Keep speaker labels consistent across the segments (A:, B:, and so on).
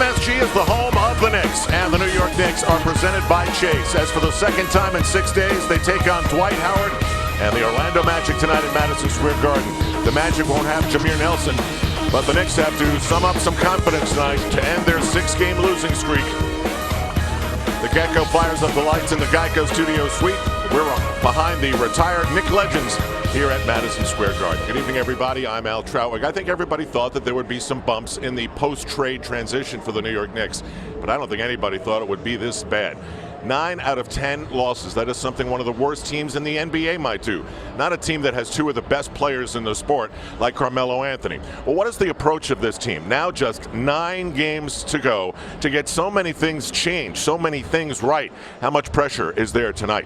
A: MSG is the home of the Knicks, and the New York Knicks are presented by Chase. As for the second time in 6 days, they take on Dwight Howard and the Orlando Magic tonight at Madison Square Garden. The Magic won't have Jameer Nelson, but the Knicks have to sum up some confidence tonight to end their 6-game losing streak. The Gecko fires up the lights in the Geico Studio Suite. We're behind the retired Knick legends here at Madison Square Garden. Good evening, everybody. I'm Al Troutwig. I think everybody thought that there would be some bumps in the post-trade transition for the New York Knicks, but I don't think anybody thought it would be this bad. 9 out of 10 losses. That is something one of the worst teams in the NBA might do. Not a team that has two of the best players in the sport like Carmelo Anthony. Well, what is the approach of this team? Now just 9 games to go to get so many things changed, so many things right. How much pressure is there tonight?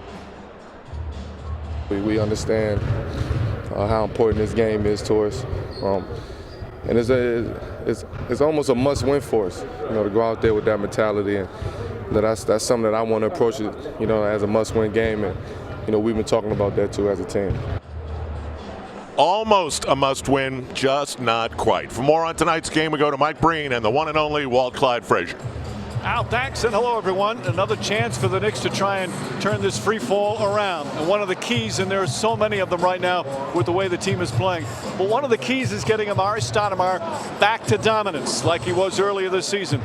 B: We understand how important this game is to us. And it's almost a must-win for us, to go out there with that mentality. And that's something that I want to approach it, as a must-win game. And, we've been talking about that, too, as a team.
A: Almost a must-win, just not quite. For more on tonight's game, we go to Mike Breen and the one and only Walt Clyde Frazier.
C: Al, thanks, and hello, everyone. Another chance for the Knicks to try and turn this free fall around. And one of the keys, and there are so many of them right now with the way the team is playing, but one of the keys is getting Amar'e Stoudemire back to dominance like he was earlier this season.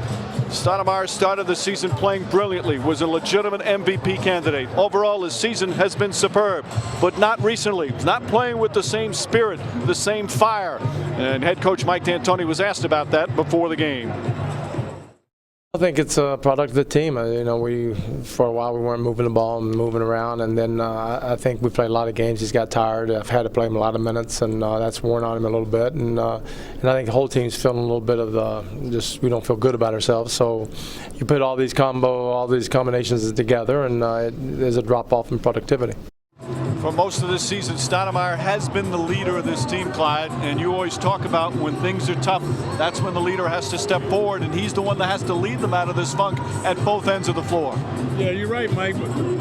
C: Stoudemire started the season playing brilliantly, was a legitimate MVP candidate. Overall, his season has been superb, but not recently. Not playing with the same spirit, the same fire. And head coach Mike D'Antoni was asked about that before the game.
D: I think it's a product of the team. For a while we weren't moving the ball and moving around, and then I think we played a lot of games. He's got tired. I've had to play him a lot of minutes, and that's worn on him a little bit. And I think the whole team's feeling a little bit of we don't feel good about ourselves. So you put all these combinations together, and there's a drop off in productivity.
C: For most of this season, Stoudemire has been the leader of this team, Clyde, and you always talk about when things are tough, that's when the leader has to step forward, and he's the one that has to lead them out of this funk at both ends of the floor.
E: Yeah, you're right, Mike.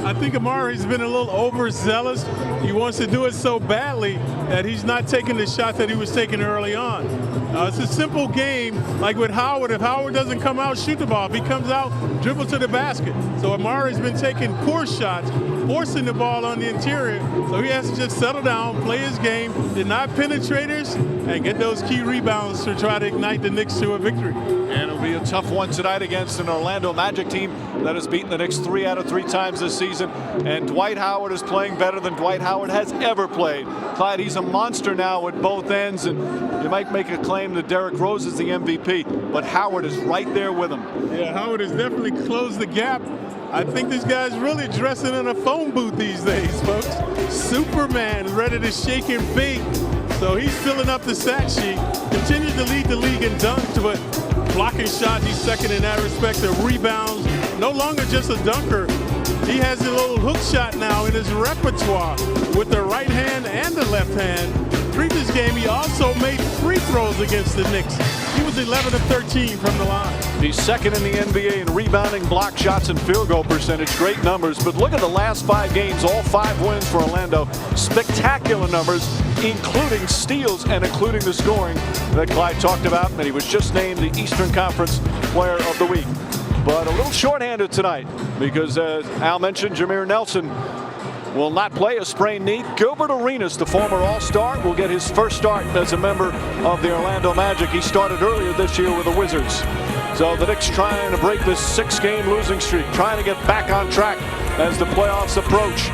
E: I think Amar'e's been a little overzealous. He wants to do it so badly that he's not taking the shot that he was taking early on. It's a simple game, like with Howard. If Howard doesn't come out, shoot the ball. If he comes out, dribble to the basket. So Amar'e's been taking poor shots, forcing the ball on the interior. So he has to just settle down, play his game, deny penetrators, and get those key rebounds to try to ignite the Knicks to a victory.
C: And it'll be a tough one tonight against an Orlando Magic team that has beaten the Knicks 3 out of 3 times this season. And Dwight Howard is playing better than Dwight Howard has ever played. Clyde, he's a monster now at both ends, and you might make a claim that Derrick Rose is the MVP, but Howard is right there with him.
E: Yeah, Howard has definitely closed the gap. I think this guy's really dressing in a phone booth these days, folks. Superman, ready to shake and bake. So he's filling up the stat sheet. Continues to lead the league in dunks, but blocking shots, he's second in that respect. The rebounds, no longer just a dunker. He has a little hook shot now in his repertoire with the right hand and the left hand. Previous game, he also made free throws against the Knicks. He was 11 of 13 from the line.
C: He's second in the NBA in rebounding, block shots, and field goal percentage. Great numbers. But look at the last 5 games, all 5 wins for Orlando. Spectacular numbers, including steals and including the scoring that Clyde talked about. And he was just named the Eastern Conference Player of the Week. But a little shorthanded tonight because, as Al mentioned, Jameer Nelson will not play, a sprained knee. Gilbert Arenas, the former All-Star, will get his first start as a member of the Orlando Magic. He started earlier this year with the Wizards. So the Knicks trying to break this 6-game losing streak, trying to get back on track as the playoffs approach.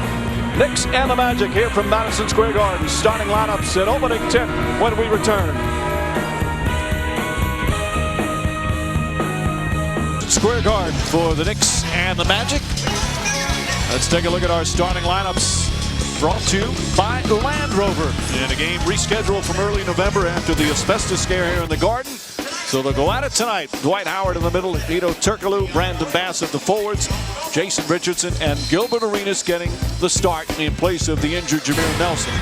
C: Knicks and the Magic here from Madison Square Garden. Starting lineups and opening tip when we return. Square Garden for the Knicks and the Magic. Let's take a look at our starting lineups, brought to you by Land Rover in a game rescheduled from early November after the asbestos scare here in the Garden. So they'll go at it tonight. Dwight Howard in the middle, Hedo Turkoglu, Brandon Bass at the forwards, Jason Richardson and Gilbert Arenas getting the start in place of the injured Jameer Nelson.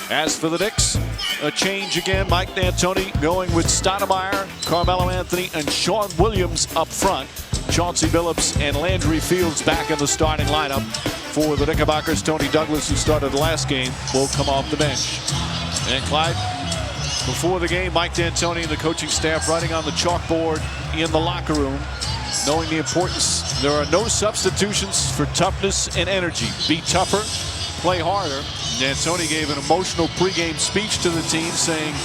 C: As for the Knicks, a change again. Mike D'Antoni going with Stoudemire, Carmelo Anthony, and Sean Williams up front. Chauncey Billups and Landry Fields back in the starting lineup for the Knickerbockers. Tony Douglas, who started the last game, will come off the bench. And Clyde, Before the game, Mike D'Antoni and the coaching staff writing on the chalkboard in the locker room, knowing the importance. There are no substitutions for toughness and energy. Be tougher, play harder. D'Antoni gave an emotional pregame speech to the team saying,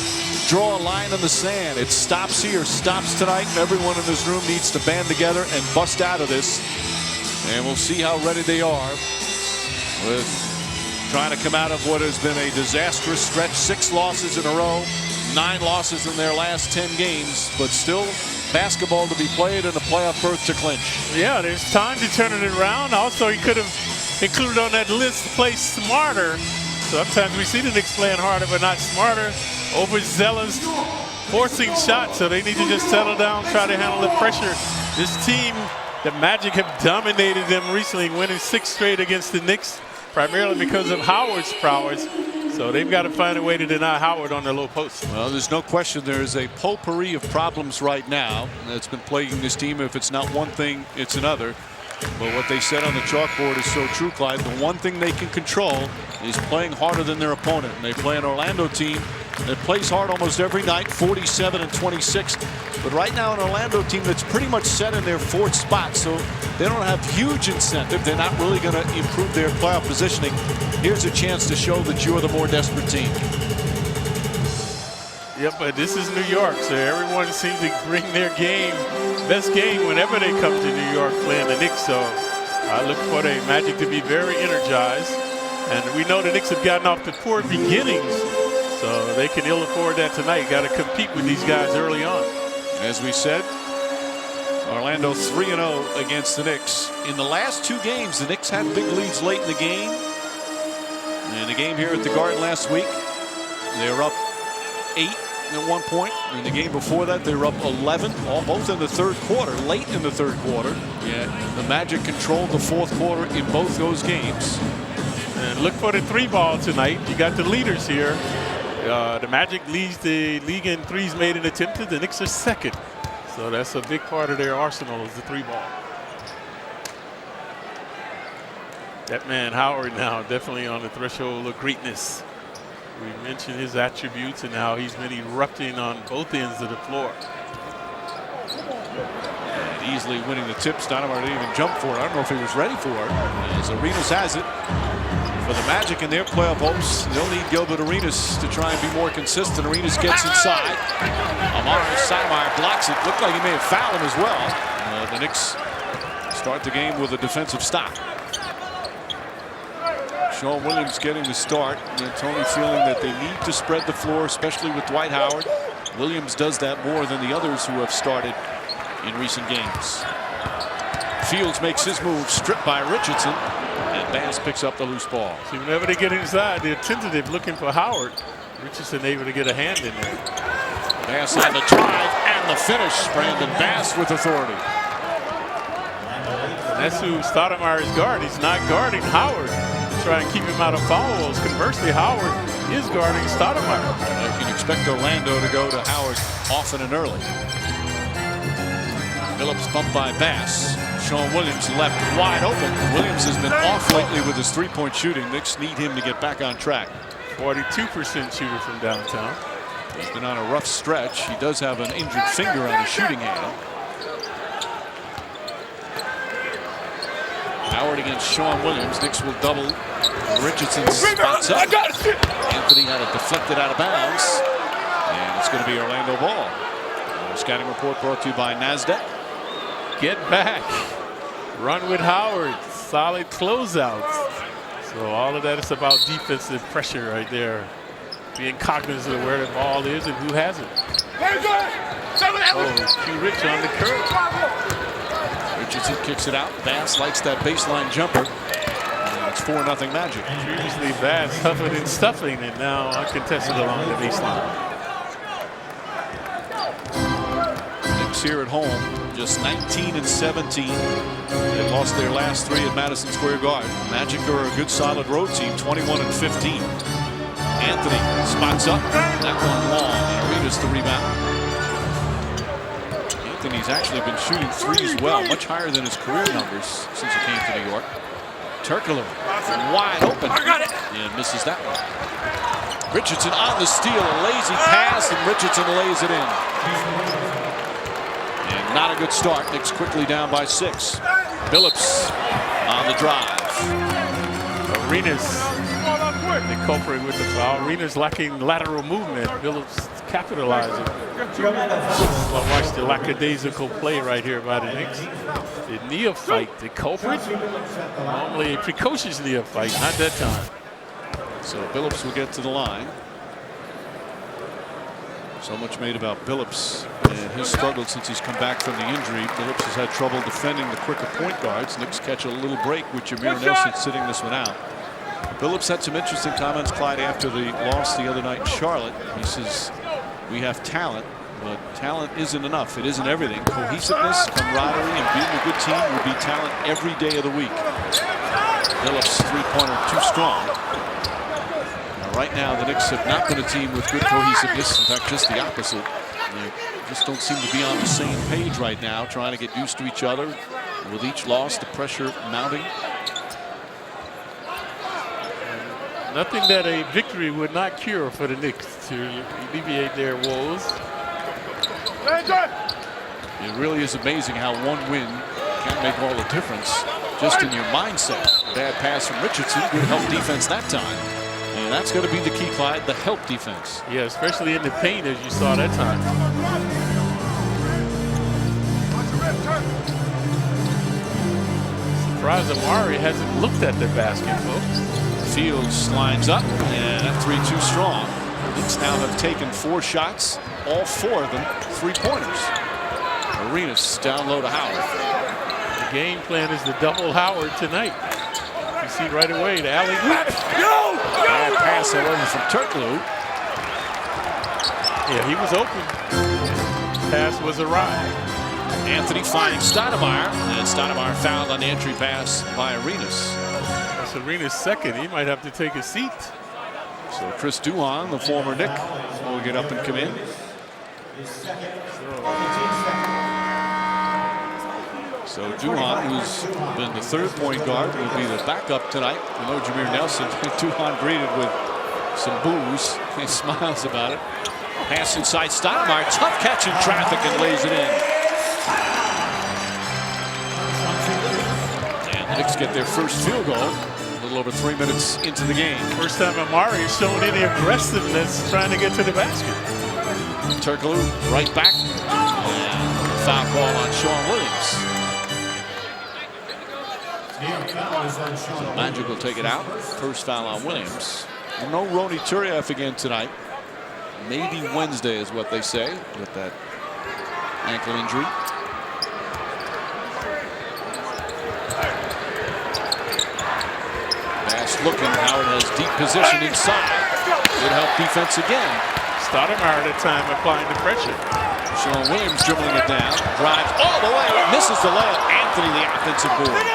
C: draw a line in the sand. It stops here, stops tonight, and everyone in this room needs to band together and bust out of this. And we'll see how ready they are with trying to come out of what has been a disastrous stretch. 6 losses in a row, 9 losses in their last 10 games, but still basketball to be played and a playoff berth to clinch.
E: Yeah, there's time to turn it around. Also, he could have included on that list to play smarter. Sometimes we see the Knicks playing harder but not smarter, overzealous, forcing shots, so they need to just settle down, try to handle the pressure. This team, the Magic, have dominated them recently, winning 6 straight against the Knicks, primarily because of Howard's prowess. So they've got to find a way to deny Howard on the low post.
C: Well, there's no question there is a potpourri of problems right now that's been plaguing this team. If it's not one thing, it's another. But what they said on the chalkboard is so true, Clyde. The one thing they can control is playing harder than their opponent. And they play an Orlando team that plays hard almost every night, 47-26. But right now an Orlando team that's pretty much set in their 4th spot, so they don't have huge incentive. They're not really going to improve their playoff positioning. Here's a chance to show that you're the more desperate team.
E: Yep, but this is New York, so everyone seems to bring their game, best game whenever they come to New York playing the Knicks. So I look for the Magic to be very energized. And we know the Knicks have gotten off to poor beginnings, so they can ill afford that tonight. Got to compete with these guys early on.
C: As we said, Orlando 3-0 against the Knicks. In the last 2 games, the Knicks had big leads late in the game. In the game here at the Garden last week, they were up 8 at one point. In the game before that, they were up 11, both in the 3rd quarter, late in the 3rd quarter. Yeah, the Magic controlled the 4th quarter in both those games.
E: And look for the 3-ball tonight. You got the leaders here. The Magic leads the league in threes made and attempted. The Knicks are 2nd. So that's a big part of their arsenal is the 3-ball. That man Howard now definitely on the threshold of greatness. We mentioned his attributes and how he's been erupting on both ends of the floor.
C: And easily winning the tip. Stoudemire didn't even jump for it. I don't know if he was ready for it. As Arenas has it. For the Magic in their playoff hopes, they'll need Gilbert Arenas to try and be more consistent. Arenas gets inside. Amar'e Stoudemire blocks it. Looked like he may have fouled him as well. The Knicks start the game with a defensive stop. Sean Williams getting the start. And Tony feeling that they need to spread the floor, especially with Dwight Howard. Williams does that more than the others who have started in recent games. Fields makes his move, stripped by Richardson, and Bass picks up the loose ball.
E: See, whenever they get inside, they're tentative looking for Howard. Richardson able to get a hand in there.
C: Bass on the drive and the finish. Brandon Bass with authority.
E: And that's who Stoudemire is guarding. He's not guarding Howard. Trying to keep him out of fouls. Conversely, Howard is guarding Stoudemire.
C: You can expect Orlando to go to Howard often and early. Phillips bumped by Bass. Sean Williams left wide open. Williams has been off lately with his 3-point shooting. Knicks need him to get back on track.
E: 42% shooter from downtown.
C: He's been on a rough stretch. He does have an injured finger on his shooting hand. Howard against Sean Williams. Knicks will double. Richardson spots up. Anthony had it deflected out of bounds. And it's going to be Orlando ball. Our scouting report brought to you by NASDAQ.
E: Get back. Run with Howard. Solid closeouts. So all of that is about defensive pressure right there. Being cognizant of where the ball is and who has it. Oh, too rich on the curve.
C: Richardson kicks it out. Bass likes that baseline jumper. And it's 4-0 Magic.
E: Previously Bass huffing and stuffing, and now uncontested along the baseline.
C: Knicks here at home, just 19-17. They lost their last 3 at Madison Square Garden. Magic are a good solid road team, 21-15. Anthony spots up. That one long, and Arenas the rebound. Anthony's actually been shooting threes well, much higher than his career numbers since he came to New York. Turkoglu wide open and misses that one. Richardson on the steal, a lazy pass, and Richardson lays it in. And not a good start. Knicks quickly down by 6. Billups on the drive.
E: Arenas, the culprit with the foul. Arenas lacking lateral movement. Billups capitalizing. Well, watch the lackadaisical play right here by the Knicks. The neophyte, the culprit. Normally a precocious neophyte, not that time.
C: So Billups will get to the line. So much made about Billups and his struggle since he's come back from the injury. Billups has had trouble defending the quicker point guards. Knicks catch a little break with Jameer Nelson sitting this one out. Billups had some interesting comments, Clyde, after the loss the other night in Charlotte. He says, we have talent, but talent isn't enough. It isn't everything. Cohesiveness, camaraderie, and being a good team will be talent every day of the week. Billups' three-pointer too strong. Right now, the Knicks have not been a team with good cohesiveness. In fact, just the opposite. They just don't seem to be on the same page right now, trying to get used to each other. With each loss, the pressure mounting.
E: Nothing that a victory would not cure for the Knicks to alleviate their woes.
C: It really is amazing how one win can make all the difference just in your mindset. Bad pass from Richardson, good help defense that time. And that's going to be the key, Clyde, the help defense.
E: Yeah, especially in the paint, as you saw that time. Surprised Amar'e hasn't looked at the basket, folks.
C: Fields lines up, and that 3-2 strong. The Knicks now have taken 4 shots, all 4 of them three-pointers. Arenas down low to Howard.
E: The game plan is to double Howard tonight. You see right away the alley.
C: Bad pass, however, from Turkoglu.
E: Yeah, he was open. Pass was awry.
C: Anthony finding Stoudemire, and Stoudemire fouled on the entry pass by Arenas.
E: That's Arenas' second. He might have to take a seat.
C: So Chris Duhon, the former Knick, will get up and come in. So Duhon, who's been the third point guard, will be the backup tonight. We know Jameer Nelson. Duhon greeted with some boos. He smiles about it. Pass inside Stoudemire. Tough catch in traffic and lays it in. And the Knicks get their first field goal a little over 3 minutes into the game.
E: First time Amar'e's shown any aggressiveness trying to get to the basket.
C: Turkoglu right back. And foul call on Sean Williams. So Magic will take it out. First foul on Williams. No Rony Turiev again tonight. Maybe Wednesday is what they say with that ankle injury. Bass looking. Howard has deep position inside. Good help defense again.
E: Stoudemire at the time applying the pressure.
C: Sean Williams dribbling it down. Drives all the way. Misses the layup. Anthony the offensive board.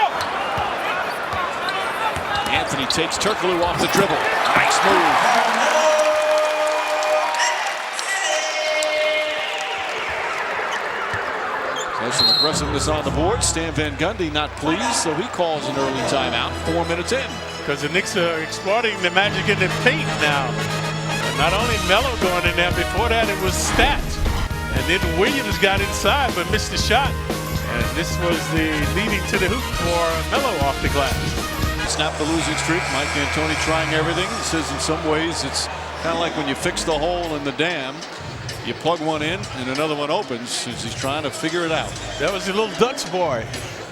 C: Anthony takes Turkoglu off the dribble. Nice move. There's some aggressiveness on the board. Stan Van Gundy not pleased, so he calls an early timeout 4 minutes in.
E: Because the Knicks are exploiting the Magic in the paint now. Not only Melo going in there, before that it was Stat. And then Williams got inside but missed the shot. And this was the leading to the hoop for Melo off the glass.
C: Snap the losing streak. Mike D'Antoni trying everything. He says in some ways it's kind of like when you fix the hole in the dam. You plug one in and another one opens since he's trying to figure it out.
E: That was the little Dutch boy.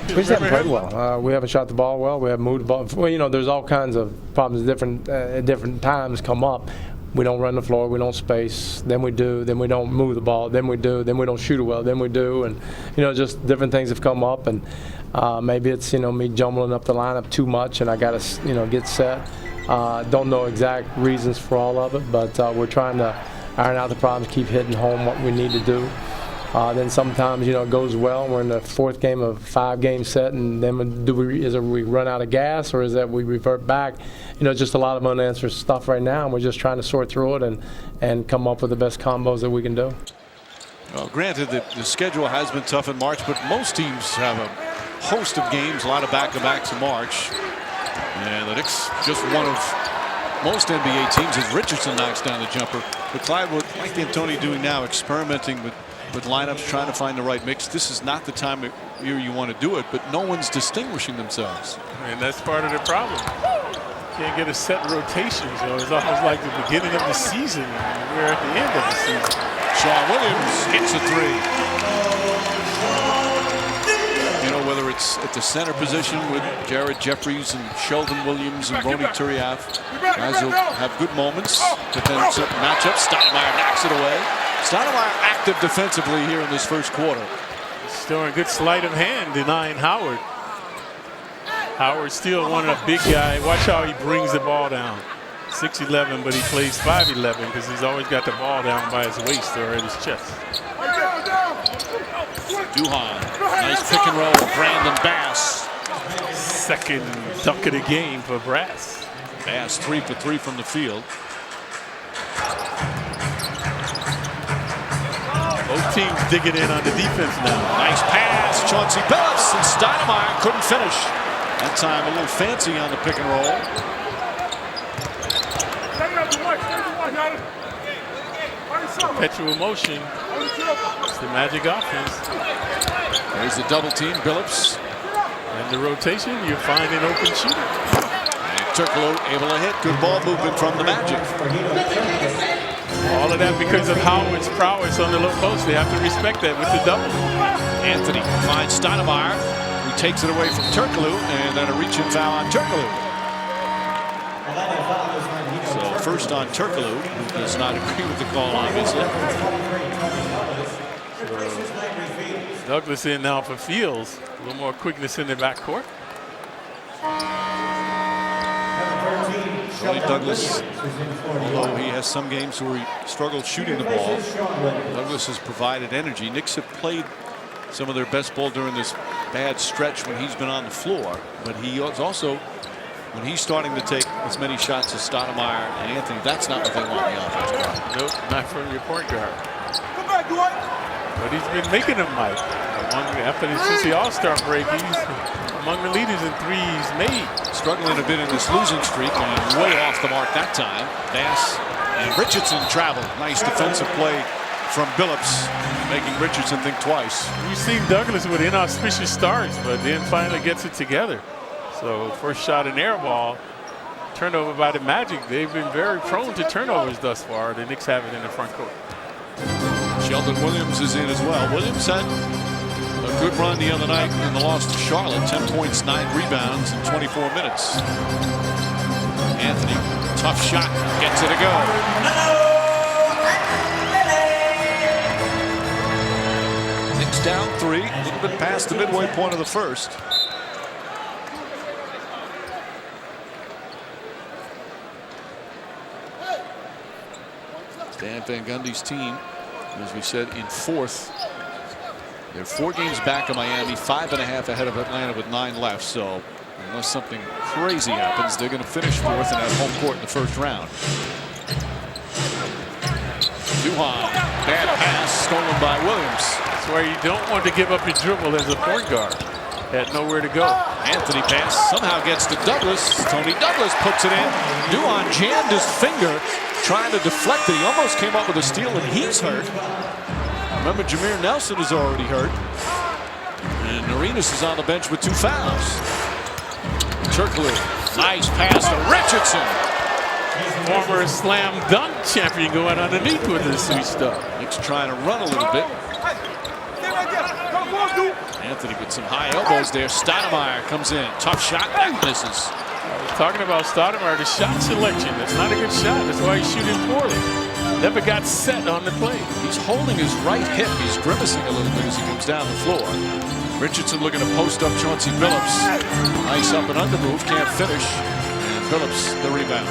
D: We just haven't played well. We haven't shot the ball well. We haven't moved the ball. Well, you know, there's all kinds of problems at different times come up. We don't run the floor, we don't space, then we do, then we don't move the ball, then we do, then we don't shoot it well, then we do, and you know, just different things have come up, and maybe it's, you know, me jumbling up the lineup too much, and I got to, you know, get set. Don't know exact reasons for all of it, but we're trying to iron out the problems, keep hitting home what we need to do. Then sometimes, you know, it goes well. We're in the 4th game of a 5-game set, and then is it we run out of gas, or is that we revert back? You know, just a lot of unanswered stuff right now, and we're just trying to sort through it and come up with the best combos that we can do.
C: Well, granted that the schedule has been tough in March, but most teams have a host of games, a lot of back-to-backs in March. And the Knicks just one of most NBA teams as Richardson knocks down the jumper. But Clyde, what Mike D'Antoni doing now, experimenting with lineups, trying to find the right mix. This is not the time of year you want to do it, but no one's distinguishing themselves.
E: And that's part of the problem. Can't get a set rotation, so it's almost like the beginning of the season. We're at the end of the season.
C: Sean Williams hits a three. You know, whether it's at the center position with Jared Jeffries and Sheldon Williams and Ronny Turiaf, guys will have good moments, but then certain matchups, Stoudemire knocks it away. Stoudemire active defensively here in this first quarter.
E: Still a good sleight of hand, denying Howard. Howard still one of the big guys. Watch how he brings the ball down. 6'11", but he plays 5'11" because he's always got the ball down by his waist or at his chest.
C: Duhan, nice pick and roll with Brandon Bass.
E: Second dunk of the game for Brass.
C: Bass 3 for 3 from the field.
E: Both teams digging in on the defense now.
C: Nice pass, Chauncey Billups, and Stoudemire couldn't finish. That time a little fancy on the pick and roll.
E: Perpetual motion. It's the Magic offense.
C: There's the double team, Billups.
E: And the rotation, you find an open shooter.
C: And Turkoglu able to hit. Good ball movement from the Magic.
E: All of that because of Howard's prowess on the low post. They have to respect that with the double.
C: Anthony finds Stoudemire, who takes it away from Turkoglu, and then a reach-in foul on Turkoglu. So first on Turkoglu, who does not agree with the call, obviously.
E: Douglas in now for Fields. A little more quickness in the backcourt.
C: Ronnie Douglas, although he has some games where he struggles shooting the ball, Douglas has provided energy. Knicks have played some of their best ball during this bad stretch when he's been on the floor, but he is also, when he's starting to take as many shots as Stoudemire and Anthony, that's not what they want in the offense.
E: Nope, not from your point guard. Come back, Dwight. But he's been making them, Mike. Since the All-Star break, he's among the leaders in threes made.
C: Struggling a bit in this losing streak and way off the mark that time. Bass and Richardson traveled. Nice defensive play from Billups, making Richardson think twice.
E: We've seen Douglas with inauspicious starts, but then finally gets it together. So first shot an air ball, turnover by the Magic. They've been very prone to turnovers thus far. The Knicks have it in the front court.
C: Sheldon Williams is in as well. Williams had a good run the other night in the loss to Charlotte. 10 points, 9 rebounds in 24 minutes. Anthony, tough shot, gets it to go. Knicks down 3, a little bit past the midway point of the first. Stan Van Gundy's team, as we said, in 4th. They're 4 games back of Miami, 5.5 ahead of Atlanta with 9 left. So unless something crazy happens, they're going to finish 4th and have home court in the first round. Duhan, bad pass stolen by Williams.
E: That's where you don't want to give up your dribble as a point guard. Had nowhere to go.
C: Anthony pass somehow gets to Douglas. Tony Douglas puts it in. Duhan jammed his finger trying to deflect it. He almost came up with a steal, and he's hurt. Remember, Jameer Nelson is already hurt. And Arenas is on the bench with 2 fouls. Turkoglu, nice pass to Richardson.
E: Former slam dunk champion going underneath with this sweet stuff.
C: Knicks trying to run a little bit. Anthony with some high elbows there. Stoudemire comes in. Tough shot, that misses.
E: Talking about Stoudemire, the shot selection. That's not a good shot. That's why he's shooting poorly. Never got set on the play.
C: He's holding his right hip. He's grimacing a little bit as he comes down the floor. Richardson looking to post up Chauncey Billups. Nice up and under move. Can't finish. And Billups the rebound.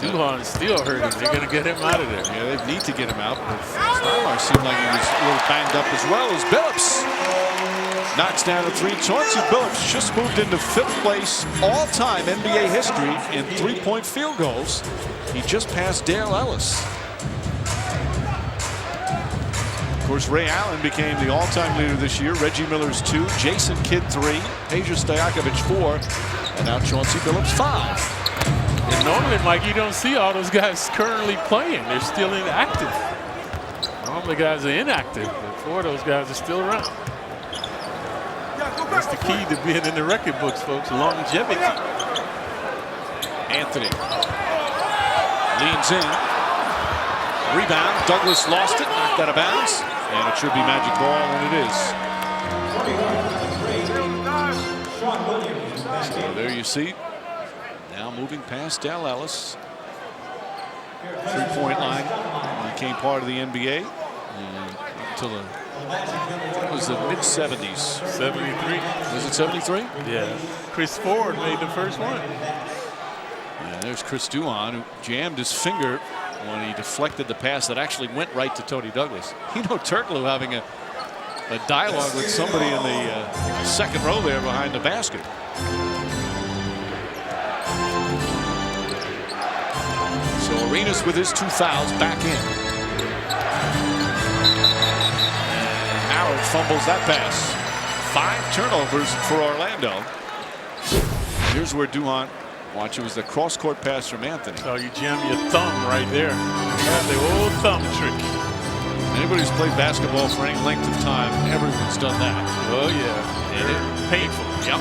E: Duhan still hurting. They're going to get him out of there.
C: Yeah, they need to get him out. Stoudemire seemed like he was a little banged up as well as Billups. Knocks down a 3. Chauncey Billups just moved into 5th place all-time NBA history in 3-point field goals. He just passed Dale Ellis. Of course, Ray Allen became the all-time leader this year. Reggie Miller's 2, Jason Kidd 3, Peja Stojakovic 4, And now Chauncey Billups 5.
E: And normally, Mike, you don't see all those guys currently playing. They're still inactive. Normally, guys are inactive, but 4 of those guys are still around. That's the key to being in the record books, folks, longevity.
C: Anthony leans in. Rebound. Douglas lost it, knocked out of bounds. And it should be magic ball, and it is. So there you see. Now moving past Dell Ellis. 3-point line. He became part of the NBA until the mid-70s.
E: 73.
C: Was it 73?
E: Yeah. Chris Ford made the first one.
C: Yeah, there's Chris Duhon, who jammed his finger when he deflected the pass that actually went right to Tony Douglas. You know, Turkoglu having a dialogue with somebody in the second row there behind the basket. So Arenas with his 2 fouls back in. And Howard fumbles that pass. 5 turnovers for Orlando. Here's where Duhon, watch, it was the cross-court pass from Anthony.
E: So you jam your thumb right there. You have the old thumb trick.
C: Anybody who's played basketball for any length of time, everyone's done that.
E: Oh, yeah. And it's painful.
C: Yep.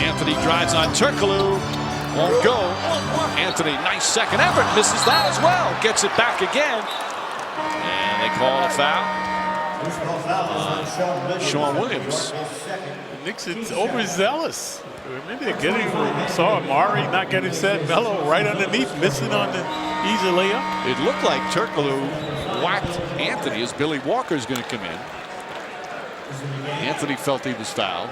C: Anthony drives on Turkoglu. Won't go. Anthony, nice second effort. Misses that as well. Gets it back again. And they call a foul. Sean Williams.
E: The Knicks is overzealous. Maybe they're getting, saw Amar'e not getting set. Melo right underneath, missing on the easy layup.
C: It looked like Turkoglu whacked Anthony as Billy Walker's going to come in. Anthony felt he was fouled.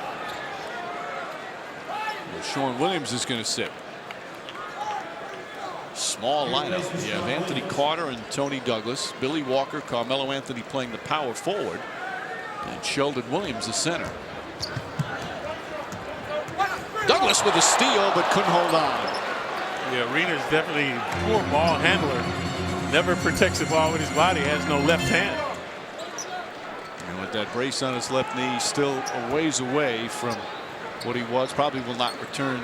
C: Well, Sean Williams is going to sit. Small lineup. You have Anthony Carter and Tony Douglas. Billy Walker, Carmelo Anthony playing the power forward. And Sheldon Williams the center. Douglas with a steal, but couldn't hold on.
E: The Arena's definitely a poor ball handler. Never protects the ball with his body, has no left hand.
C: And with that brace on his left knee, still a ways away from what he was. Probably will not return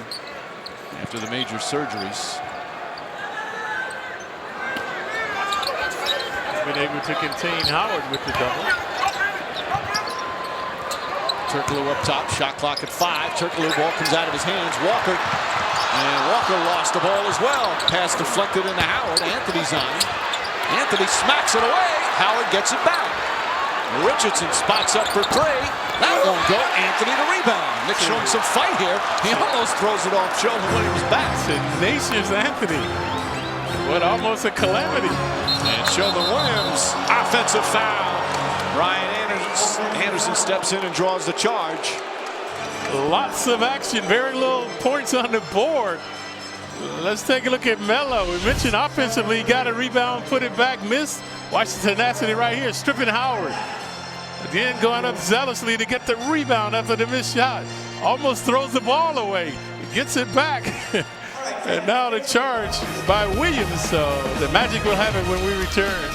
C: after the major surgeries.
E: Been able to contain Howard with the double.
C: Turkoglu up top, shot clock at 5. Turkoglu, ball comes out of his hands. Walker, and Walker lost the ball as well. Pass deflected into Howard. Anthony's on it. Anthony smacks it away. Howard gets it back. Richardson spots up for 3. That won't go. Anthony the rebound. Nick showing some fight here. He almost throws it off Sheldon Williams' back.
E: Tenacious Anthony. What almost a calamity.
C: And Sheldon Williams, offensive foul. Ryan Anderson steps in and draws the charge.
E: Lots of action, very little points on the board. Let's take a look at Melo. We mentioned offensively, he got a rebound, put it back, missed. Watch the tenacity right here, stripping Howard. Again, going up zealously to get the rebound after the missed shot. Almost throws the ball away. He gets it back. And now the charge by Williams. So the Magic will have it when we return.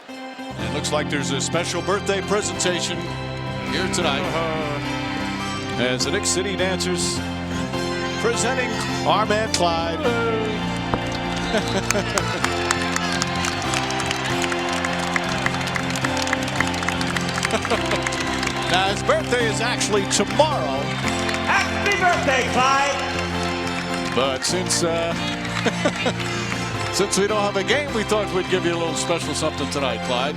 C: It looks like there's a special birthday presentation here tonight as the Knicks City Dancers presenting our man Clyde. Now his birthday is actually tomorrow.
F: Happy birthday, Clyde!
C: But since since we don't have a game, we thought we'd give you a little special something tonight, Clyde.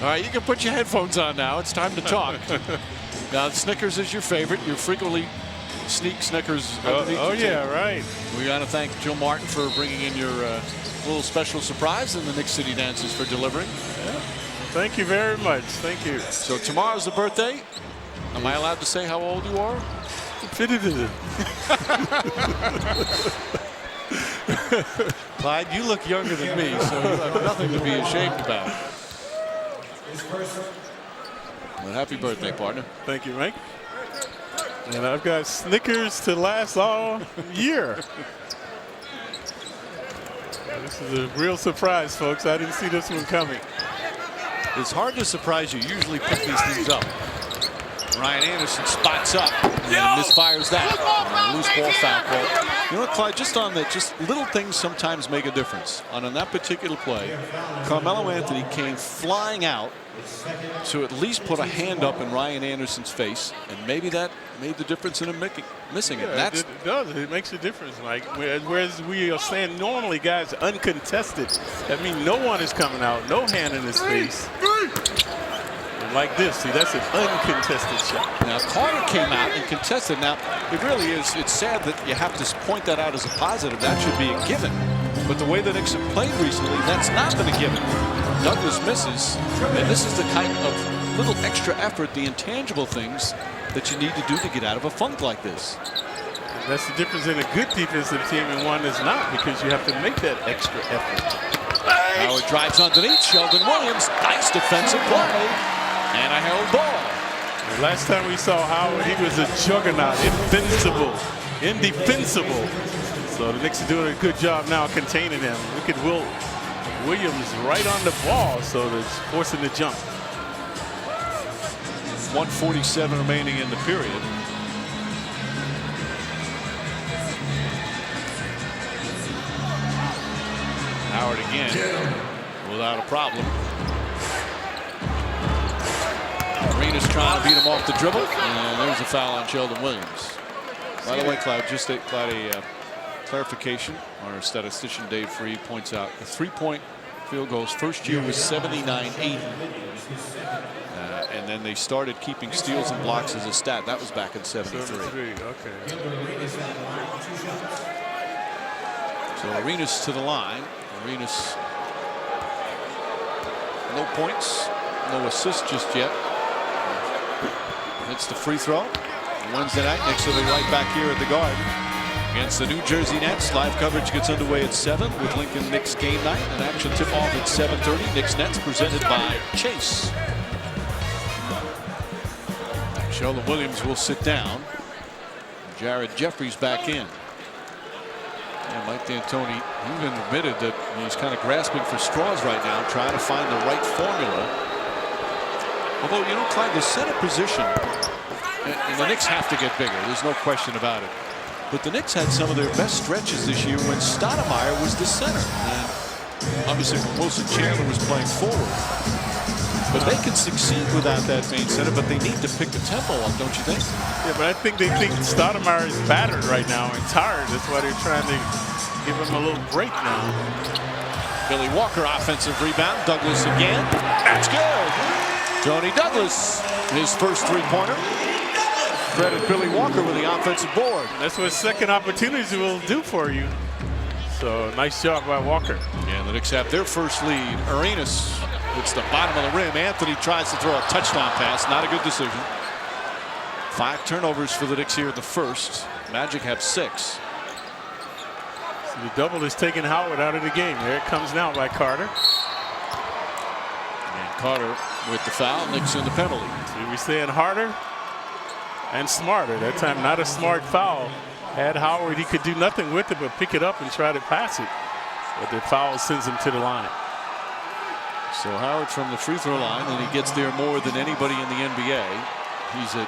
C: All right, you can put your headphones on now. It's time to talk. Now, Snickers is your favorite. You frequently sneak Snickers.
E: Oh yeah, right.
C: We got to thank Joe Martin for bringing in your little special surprise, and the Knicks City Dancers for delivering.
E: Yeah. Thank you very much. Thank you.
C: So tomorrow's the birthday. Am I allowed to say how old you are? Clyde, you look younger than me, so you have nothing to be ashamed about. Well, happy birthday, partner.
E: Thank you, Mike. And I've got Snickers to last all year. This is a real surprise, folks. I didn't see this one coming.
C: It's hard to surprise you. Usually pick these things up. Ryan Anderson spots up and misfires that. Loose ball, foul call. You know what, Clyde, just on that, just little things sometimes make a difference. On that particular play, Carmelo Anthony came flying out to at least put a hand up in Ryan Anderson's face, and maybe that made the difference in him missing it.
E: Yeah, it does. It makes a difference, Mike. Whereas we are saying normally guys uncontested. That means no one is coming out, no hand in his face. Like this, see, that's an uncontested shot.
C: Now Carter came out and contested. Now it really is. It's sad that you have to point that out as a positive. That should be a given. But the way the Knicks have played recently, that's not been a given. Douglas misses, and this is the kind of little extra effort, the intangible things that you need to do to get out of a funk like this.
E: That's the difference in a good defensive team and one that's not, because you have to make that extra effort.
C: Howard drives underneath. Sheldon Williams, nice defensive play. And a held ball.
E: The last time we saw Howard, he was a juggernaut, invincible, indefensible. So the Knicks are doing a good job now containing him. Look at Williams right on the ball, so it's forcing the jump.
C: 1:47 remaining in the period. Howard again, without a problem. Arenas trying to beat him off the dribble, and there's a foul on Sheldon Williams. By the way, Clyde, just a clarification. Our statistician Dave Freed points out the 3-point field goals first year was 79-80, and then they started keeping steals and blocks as a stat. That was back in '73.
E: Okay.
C: So Arenas to the line. Arenas, no points, no assists just yet. It's the free throw. Wednesday night, Knicks will be right back here at the Garden against the New Jersey Nets. Live coverage gets underway at 7 with Lincoln Knicks game night. An action tip-off at 7:30. Knicks Nets presented by Chase. Sheldon Williams will sit down. Jared Jeffries back in. And Mike D'Antoni even admitted that he's kind of grasping for straws right now, trying to find the right formula. Although, you know, Clyde, the center position, and the Knicks have to get bigger. There's no question about it. But the Knicks had some of their best stretches this year when Stoudemire was the center. And obviously, Wilson Chandler was playing forward. But they can succeed without that main center, but they need to pick the tempo up, don't you think?
E: Yeah, but I think they think Stoudemire is battered right now and tired. That's why they're trying to give him a little break now.
C: Billy Walker, offensive rebound. Douglas again. That's good. Tony Douglas, his first three-pointer. Credit Billy Walker with the offensive board.
E: That's what second opportunities will do for you. So nice job by Walker.
C: Yeah, the Knicks have their first lead. Arenas hits the bottom of the rim. Anthony tries to throw a touchdown pass. Not a good decision. 5 turnovers for the Knicks here in the first. Magic have 6.
E: So the double is taking Howard out of the game. There it comes now by Carter.
C: And Carter with the foul. Knicks in the penalty.
E: So we're saying harder and smarter. That time not a smart foul. Had Howard, he could do nothing with it but pick it up and try to pass it. But the foul sends him to the line.
C: So Howard from the free throw line, and he gets there more than anybody in the NBA. He's at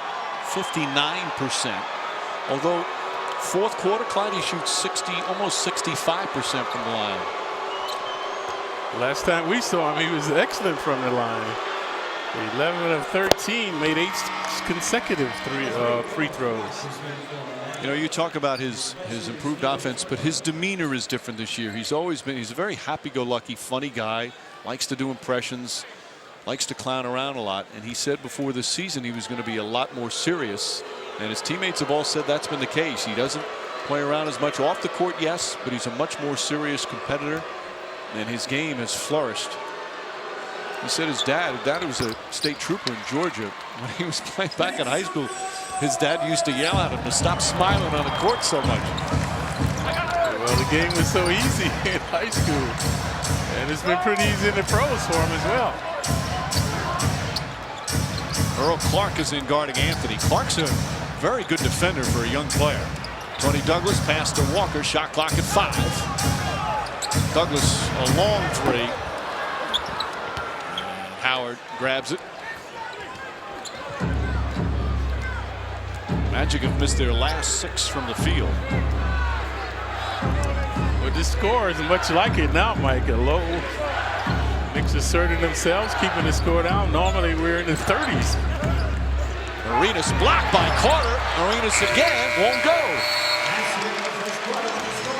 C: 59%. Although fourth quarter, Clyde, he shoots almost 65% from the line.
E: Last time we saw him, he was excellent from the line. 11 of 13, made 8 consecutive free throws.
C: You know, you talk about his improved offense, but his demeanor is different this year. He's a very happy-go-lucky, funny guy, likes to do impressions, likes to clown around a lot. And he said before this season he was going to be a lot more serious. And his teammates have all said that's been the case. He doesn't play around as much off the court, yes, but he's a much more serious competitor, and his game has flourished. He said his dad was a state trooper in Georgia when he was playing back in high school. His dad used to yell at him to stop smiling on the court so much.
E: Well, the game was so easy in high school, and it's been pretty easy in the pros for him as well.
C: Earl Clark is in guarding Anthony. Clark's a very good defender for a young player. Tony Douglas pass to Walker. Shot clock at 5. Douglas a long 3. Howard Howard grabs it. Magic have missed their last 6 from the field.
E: But the score is much like it now, Mike. A low. Knicks asserting themselves, keeping the score down. Normally we're in the 30s.
C: Arenas blocked by Carter. Arenas again won't go.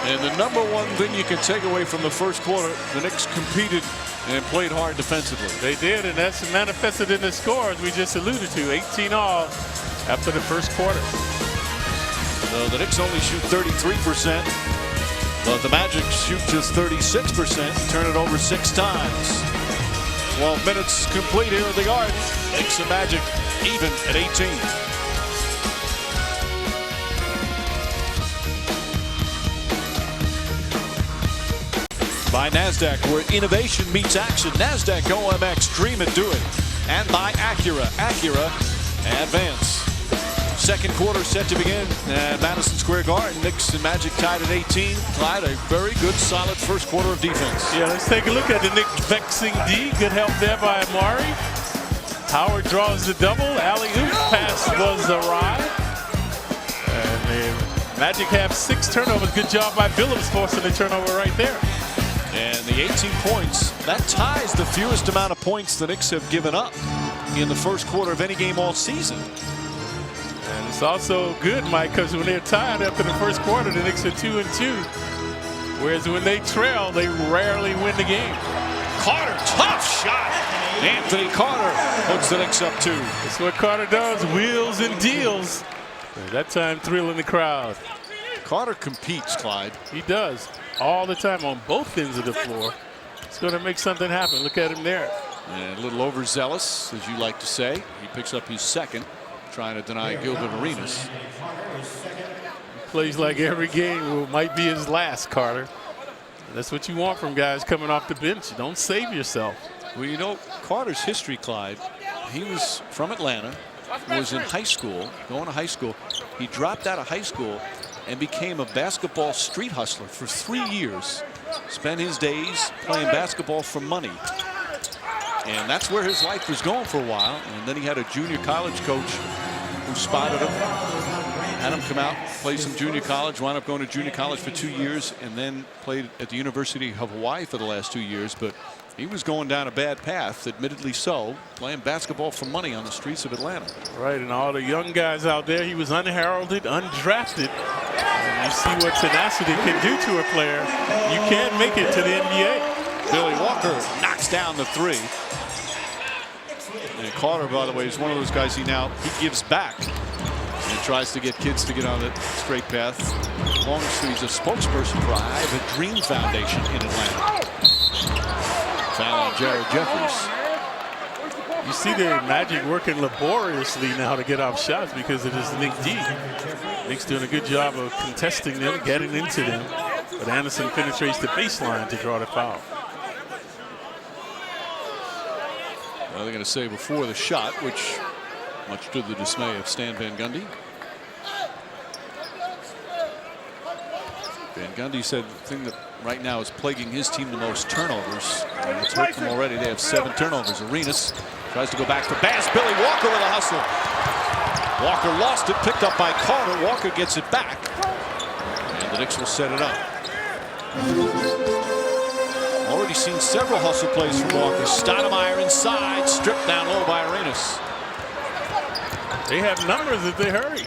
C: And the number one thing you can take away from the first quarter, the Knicks competed and played hard defensively.
E: They did, and that's manifested in the scores we just alluded to. 18 all after the first quarter.
C: So the Knicks only shoot 33%, but the Magic shoot just 36%, turn it over 6 times. 12 minutes complete here in the Garden. Knicks and Magic even at 18. By NASDAQ, where innovation meets action. NASDAQ OMX, dream it, do it. And by Acura, Acura Advance. Second quarter set to begin at Madison Square Garden. Knicks and Magic tied at 18. Clyde, a very good, solid first quarter of defense.
E: Yeah, let's take a look at the Knicks vexing D. Good help there by Amar'e. Howard draws the double. Alley-oop pass was awry. And the Magic have 6 turnovers. Good job by Billups forcing the turnover right there.
C: And the 18 points, that ties the fewest amount of points the Knicks have given up in the first quarter of any game all season.
E: And it's also good, Mike, because when they're tied after the first quarter, the Knicks are 2-2. Whereas when they trail, they rarely win the game.
C: Carter, tough shot. Anthony Carter puts the Knicks up 2.
E: That's what Carter does, wheels and deals. And that time thrilling the crowd.
C: Carter competes, Clyde.
E: He does. All the time on both ends of the floor. It's going to make something happen. Look at him there.
C: And a little overzealous, as you like to say. He picks up his second, trying to deny Gilbert Arenas.
E: He plays like every game might be his last, Carter. That's what you want from guys coming off the bench. Don't save yourself.
C: Well, you know, Carter's history, Clyde, he was from Atlanta, was in high school, going to high school. He dropped out of high school and became a basketball street hustler for 3 years. Spent his days playing basketball for money. And that's where his life was going for a while. And then he had a junior college coach who spotted him, had him come out, play some junior college, wound up going to junior college for 2 years, and then played at the University of Hawaii for the last 2 years. But he was going down a bad path, admittedly so, playing basketball for money on the streets of Atlanta.
E: Right, and all the young guys out there, he was unheralded, undrafted. And you see what tenacity can do to a player. You can't make it to the NBA.
C: Billy Walker knocks down the 3. And Carter, by the way, is one of those guys he gives back and tries to get kids to get on the straight path. Long as he's a spokesperson for I Have a Dream Foundation in Atlanta. Foul on Jared Jeffries.
E: You see the Magic working laboriously now to get off shots because it is Nick D. Nick's doing a good job of contesting them, getting into them. But Anderson penetrates the baseline to draw the foul.
C: Well, they're going to say before the shot, which much to the dismay of Stan Van Gundy. Van Gundy said the thing that right now is plaguing his team the most turnovers. And it's hurt them already. They have 7 turnovers. Arenas tries to go back to pass. Billy Walker with a hustle. Walker lost it, picked up by Carter. Walker gets it back. And the Knicks will set it up. Already seen several hustle plays from Walker. Stoudemire inside, stripped down low by Arenas.
E: They have numbers if they hurry.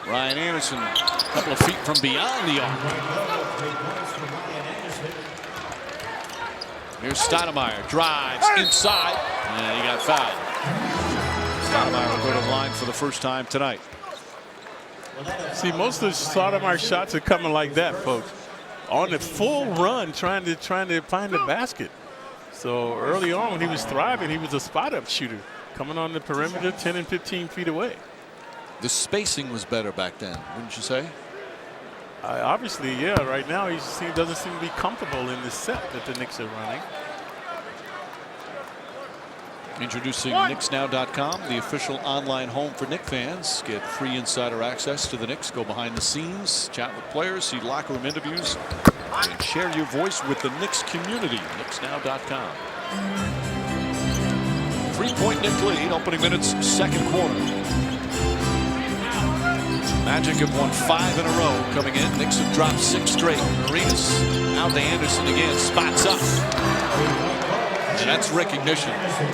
C: Ryan Anderson, a couple of feet from beyond the arc. Here's Stoudemire, drives inside, and he got fouled. Stoudemire will go to the line for the first time tonight.
E: See, most of the Stoudemire shots are coming like that, folks. On the full run, trying to find the basket. So early on, when he was thriving, he was a spot-up shooter, coming on the perimeter 10 and 15 feet away.
C: The spacing was better back then, wouldn't you say?
E: Obviously, yeah. Right now, he doesn't seem to be comfortable in the set that the Knicks are running.
C: Introducing KnicksNow.com, the official online home for Knicks fans. Get free insider access to the Knicks. Go behind the scenes, chat with players, see locker room interviews, and share your voice with the Knicks community. KnicksNow.com. 3-point Knick lead. Opening minutes, second quarter. Magic have won 5 in a row coming in. Knicks have dropped 6 straight. Arenas out to Anderson again. Spots up. And that's recognition.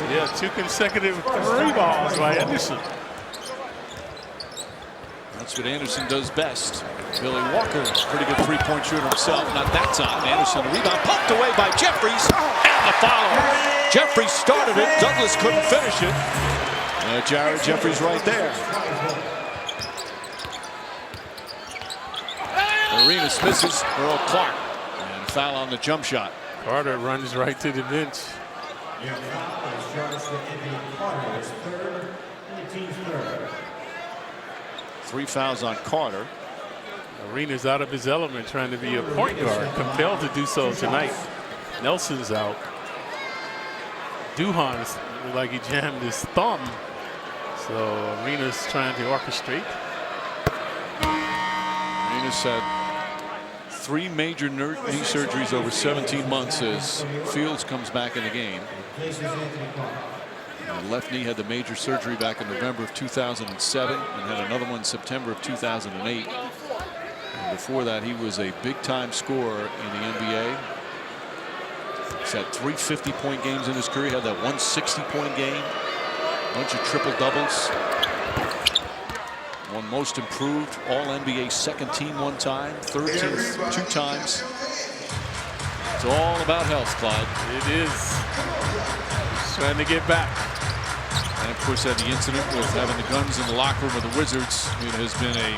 E: Yeah, 2 consecutive 3 balls by Anderson.
C: That's what Anderson does best. Billy Walker, pretty good 3-point shooter himself. Not that time. Anderson, the rebound pumped away by Jeffries. And the foul. Jeffries started it. Douglas couldn't finish it. Jared Jeffries right there. Arenas misses. Earl Clark. And a foul on the jump shot.
E: Carter runs right to the bench.
C: 3 fouls on Carter.
E: Arenas out of his element trying to be a point guard. Compelled to do so tonight. Nelson's out. Duhan's looked like he jammed his thumb. So Arenas trying to orchestrate.
C: Arenas had 3 major knee surgeries over 17 months as Fields comes back in the game. The left knee had the major surgery back in November of 2007 and had another one in September of 2008. And before that, he was a big-time scorer in the NBA. He's had 3 50-point games in his career. He had that 1 60-point game. A bunch of triple-doubles. One most improved All-NBA second team 1 time. Third team 2 times. It's all about health, Clyde.
E: It is. He's trying to get back.
C: And of course, had the incident with having the guns in the locker room of the Wizards. It has been a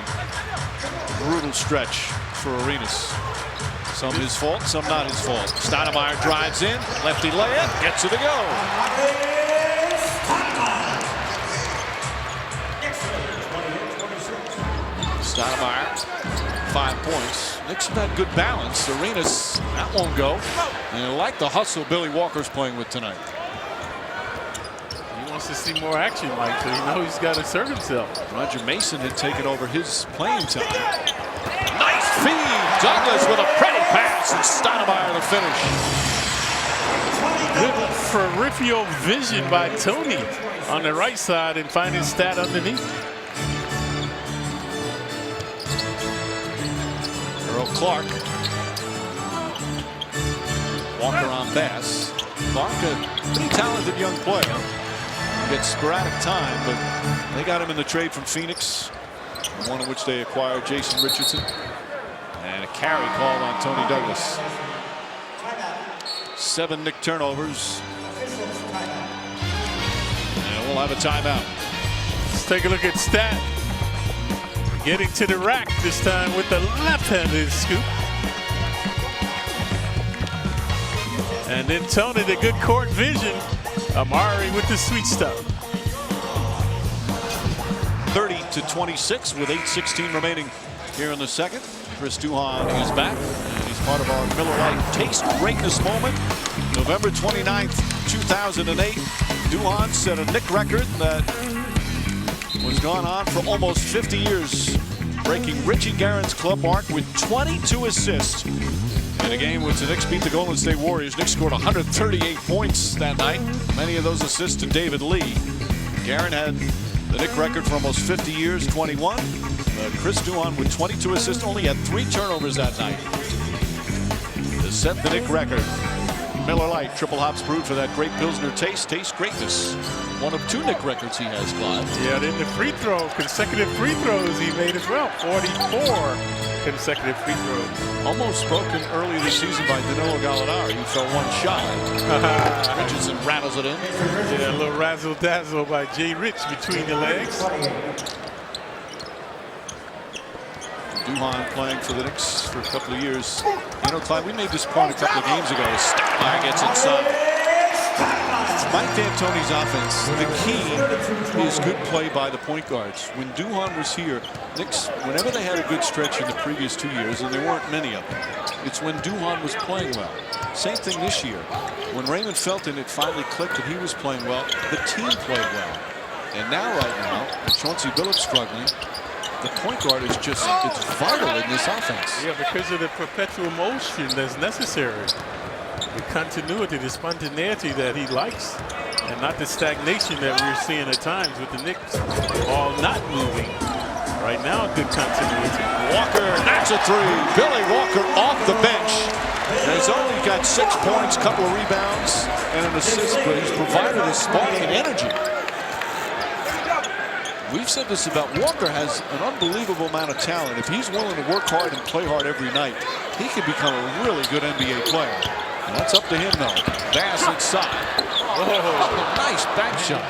C: brutal stretch for Arenas. Some his fault, some not his fault. Stoudemire drives in, lefty layup, gets it to go. Stoudemire, 5 points. Knicks have had good balance. Arenas, that won't go. And I like the hustle Billy Walker's playing with tonight.
E: He wants to see more action, Mike, so you know he's got to assert himself.
C: Roger Mason had taken over his playing time. Nice feed. Douglas with a pretty pass, and Stoudemire to finish.
E: Good peripheral vision by Tony on the right side and finding Stat underneath.
C: Earl Clark. Walker on pass. Clark, a pretty talented young player. Gets sporadic time, but they got him in the trade from Phoenix, one in which they acquired Jason Richardson. And a carry called on Tony Douglas. 7 Knick turnovers. And we'll have a timeout.
E: Let's take a look at Stat. Getting to the rack this time with the left-handed scoop. And then Tony, the good court vision. Amar'e with the sweet stuff.
C: 30-26 with 8:16 remaining here in the second. Chris Duhon is back, and he's part of our Miller Lite Taste Greatness moment. November 29th, 2008. Duhon set a Knick record that was gone on for almost 50 years, breaking Richie Guerin's club mark with 22 assists. In a game which the Knicks beat the Golden State Warriors, Knicks scored 138 points that night. Many of those assists to David Lee. Guerin had the Knick record for almost 50 years, 21. Chris Duhon with 22 assists, only had 3 turnovers that night to set the Knick record. Miller Lite, triple hops brewed for that great Pilsner taste. Taste greatness. One of 2 Knick records he has, Clyde.
E: Yeah, then the free throw, consecutive free throws he made as well. 44 consecutive free throws.
C: Almost broken earlier this season by Danilo Gallinari, who fell 1 shot. Richardson rattles it in.
E: Yeah, a little razzle-dazzle by Jay Rich between the legs.
C: Duhon playing for the Knicks for a couple of years. You know, Clyde, we made this point a couple of games ago. Stoudemire gets inside. Mike D'Antoni's offense, the key is good play by the point guards. When Duhon was here, Knicks, whenever they had a good stretch in the previous 2 years, and there weren't many of them, it's when Duhon was playing well. Same thing this year. When Raymond Felton had finally clicked and he was playing well, the team played well. And now, right now, with Chauncey Billups struggling, the point guard is just, it's vital in this offense.
E: Yeah, because of the perpetual motion that's necessary. The continuity, the spontaneity that he likes. and not the stagnation that we're seeing at times with the Knicks ball not moving. Right now, good continuity.
C: Walker knocks a three. Billy Walker off the bench. And he's only got 6 points, couple of rebounds, and an assist, but he's provided a spark and energy. We've said this about Walker has an unbelievable amount of talent. If he's willing to work hard and play hard every night, he could become a really good NBA player. And that's up to him, though. Bass inside. Oh, nice back shot.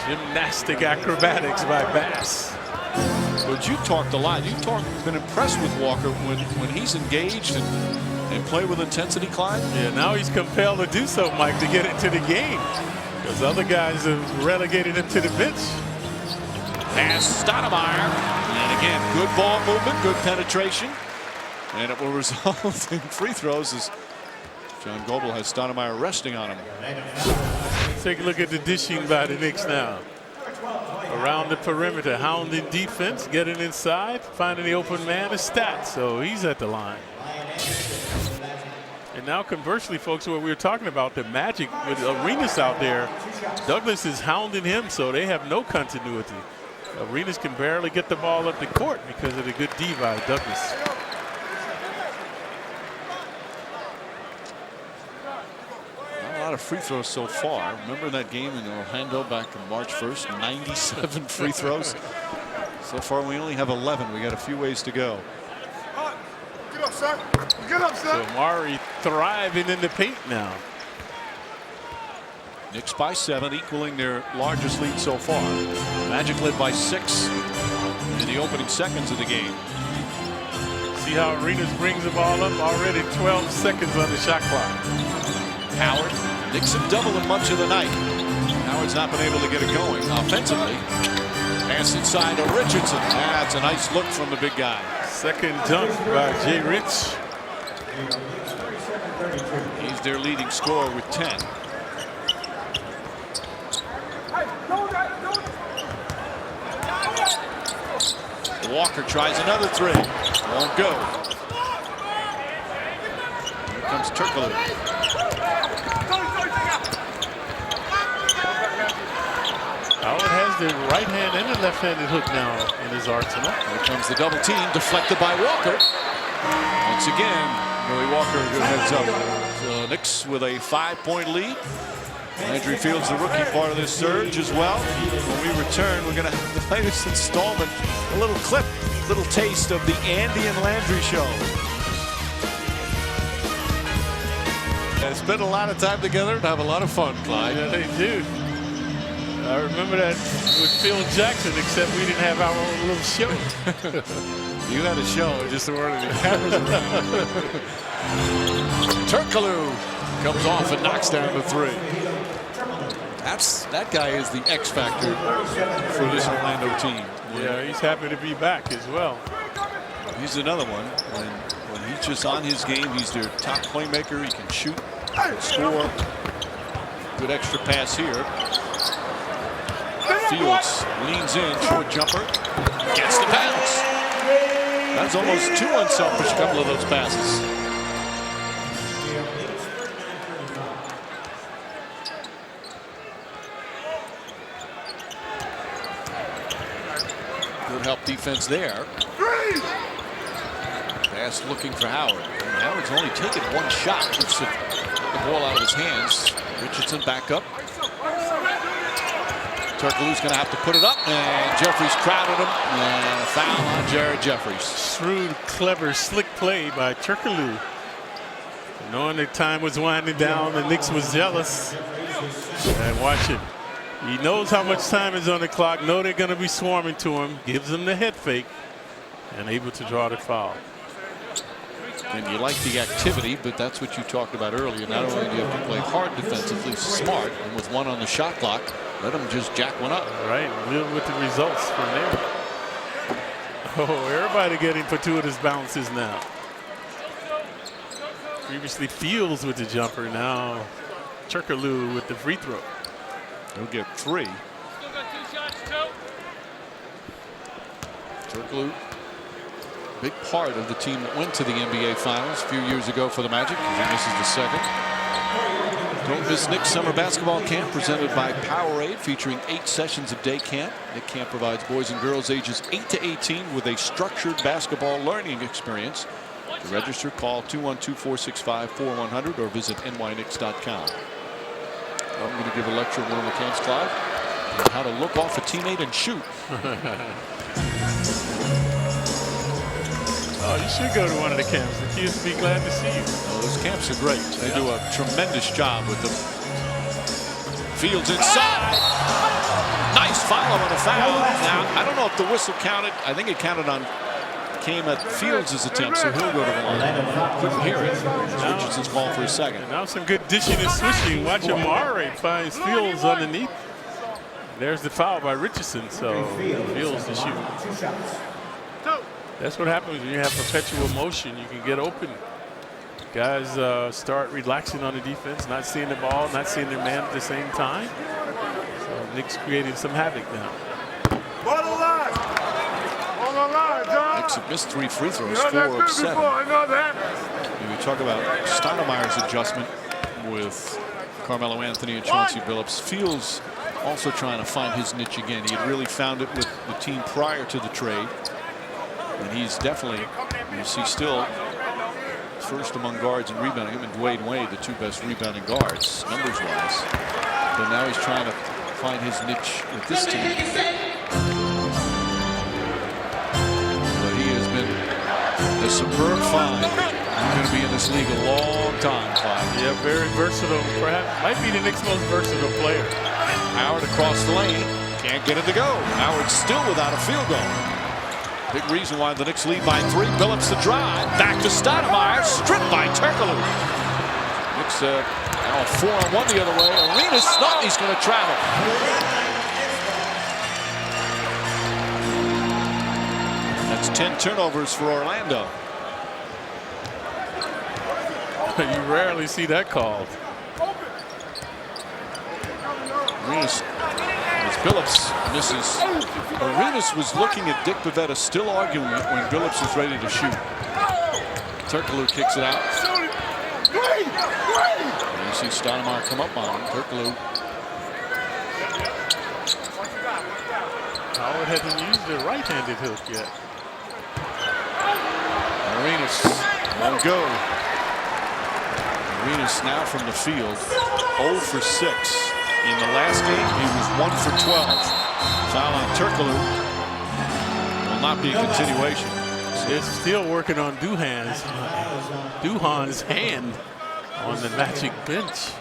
E: Gymnastic acrobatics by Bass.
C: But you talked a lot. You've been impressed with Walker when he's engaged and play with intensity, Clyde.
E: Yeah, now he's compelled to do so, Mike, to get into the game. Because other guys have relegated him to the bench.
C: Pass Stoudemire. And again, good ball movement, good penetration. And it will result in free throws as John Goebel has Stoudemire resting on him.
E: Take a look at the dishing by the Knicks now. Around the perimeter, hounding defense, getting inside, finding the open man, a stat. So he's at the line. And now conversely, folks, what we were talking about, the Magic with Arenas out there, Douglas is hounding him, so they have no continuity. Arenas can barely get the ball up the court because of the good D by Douglas.
C: Not a lot of free throws so far. Remember that game in Orlando back on March 1st, 97 free throws. So far we only have 11. We got a few ways to go.
B: Get up, son. Get up,
E: So Amar'e thriving in the paint now.
C: Knicks by 7, equaling their largest lead so far. Magic led by 6 in the opening seconds of the game.
E: See how Arenas brings the ball up, already 12 seconds on the shot clock.
C: Howard. Knicks have doubled him much of the night. Howard's not been able to get it going offensively. Pass inside to Richardson. That's a nice look from the big guy.
E: Second dunk by Jay Rich.
C: He's their leading scorer with 10. Walker tries another three. Won't go. Here comes Turkoglu.
E: Howard has the right hand and the left handed hook now in his arsenal.
C: Here comes the double team, deflected by Walker. Once again, Billy Walker, good heads up. So Knicks with a 5-point lead. Landry Fields, the rookie, part of this surge as well. When we return, we're going to have the latest installment, a little clip, little taste of the Andy and Landry show. They spend a lot of time together and have a lot of fun, Clyde.
E: Yeah, they do. I remember that with Phil Jackson, except we didn't have our own little show.
C: You had a show, just there weren't any cameras around. Turkoglu comes off and knocks down the three. That guy is the X factor for this Orlando team.
E: Yeah, he's happy to be back as well.
C: He's another one. When he's just on his game, he's their top playmaker. He can shoot, can score. Good extra pass here. Fields leans in, short jumper, gets the bounce. That's almost too unselfish, a couple of those passes. Good help defense there. Pass looking for Howard. And Howard's only taken one shot. Keeps the ball out of his hands. Richardson back up. Turkoglu's going to have to put it up, and Jeffries crowded him, and a foul on Jared Jeffries.
E: Shrewd, clever, slick play by Turkoglu. Knowing the time was winding down, the Knicks was jealous. And watch it. He knows how much time is on the clock, know they're going to be swarming to him, gives them the head fake, and able to draw the foul.
C: And you like the activity, but that's what you talked about earlier. Not only do you have to play hard defensively, smart, and with one on the shot clock, let him just jack one up.
E: Right, live with the results from there. Oh, everybody getting fortuitous bounces now. Previously Fields with the jumper, now Turkoglu with the free throw.
C: He'll get 3. Turkoglu, big part of the team that went to the NBA Finals a few years ago for the Magic. He misses the second. Don't miss Knicks Summer Basketball Camp presented by Powerade, featuring 8 sessions of day camp. Knick Camp provides boys and girls ages 8 to 18 with a structured basketball learning experience. To register, call 212-465-4100 or visit nyknicks.com. I'm going to give a lecture in one of the camps, Clive, on how to look off a teammate and shoot.
E: Oh, you should go to one of the camps. The kids would be glad to see you.
C: Oh, those camps are great. They do a tremendous job with them. Fields inside. Nice follow on the foul. Now, I don't know if the whistle counted. I think it counted on came at Fields' attempt, so he'll go to the line. Couldn't hear it. Richardson's called for a second.
E: And now some good dishing and swishing. Watch Amar'e finds Fields underneath. There's the foul by Richardson, so Fields to shoot. That's what happens when you have perpetual motion. You can get open. Guys start relaxing on the defense, not seeing the ball, not seeing their man at the same time. So Knicks creating some havoc now.
C: Knicks have missed 3 free throws, 4 of 7. We talk about Stoudemire's adjustment with Carmelo Anthony and Chauncey Billups. Fields also trying to find his niche again. He had really found it with the team prior to the trade. And he's definitely, you see, still first among guards in rebounding. Him and Dwight Howard, the 2 best rebounding guards, numbers-wise. But now he's trying to find his niche with this team. But he has been a superb find. He's going to be in this league a long time, Clive.
E: Yeah, very versatile. Perhaps might be the Knicks' most versatile player.
C: Howard across the lane. Can't get it to go. Howard still without a field goal. Big reason why the Knicks lead by 3. Billups the drive. Back to Stoudemire. Stripped by Turkoglu. Knicks now a 4-on-1 the other way. Arenas thought he's going to travel. That's 10 turnovers for Orlando.
E: You rarely see that called.
C: Arenas, as Billups misses. Arenas was looking at Dick Pavetta, still arguing it when Billups is ready to shoot. Turkoglu kicks it out. And you see Stoudemire come up on him. Turkoglu.
E: Howard hasn't used the right-handed hook yet.
C: Arenas won't go. Arenas now from the field, 0 for 6. In the last game, he was 1 for 12. Foul on Turkoglu will not be a continuation.
E: They're still working on Duhan's hand on the Magic bench.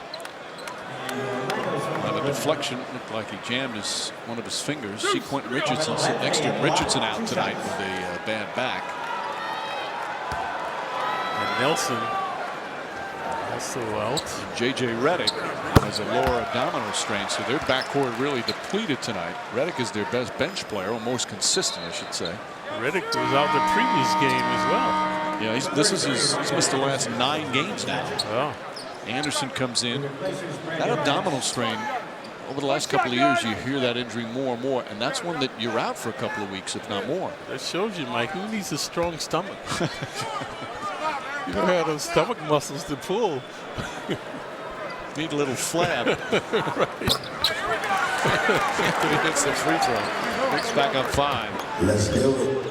C: On a deflection, looked like he jammed one of his fingers. See Quentin Richardson sit next to him. Richardson out tonight with a bad back.
E: And Nelson also out.
C: And J.J. Redick has a lower abdominal strain, so their backcourt really depleted tonight. Redick is their best bench player, or most consistent, I should say.
E: Redick was out the previous game as well.
C: Yeah, he's missed the last 9 games now.
E: Oh.
C: Anderson comes in. That abdominal strain, over the last couple of years, you hear that injury more and more, and that's one that you're out for a couple of weeks, if not more.
E: That shows you, Mike, who needs a strong stomach? You don't have those stomach muscles to pull.
C: Need a little flab. It's the free throw. Knicks back up 5.
G: Let's do it.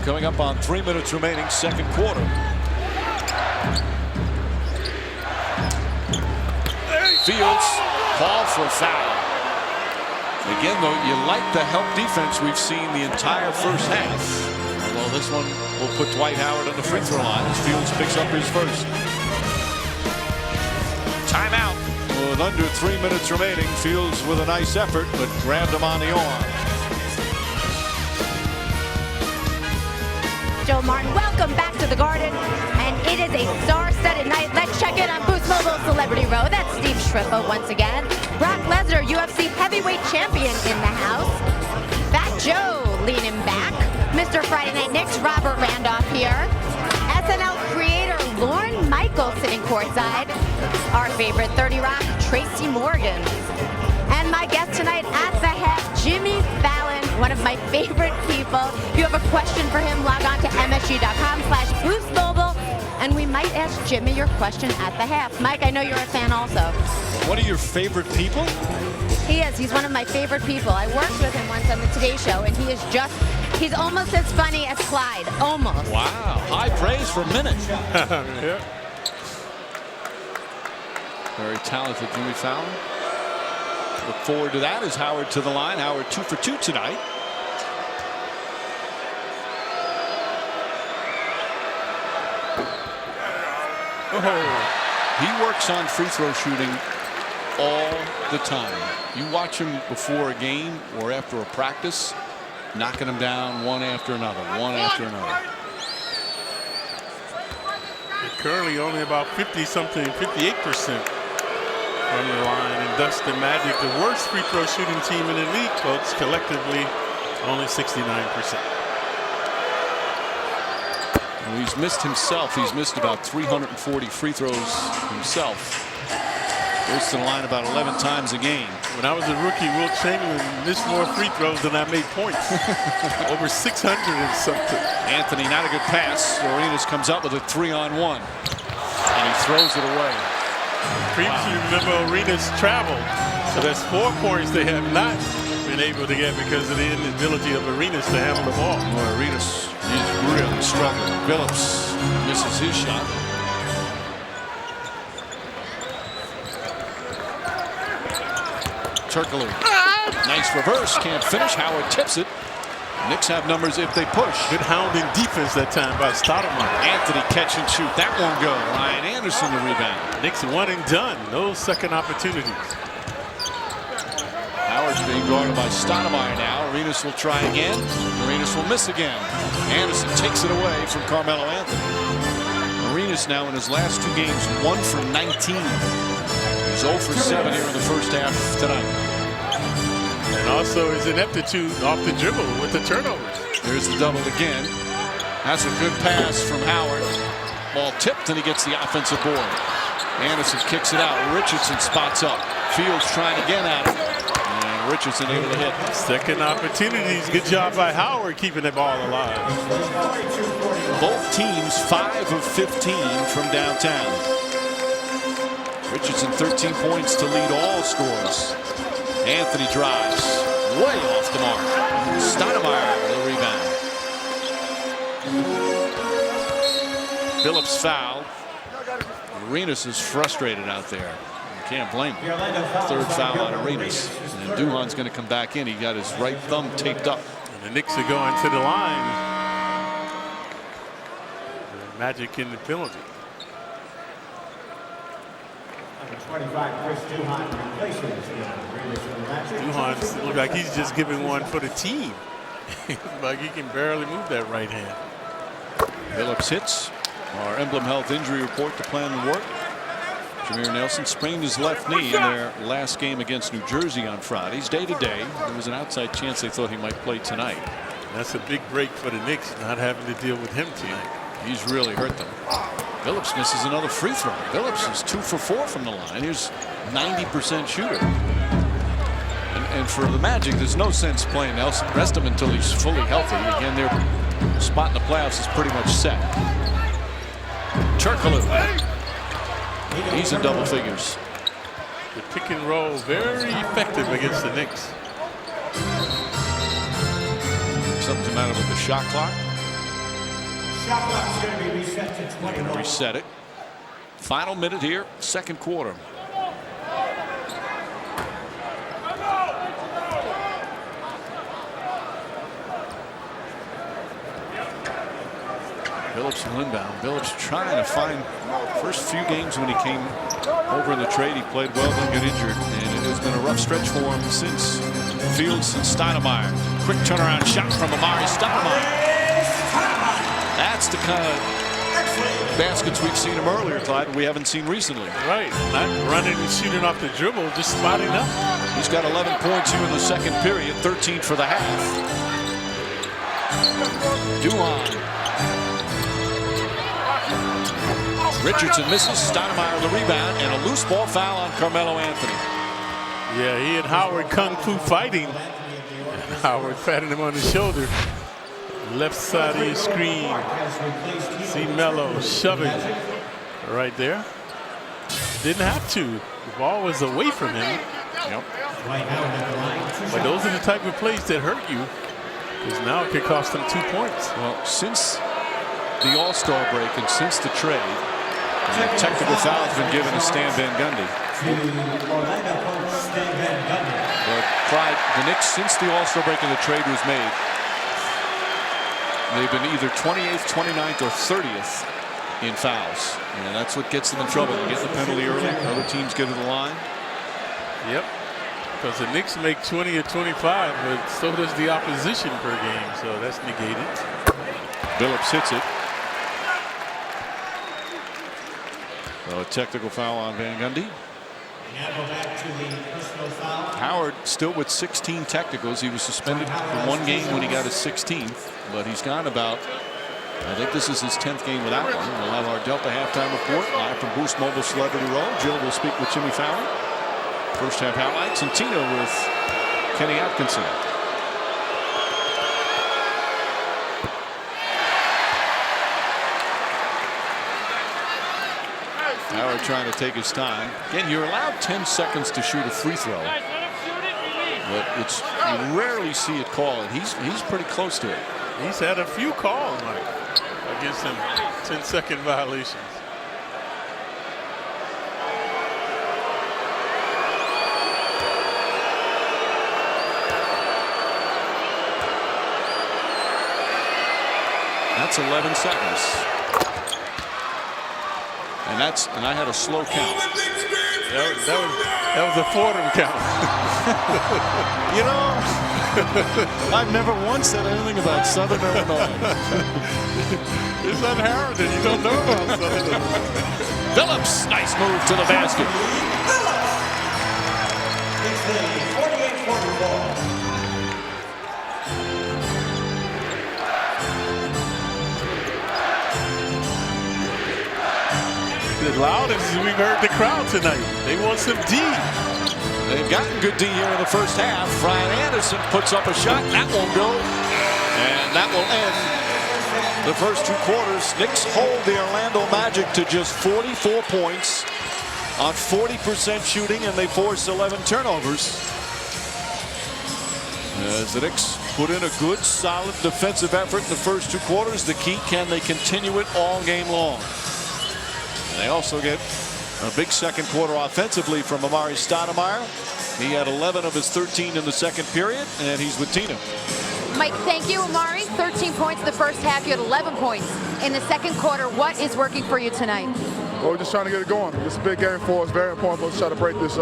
C: Coming up on 3 minutes remaining, second quarter. Fields called for a foul. Again, though, you like the help defense we've seen the entire first half. Well, this one will put Dwight Howard on the free throw line as Fields picks up his first. Timeout with under 3 minutes remaining. Fields with a nice effort, but grabbed him on the arm.
H: Joe Martin, welcome back to the Garden, and it is a star-studded night. Let's check in on Boost Mobile Celebrity Row. That's Steve Schriffo once again. Brock Lesnar, UFC heavyweight champion in the house. Fat Joe leaning back. Mr. Friday Night Knicks, Robert Randolph here. SNL creator Lorne Michaels sitting courtside. Our favorite 30 Rock, Tracy Morgan. And my guest tonight at the half, Jimmy Fallon, one of my favorite people. If you have a question for him, log on to msg.com/boostmobile. And we ask Jimmy your question at the half. Mike, I know you're a fan also.
C: One of your favorite people?
H: He is. He's one of my favorite people. I worked with him once on the Today Show, and he's almost as funny as Clyde. Almost.
C: Wow. High praise for Minute.
E: Yeah.
C: Very talented Jimmy Fallon. Look forward to that as Howard to the line. Howard 2 for 2 tonight. He works on free throw shooting all the time. You watch him before a game or after a practice, knocking them down one after another, one after another.
E: Currently only about 50-something, 58% from the line, and thus the Magic, the worst free throw shooting team in the league, folks, collectively only 69%.
C: Well, he's missed himself. He's missed about 340 free throws himself. Goes to the line about 11 times a game.
E: When I was a rookie, Wilt Chamberlain missed more free throws than I made points. Over 600 and something.
C: Anthony, not a good pass. Arenas comes up with a 3-on-1. And he throws it away.
E: Previously, remember, Arenas traveled. So that's 4 points they have not been able to get because of the inability of Arenas to handle the ball.
C: Well, Arenas, he's really struggling. Phillips misses his shot. Turkoglu. Nice reverse. Can't finish. Howard tips it. Knicks have numbers if they push.
E: Good hounding defense that time by Stoudemire.
C: Anthony catch and shoot. That won't go. Ryan Anderson the rebound.
E: Knicks one and done. No second opportunities.
C: Howard's being guarded by Stoudemire now. Arenas will try again. Arenas will miss again. Anderson takes it away from Carmelo Anthony. Arenas now in his last 2 games 1 for 19. He's 0 for 7 here in the first half tonight.
E: And also his ineptitude off the dribble with the turnovers.
C: There's the double again. That's a good pass from Howard. Ball tipped and he gets the offensive board. Anderson kicks it out. Richardson spots up. Fields trying again at him. And Richardson able to hit.
E: Second opportunities. Good job by Howard keeping the ball alive.
C: Both teams 5 of 15 from downtown. Richardson 13 points to lead all scores. Anthony drives way off the mark. Stoudemire the rebound. Phillips fouled. Arenas is frustrated out there. You can't blame him. 3rd foul on Arenas. And Duhan's going to come back in. He got his right thumb taped up.
E: And the Knicks are going to the line. The Magic in the penalty.
F: 25, Chris Duhan replaces
E: Duhan looks like he's just giving one for the team. Like he can barely move that right hand.
C: Phillips hits. Our Emblem Health injury report to plan the work. Jameer Nelson sprained his left knee in their last game against New Jersey on Friday. He's day to day. There was an outside chance they thought he might play tonight.
E: That's a big break for the Knicks, not having to deal with him tonight.
C: He's really hurt them. Phillips misses another free throw. Phillips is 2 for 4 from the line. Here's 90% shooter. And for the Magic, there's no sense playing Nelson. Rest him until he's fully healthy. Again, their spot in the playoffs is pretty much set. Turkoglu. He's in double figures.
E: The pick and roll very effective against the Knicks.
C: Something's the matter with the shot clock.
F: Shot clock's going to be reset to 20.
C: Going to reset it. Final minute here, 2nd quarter. Phillips will inbound. Phillips trying to find first few games when he came over in the trade. He played well, then got injured, and it has been a rough stretch for him since Fields and Stoudemire. Quick turnaround shot from Amar'e Stoudemire. That's the kind of baskets we've seen him earlier, Clyde, we haven't seen recently.
E: Right, not running and shooting off the dribble, just spotting up.
C: He's got 11 points here in the 2nd period, 13 for the half. Duhan. Richardson misses. Stoudemire the rebound, and a loose ball foul on Carmelo Anthony.
E: Yeah, he and Howard kung fu fighting. Howard patting him on the shoulder. Left side of your screen. See Melo shoving. right there. Didn't have to. The ball was away from him.
A: Yep.
E: But those are the type of plays that hurt you, because now it could cost them 2 points.
C: Well, since the All-Star break and since the trade, a technical foul has been given to Stan Van Gundy. But Clyde, the Knicks, since the All-Star break and the trade was made, they've been either 28th, 29th, or 30th in fouls. And that's what gets them in trouble. They get the penalty early. Other teams get to the line.
E: Yep. Because the Knicks make 20 or 25, but so does the opposition per game. So that's negated.
C: Billups hits it. So a technical foul on Van Gundy. Howard still with 16 technicals. He was suspended for 1 game when he got his 16th, but he's gone about, I think this is his 10th game without one. We'll have our Delta halftime report live from Boost Mobile Celebrity Row. Jill will speak with Jimmy Fallon. First half highlights, and Tina with Kenny Atkinson. Howard trying to take his time. Again, you're allowed 10 seconds to shoot a free throw, but you rarely see it called. He's pretty close to it.
E: He's had a few calls, Mike, against him 10-second violations.
C: That's 11 seconds. And I had a slow count.
E: That was a Fordham count.
C: You know, I've never once said anything about Southern Illinois.
E: It's unheralded. You don't know about Southern Illinois.
C: Phillips, nice move to the basket.
F: It's the 48-44.
E: The loudest we've heard the crowd tonight. They want some D.
C: They've gotten good D here in the first half. Ryan Anderson puts up a shot. That won't go. And that will end the first 2 quarters. Knicks hold the Orlando Magic to just 44 points on 40% shooting, and they force 11 turnovers. As the Knicks put in a good, solid defensive effort in the first 2 quarters. The key, can they continue it all game long? And they also get a big second quarter offensively from Amar'e Stoudemire. He had 11 of his 13 in the second period, and he's with Tina.
H: Mike, thank you. Amar'e, 13 points in the first half. You had 11 points in the second quarter. What is working for you tonight?
B: Well, we're just trying to get it going. It's a big game for us. Very important for us to try to break this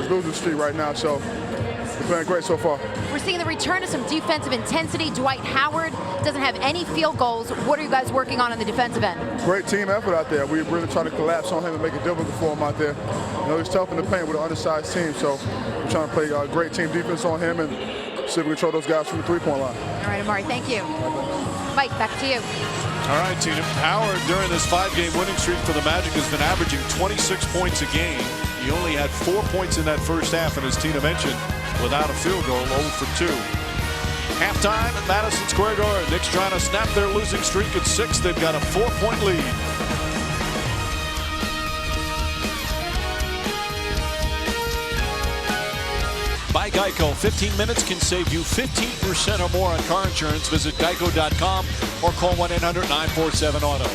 B: losing streak right now. So we're playing great so far.
H: We're seeing the return of some defensive intensity. Dwight Howard doesn't have any field goals. What are you guys working on the defensive end?
B: Great team effort out there. We really try to collapse on him and make it difficult for him out there. You know, he's tough in the paint with an undersized team, so we're trying to play great team defense on him and see if we can control those guys from the three-point line.
H: All right, Amar'e, thank you. Mike, back to you.
C: All right, Tina. Howard, during this 5-game winning streak for the Magic, has been averaging 26 points a game. He only had 4 points in that first half, and as Tina mentioned, without a field goal, 0 for 2. Halftime at Madison Square Garden. Knicks trying to snap their losing streak at 6. They've got a 4-point lead. By Geico, 15 minutes can save you 15% or more on car insurance. Visit geico.com or call 1-800-947-AUTO.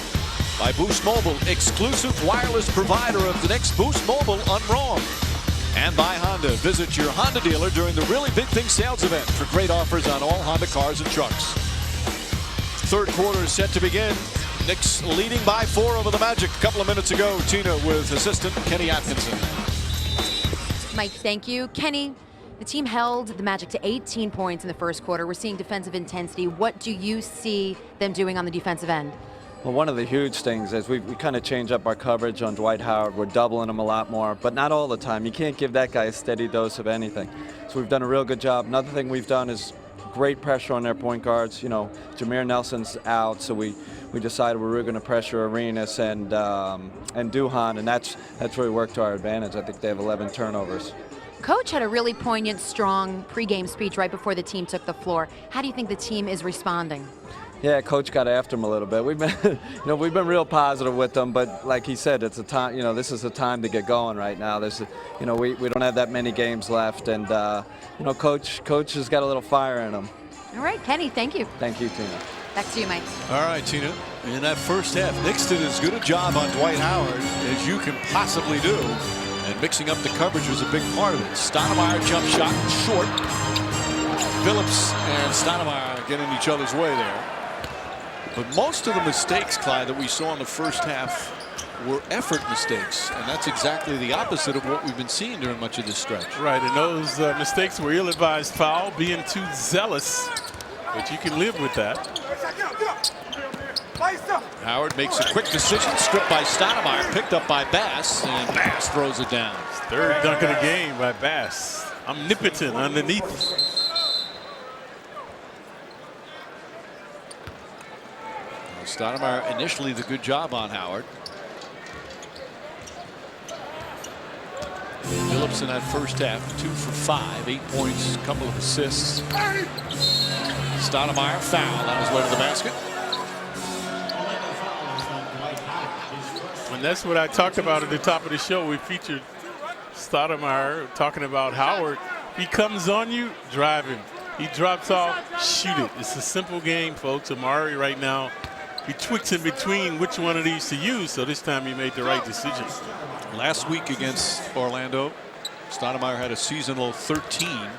C: By Boost Mobile, exclusive wireless provider of the Knicks. Boost Mobile, unwrong. And by Honda, visit your Honda dealer during the Really Big Thing sales event for great offers on all Honda cars and trucks. Third quarter is set to begin. Knicks leading by 4 over the Magic. A couple of minutes ago, Tina with assistant Kenny Atkinson.
H: Mike, thank you. Kenny, the team held the Magic to 18 points in the first quarter. We're seeing defensive intensity. What do you see them doing on the defensive end?
G: Well, one of the huge things is we kind of change up our coverage on Dwight Howard. We're doubling him a lot more, but not all the time. You can't give that guy a steady dose of anything. So we've done a real good job. Another thing we've done is great pressure on their point guards. You know, Jameer Nelson's out, so we decided we were going to pressure Arenas and Duhan, and that's really worked to our advantage. I think they have 11 turnovers.
H: Coach had a really poignant, strong pregame speech right before the team took the floor. How do you think the team is responding?
G: Yeah, coach got after him a little bit. We've been, we've been real positive with them, but like he said, it's a time. This is the time to get going right now. We don't have that many games left, and coach has got a little fire in him.
H: All right, Kenny, thank you.
G: Thank you, Tina.
H: Back to you, Mike.
C: All right, Tina. In that first half, Knicks did as good a job on Dwight Howard as you can possibly do, and mixing up the coverage was a big part of it. Stoudemire jump shot short. Phillips and Stoudemire getting each other's way there. But most of the mistakes, Clyde, that we saw in the first half were effort mistakes, and that's exactly the opposite of what we've been seeing during much of this stretch.
E: Right, and those mistakes were ill-advised foul, being too zealous, but you can live with that.
C: Howard makes a quick decision, stripped by Stoudemire, picked up by Bass, and Bass throws it down.
E: Third dunk of the game by Bass. Omnipotent underneath.
C: Stoudemire initially the good job on Howard. Phillips in that first half, 2 for 5, 8 points, a couple of assists. Stoudemire foul on his way to the basket.
E: And that's what I talked about at the top of the show. We featured Stoudemire talking about Howard. He comes on you, drive him. He drops off, shoot it. It's a simple game, folks. Amar'e right now, he tweaks in between which one of these to use, so this time he made the right decision.
C: Last week against Orlando, Stoudemire had a seasonal 13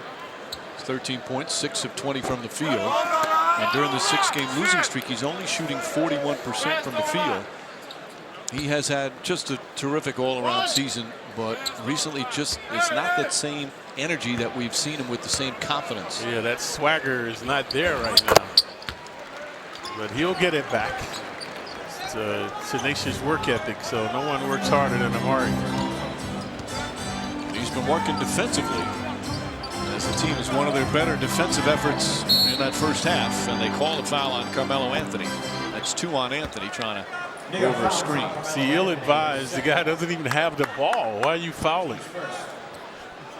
C: points, 6 of 20 from the field. And during the 6-game losing streak, he's only shooting 41% from the field. He has had just a terrific all-around season, but recently just it's not that same energy that we've seen him with the same confidence.
E: Yeah, that swagger is not there right now. But he'll get it back. It's a tenacious work ethic, so no one works harder than Amar'e.
C: He's been working defensively, as the team is one of their better defensive efforts in that first half, and they call the foul on Carmelo Anthony. That's 2 on Anthony trying to over a screen.
E: See, ill-advised. The guy doesn't even have the ball. Why are you fouling?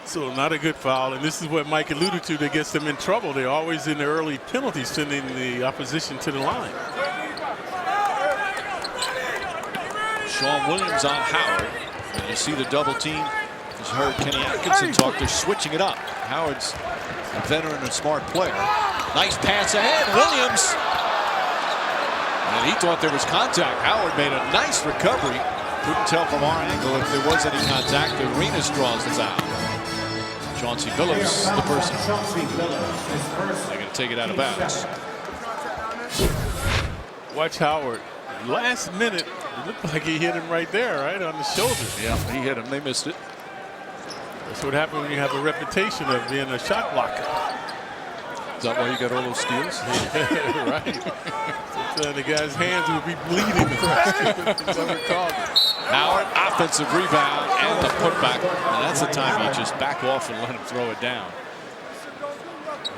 E: So not a good foul, and this is what Mike alluded to that gets them in trouble. They're always in the early penalties, sending the opposition to the line.
C: Sean Williams on Howard, and you see the double team. As you heard Kenny Atkinson talk, they're switching it up. Howard's a veteran and smart player. Nice pass ahead, Williams. And he thought there was contact. Howard made a nice recovery. Couldn't tell from our angle if there was any contact. Arenas draws the foul. Chauncey Billups, the person. They're going to take it out of bounds.
E: Watch Howard. Last minute, it looked like he hit him right there, right on the shoulder.
C: Yeah, he hit him. They missed it.
E: That's what happens when you have a reputation of being a shot blocker.
C: Is that why you got all those steals?
E: Right. So the guy's hands would be bleeding.
C: Howard, offensive rebound and the putback. And that's the time you just back off and let him throw it down.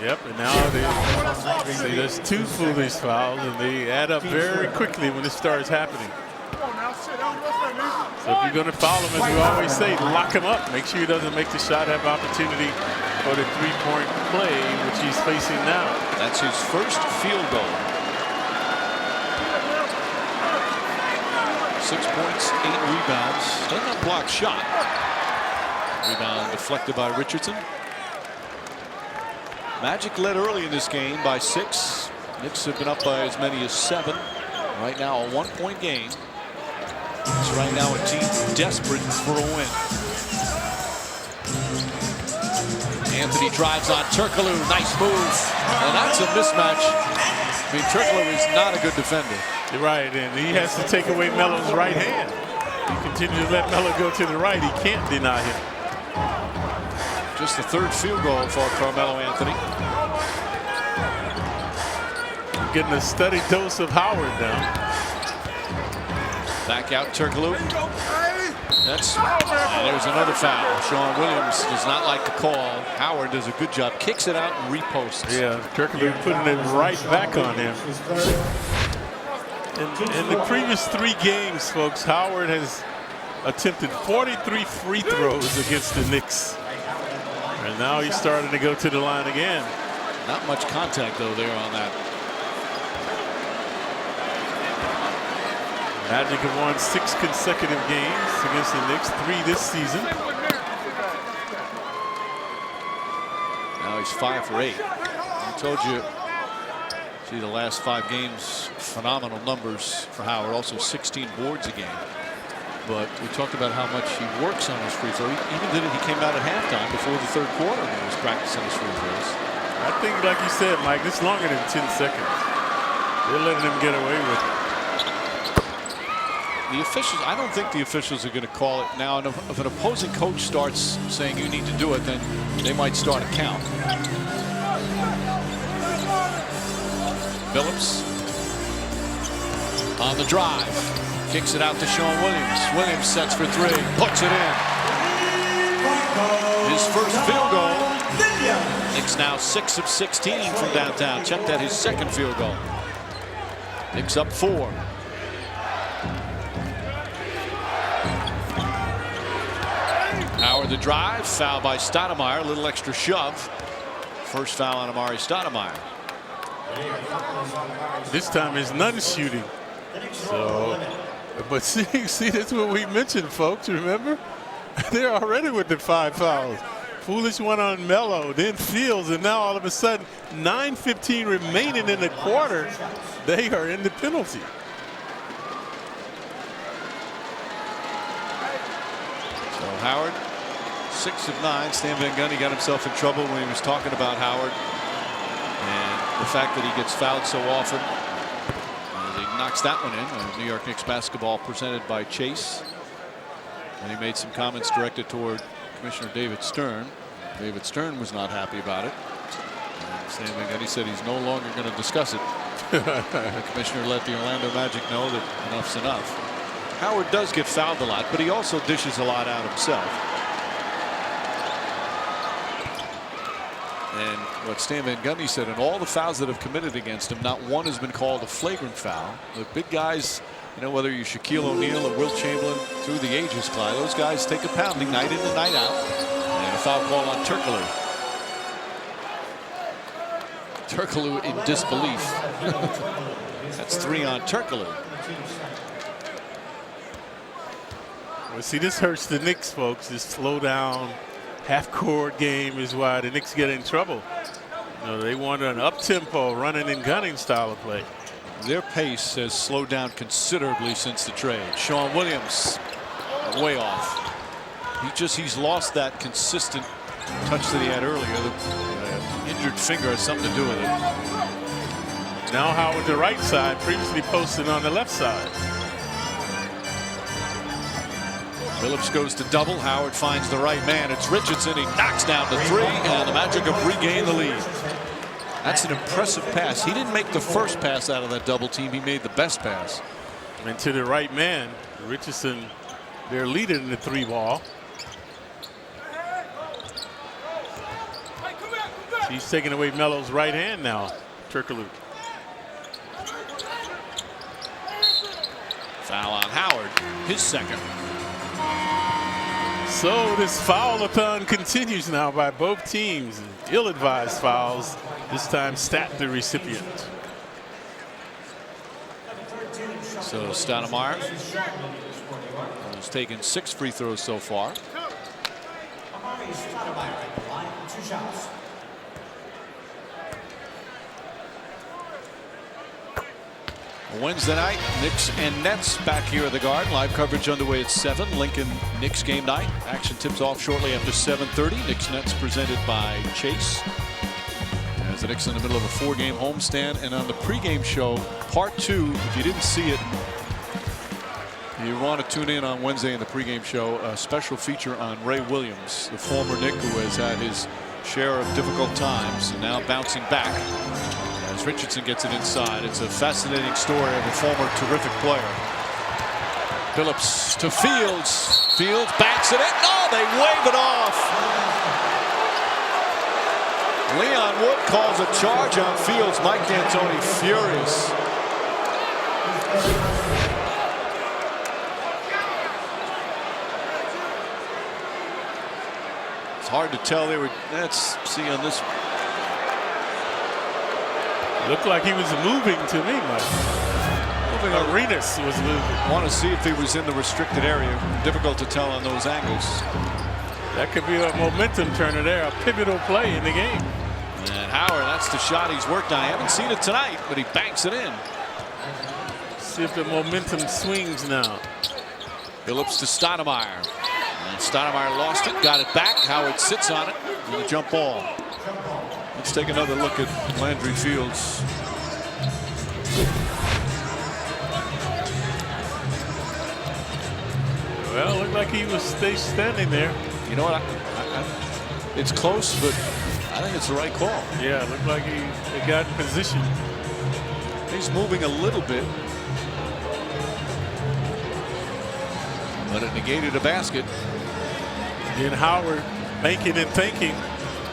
E: Yep, and now see, there's 2 foolish fouls, and they add up very quickly when it starts happening. So if you're going to foul him, as we always say, lock him up. Make sure he doesn't make the shot, have opportunity for the 3-point play, which he's facing now.
C: That's his first field goal. 6 points, 8 rebounds. Doesn't block shot. Rebound deflected by Richardson. Magic led early in this game by 6. Knicks have been up by as many as 7. Right now a 1-point game. It's right now a team desperate for a win. Anthony drives on Turkoglu. Nice move. And that's a mismatch. I mean, Turkoglu is not a good defender.
E: You're right, and he has to take away Melo's right hand. You continue to let Melo go to the right, he can't deny him.
C: Just the 3rd field goal for Carmelo Anthony.
E: Getting a steady dose of Howard now.
C: Back out Turkoglu. There's another foul. Sean Williams does not like the call. Howard does a good job. Kicks it out and reposts.
E: Yeah, Turkoglu putting it right back on him. In the previous 3 games, folks, Howard has attempted 43 free throws against the Knicks. And now he's starting to go to the line again.
C: Not much contact, though, there on that
E: Magic have won 6 consecutive games against the Knicks, 3 this season.
C: Now he's 5 for 8. I told you, see the last 5 games, phenomenal numbers for Howard. Also 16 boards a game. But we talked about how much he works on his free throw. He even did it. He came out at halftime before the third quarter when he was practicing his free throws.
E: I think, like you said, Mike, it's longer than 10 seconds. They're letting him get away with it.
C: The officials, I don't think the officials are going to call it now. And if an opposing coach starts saying you need to do it, then they might start a count. Phillips on the drive, kicks it out to Sean Williams. Williams sets for 3, puts it in. His first field goal. Knicks now 6 of 16 from downtown. Check that, his second field goal. Knicks up 4. Howard the drive, foul by Stoudemire, a little extra shove. First foul on Amar'e Stoudemire.
E: This time it's none shooting. So, but see, that's what we mentioned, folks. Remember, they're already with the 5 fouls. Foolish one on Melo, then Fields, and now all of a sudden, 9:15 remaining in the quarter, they are in the penalty.
C: So Howard, 6 of 9. Stan Van Gundy got himself in trouble when he was talking about Howard and the fact that he gets fouled so often. He knocks that one in. New York Knicks basketball presented by Chase. And he made some comments directed toward Commissioner David Stern. David Stern was not happy about it. And Stan Van Gundy said he's no longer going to discuss it. The commissioner let the Orlando Magic know that enough's enough. Howard does get fouled a lot, but he also dishes a lot out himself. And what Stan Van Gundy said, in all the fouls that have committed against him, not one has been called a flagrant foul. The big guys, you know, whether you're Shaquille O'Neal or Wilt Chamberlain, through the ages, Clyde, those guys take a pounding night in and night out. And a foul call on Turkoglu. Turkoglu in disbelief. That's 3 on Turkoglu.
E: Well, see, this hurts the Knicks, folks. This slow down, half-court game is why the Knicks get in trouble. You know, they want an up-tempo, running and gunning style of play.
C: Their pace has slowed down considerably since the trade. Sean Williams, way off. He's lost that consistent touch that he had earlier. The injured finger has something to do with it.
E: Now Howard the right side, previously posted on the left side.
C: Phillips goes to double. Howard finds the right man. It's Richardson. He knocks down the 3, and the Magic have regained the lead. That's an impressive pass. He didn't make the first pass out of that double team. He made the best pass.
E: And to the right man, Richardson, their leader in the 3-ball. He's taking away Melo's right hand now, Turkoglu.
C: Foul on Howard, his second.
E: So this foul-a-thon continues now by both teams. Ill-advised fouls. This time Stat the recipient.
C: So Stoudemire has taken 6 free throws so far.
F: Amar'e Stoudemire at the line, 2 shots.
C: Wednesday night, Knicks and Nets back here at the Garden. Live coverage underway at 7. Lincoln Knicks game night. Action tips off shortly after 7:30. Knicks Nets presented by Chase. As the Knicks in the middle of a 4-game homestand. And on the pregame show, part 2, if you didn't see it, you want to tune in on Wednesday in the pregame show. A special feature on Ray Williams, the former Knick who has had his share of difficult times and now bouncing back. As Richardson gets it inside, it's a fascinating story of a former terrific player. Phillips to Fields. Fields backs it in. No, they wave it off. Leon Wood calls a charge on Fields. Mike D'Antoni furious. It's hard to tell. They were. Let's see on this.
E: Looked like he was moving to me, Mike.
C: Well, hoping
E: Arenas was moving.
C: Want to see if he was in the restricted area. Difficult to tell on those angles.
E: That could be a momentum turner there, a pivotal play in the game.
C: And Howard, that's the shot he's worked on. I haven't seen it tonight, but he banks it in.
E: See if the momentum swings now.
C: Phillips to Stoudemire. And Stoudemire lost it, got it back. Howard sits on it with a jump ball. Let's take another look at Landry Fields.
E: Well, looked like he was standing there.
C: You know what? It's close, but I think it's the right call.
E: Yeah, it looked like he got in position.
C: He's moving a little bit. But it negated a basket.
E: Then Howard banking and thinking.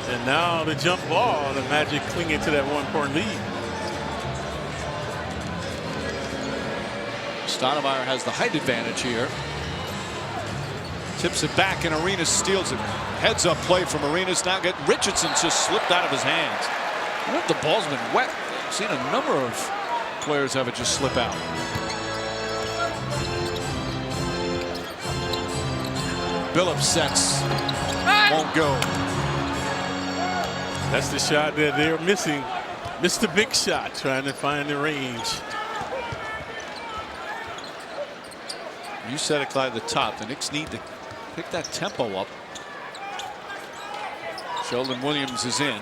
E: And now the jump ball, the Magic clinging to that 1-point lead.
C: Stoudemire has the height advantage here. Tips it back and Arenas steals it. Heads up play from Arenas. Now Richardson's just slipped out of his hands. I wonder if the ball's been wet. I've seen a number of players have it just slip out. Phillips sets. Won't go.
E: That's the shot that they're missing. Missed the big shot, trying to find the range.
C: You said it, Clyde, at the top. The Knicks need to pick that tempo up. Sheldon Williams is in.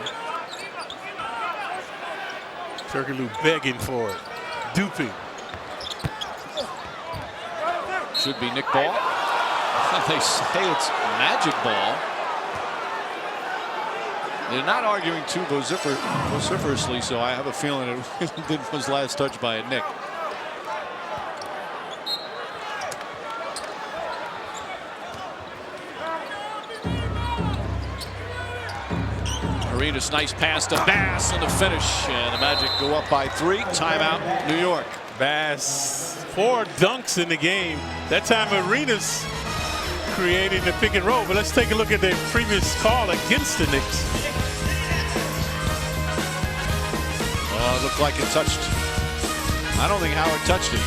E: Turkoglu begging for it. Duping.
C: Should be Knick ball. They say it's Magic ball. They're not arguing too vociferously, so I have a feeling it was last touched by a Knick. Arenas, nice pass to Bass and the finish, and the Magic go up by 3. Timeout, New York.
E: Bass, 4 dunks in the game. That time Arenas creating the pick and roll. But let's take a look at their previous call against the Knicks.
C: Oh, it looked like it touched. I don't think Howard touched it.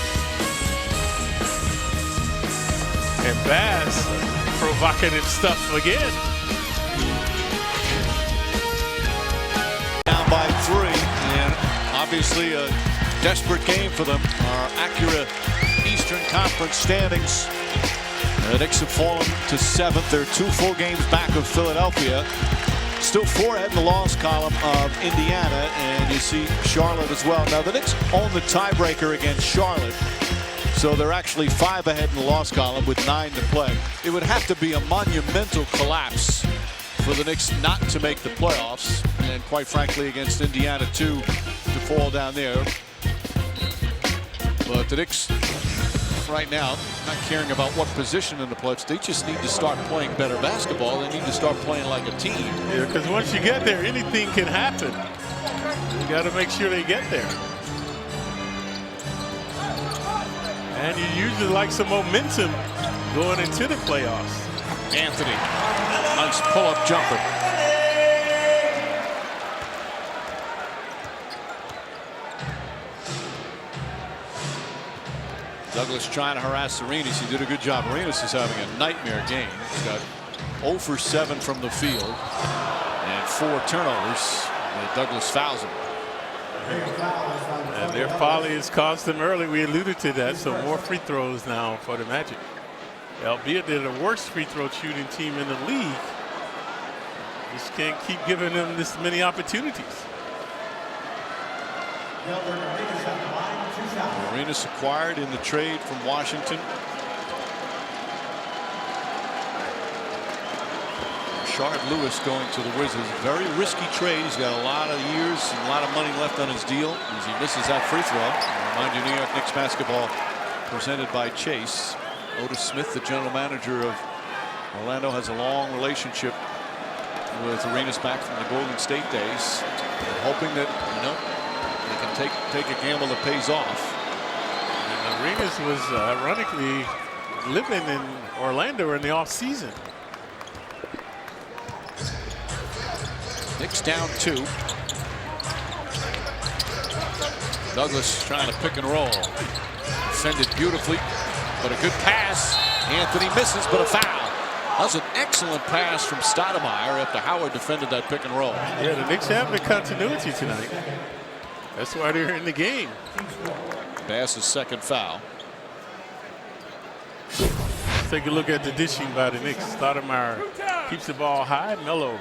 E: And Bass, provocative stuff again.
C: Down by 3, and obviously a desperate game for them. Our Acura Eastern Conference standings. The Knicks have fallen to 7th. They're 2 full games back of Philadelphia. Still 4 ahead in the loss column of Indiana, and you see Charlotte as well. Now the Knicks own the tiebreaker against Charlotte, so they're actually 5 ahead in the loss column with 9 to play. It would have to be a monumental collapse for the Knicks not to make the playoffs, and quite frankly against Indiana too, to fall down there. But the Knicks right now not caring about what position in the playoffs. They just need to start playing better basketball. They need to start playing like a team.
E: Yeah, because once you get there, anything can happen. You got to make sure they get there. And you usually like some momentum going into the playoffs.
C: Anthony, nice pull-up jumper. Douglas trying to harass Arenas. He did a good job. Arenas is having a nightmare game. He's got 0 for 7 from the field and 4 turnovers. And Douglas fouls him.
E: And their folly has cost them early. We alluded to that. So more free throws now for the Magic. Albeit they're the worst free throw shooting team in the league. Just can't keep giving them this many opportunities.
C: Arenas acquired in the trade from Washington. Rashard Lewis going to the Wizards. Very risky trade. He's got a lot of years and a lot of money left on his deal as he misses that free throw. Remind you, New York Knicks basketball presented by Chase. Otis Smith, the general manager of Orlando, has a long relationship with Arenas back from the Golden State days. They're hoping that, they can take a gamble that pays off.
E: And Arenas was ironically living in Orlando in the offseason.
C: Knicks down 2. Douglas trying to pick and roll.
I: defended beautifully, but a good pass. Anthony misses, but a foul. That was an excellent pass from Stoudemire after Howard defended that pick and roll.
E: Yeah, the Knicks have the continuity tonight. That's why they're in the game.
I: Bass's second foul.
E: Let's take a look at the dishing by the Knicks. Stoudemire keeps the ball high. Melo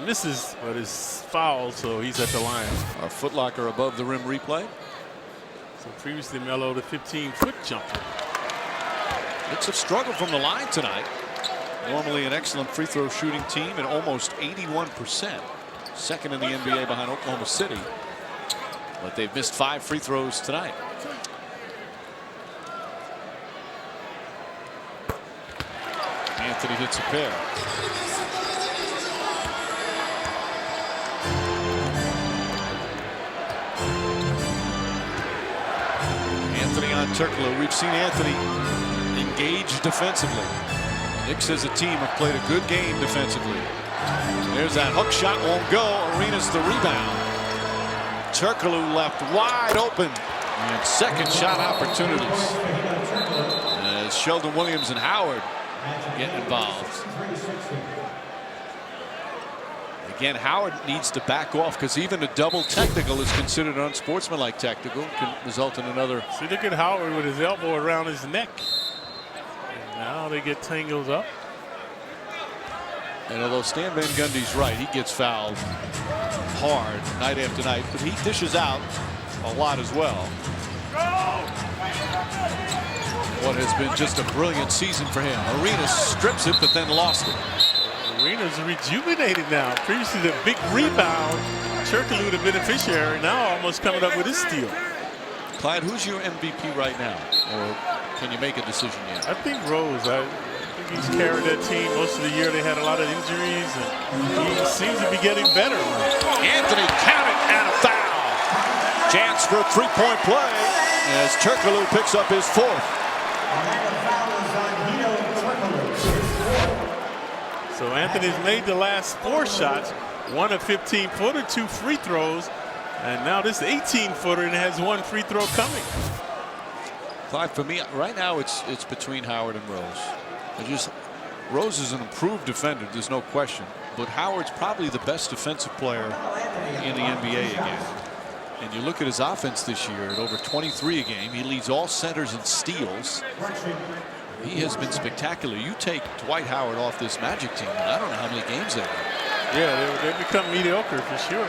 E: misses, but is fouled, so he's at the line.
I: Our Foot Locker above the rim replay.
E: So previously Melo, the 15-foot jumper.
I: Knicks have struggled from the line tonight. Normally an excellent free throw shooting team at almost 81%. Second in the NBA behind Oklahoma City. But they've missed 5 free throws tonight. Anthony hits a pair. Anthony on Turkoglu. We've seen Anthony engage defensively. Knicks as a team have played a good game defensively. There's that hook shot, won't go. Arenas the rebound. Turkoglu left wide open. And second shot opportunities. As Sheldon Williams and Howard get involved. Again, Howard needs to back off because even a double technical is considered an unsportsmanlike technical. Can result in another.
E: See, look at Howard with his elbow around his neck. And now they get tangled up.
I: And although Stan Van Gundy's right, he gets fouled hard night after night, but he dishes out a lot as well. What has been just a brilliant season for him. Arenas strips it, but then lost it.
E: Arenas rejuvenated now. Previously the big rebound. Turkoglu the beneficiary, now almost coming up with his steal.
I: Clyde, who's your MVP right now? Or can you make a decision yet?
E: I think Rose. I think he's carried that team most of the year. They had a lot of injuries, and he seems to be getting better.
I: Anthony counted and a foul. Chance for a three-point play as Turkoglu picks up his 4th.
E: So Anthony's made the last 4 shots, 1 a 15-footer, 2 free throws, and now this 18-footer and has 1 free throw coming.
I: Clyde, for me right now it's between Howard and Rose. Rose is an improved defender, there's no question, but Howard's probably the best defensive player in the NBA again. And you look at his offense this year at over 23 a game. He leads all centers in steals. He has been spectacular. You take Dwight Howard off this Magic team, and I don't know how many games they've won.
E: Yeah, they become mediocre for sure.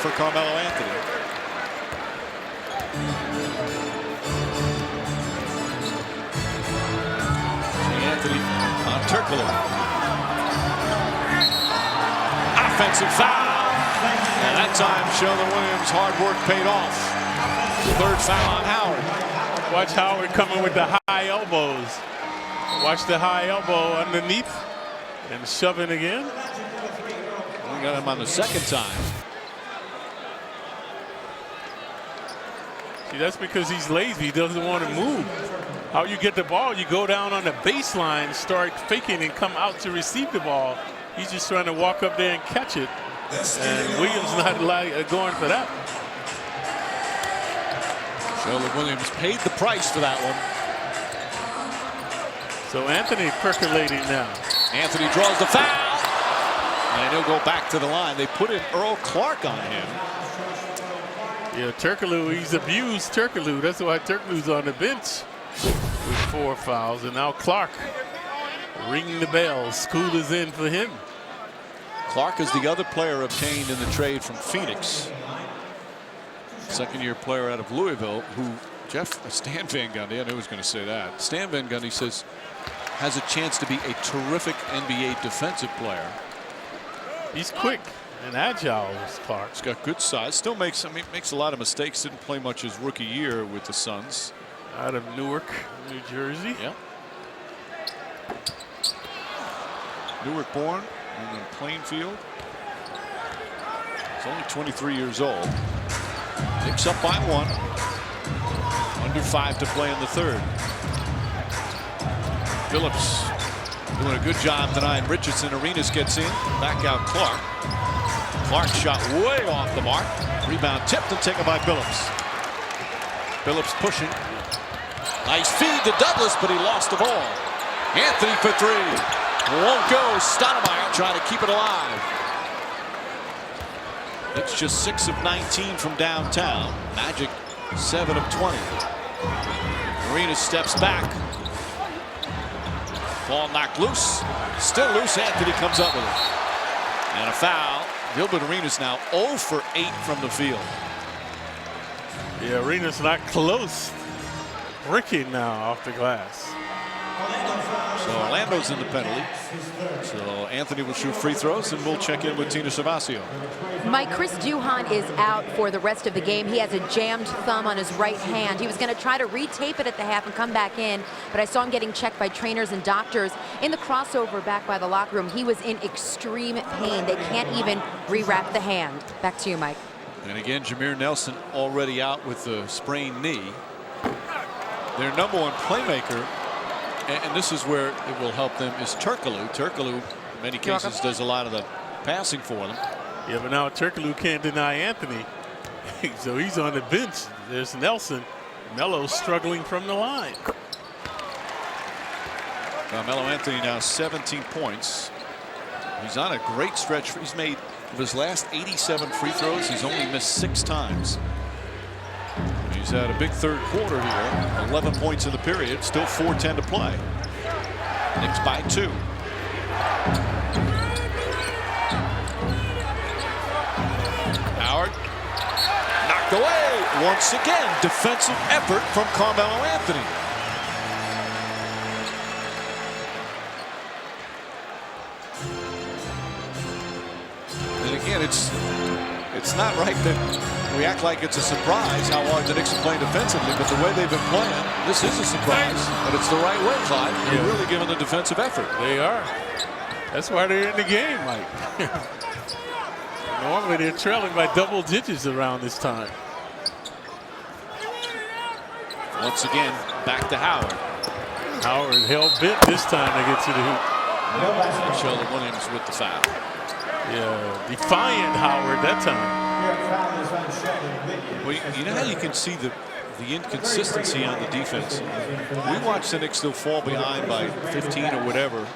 I: For Carmelo Anthony. Anthony on Turkoglu. Offensive foul. And that time Sheldon Williams' hard work paid off. 3rd foul on Howard.
E: Watch Howard coming with the high elbows. Watch the high elbow underneath and shoving again.
I: We got him on the 2nd time.
E: See, that's because he's lazy. He doesn't want to move. How you get the ball, you go down on the baseline, start faking and come out to receive the ball. He's just trying to walk up there and catch it. And Williams not going for that.
I: Sheldon Williams paid the price for that one.
E: So Anthony percolating now.
I: Anthony draws the foul. And he'll go back to the line. They put in Earl Clark on him.
E: Yeah, Turkoglu, he's abused Turkoglu. That's why Turkoglu's on the bench with 4 fouls. And now Clark ringing the bell. School is in for him.
I: Clark is the other player obtained in the trade from Phoenix. 2nd-year player out of Louisville, who Stan Van Gundy, I knew he was going to say that. Stan Van Gundy says has a chance to be a terrific NBA defensive player.
E: He's quick and agile, Clark.
I: He's got good size. Still makes a lot of mistakes. Didn't play much his rookie year with the Suns.
E: Out of Newark, New Jersey.
I: Yeah. Newark born in Plainfield. He's only 23 years old. Knicks up by 1. Under 5 to play in the 3rd. Phillips doing a good job tonight. Richardson. Arenas gets in. Back out Clark. Clark shot way off the mark. Rebound tipped and taken by Billups. Billups pushing. Nice feed to Douglas, but he lost the ball. Anthony for three. Won't go. Stoudemire trying to keep it alive. It's just 6 of 19 from downtown. Magic 7 of 20. Arenas steps back. Ball knocked loose. Still loose. Anthony comes up with it. And a foul. Gilbert Arenas now 0 for 8 from the field.
E: Yeah, Arenas not close. Bricking now off the glass.
I: So Orlando's in the penalty. So Anthony will shoot free throws, and we'll check in with Tina Savasio.
J: Mike, Chris Duhon is out for the rest of the game. He has a jammed thumb on his right hand. He was going to try to retape it at the half and come back in, but I saw him getting checked by trainers and doctors. In the crossover back by the locker room, he was in extreme pain. They can't even rewrap the hand. Back to you, Mike.
I: And again, Jameer Nelson already out with the sprained knee. Their number one playmaker, and this is where it will help them, is Turkoglu. Turkoglu, in many cases, does a lot of the passing for them.
E: Yeah, but now Turkoglu can't deny Anthony. So he's on the bench. There's Nelson. Melo struggling from the line.
I: Carmelo Anthony now 17 points. He's on a great stretch. He's made, of his last 87 free throws, he's only missed 6 times. He's had a big third quarter here. 11 points in the period. Still 4:10 to play. Knicks by 2. Howard knocked away. Once again, defensive effort from Carmelo Anthony. And again, it's not right that we act like it's a surprise how hard the Knicks are playing defensively, but the way they've been playing, this is a surprise. But it's the right way, Clyde. They're really giving the defensive effort.
E: They are. That's why they're in the game, Mike. Normally they're trailing by double digits around this time.
I: Once again, back to Howard.
E: Howard hell-bent this time to get to the hoop.
I: Sheldon Williams with the foul.
E: Yeah, defiant Howard that time.
I: Well, you know how you can see the inconsistency on the defense? We watch the Knicks still fall behind by 15 or whatever,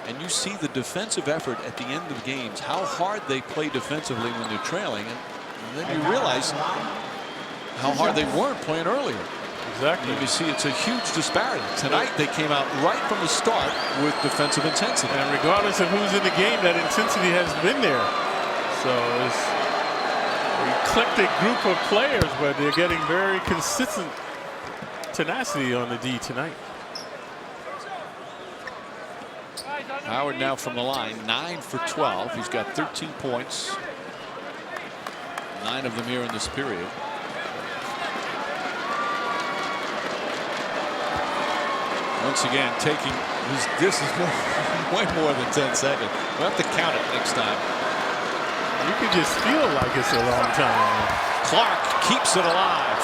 I: and you see the defensive effort at the end of the games, how hard they play defensively when they're trailing, and then you realize how hard they weren't playing earlier.
E: Exactly.
I: You can see it's a huge disparity. Tonight they came out right from the start with defensive intensity.
E: And regardless of who's in the game, that intensity has been there. So it's an eclectic group of players, but they're getting very consistent tenacity on the D tonight.
I: Howard now from the line, 9 for 12. He's got 13 points. 9 of them here in this period. Once again, taking this is way more than 10 seconds. We'll have to count it next time.
E: You can just feel like it's a long time.
I: Clark keeps it alive.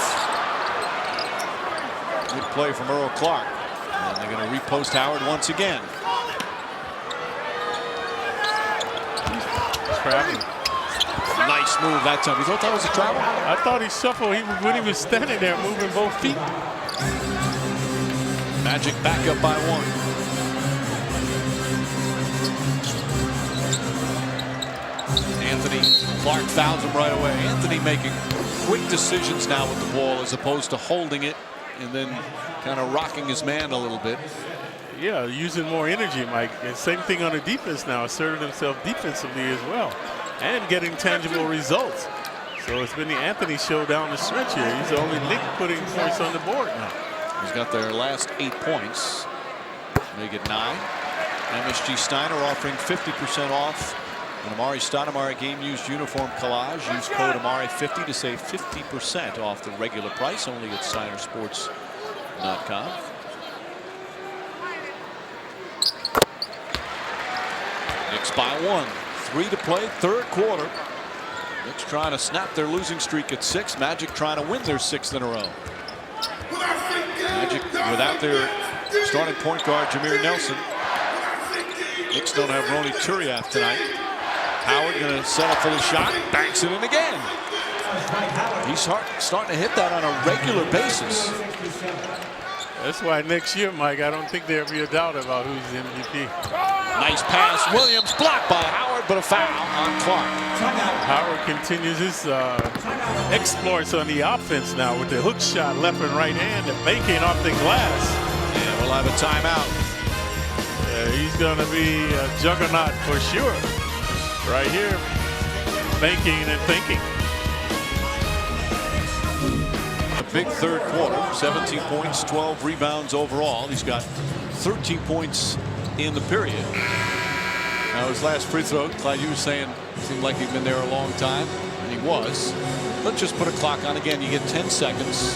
I: Good play from Earl Clark. And they're going to repost Howard once again.
E: Traveling.
I: Nice move that time. You thought that was a travel?
E: I thought he shuffled when he was standing there moving both feet.
I: Magic back up by 1. Anthony, Clark fouls him right away. Anthony making quick decisions now with the ball as opposed to holding it and then kind of rocking his man a little bit.
E: Yeah, using more energy, Mike. And same thing on the defense now, asserting himself defensively as well and getting tangible results. So it's been the Anthony show down the stretch here. He's the only Knick putting points on the board now.
I: He's got their last 8 points. Make it 9. MSG Steiner offering 50% off an Amar'e Stoudemire game-used uniform collage. Use code Amar'e50 to save 50% off the regular price, only at SteinerSports.com. Knicks by 1. 3 to play, third quarter. Knicks trying to snap their losing streak at 6. Magic trying to win their 6th in a row. Magic without their starting point guard Jameer Nelson. Knicks don't have Ronny Turiaf tonight. Howard going to settle for the shot. Banks it in again. He's starting to hit that on a regular basis.
E: That's why next year, Mike, I don't think there'll be a doubt about who's the MVP.
I: Nice pass. Williams blocked by Howard, but a foul on Clark.
E: Howard continues his exploits on the offense now with the hook shot left and right hand and banking off the glass.
I: Yeah, we'll have a timeout.
E: He's going to be a juggernaut for sure. Right here, banking and thinking.
I: Big third quarter, 17 points, 12 rebounds overall. He's got 13 points in the period. Now his last free throw, Clyde, you were saying, seemed like he'd been there a long time, and he was. Let's just put a clock on again. You get 10 seconds.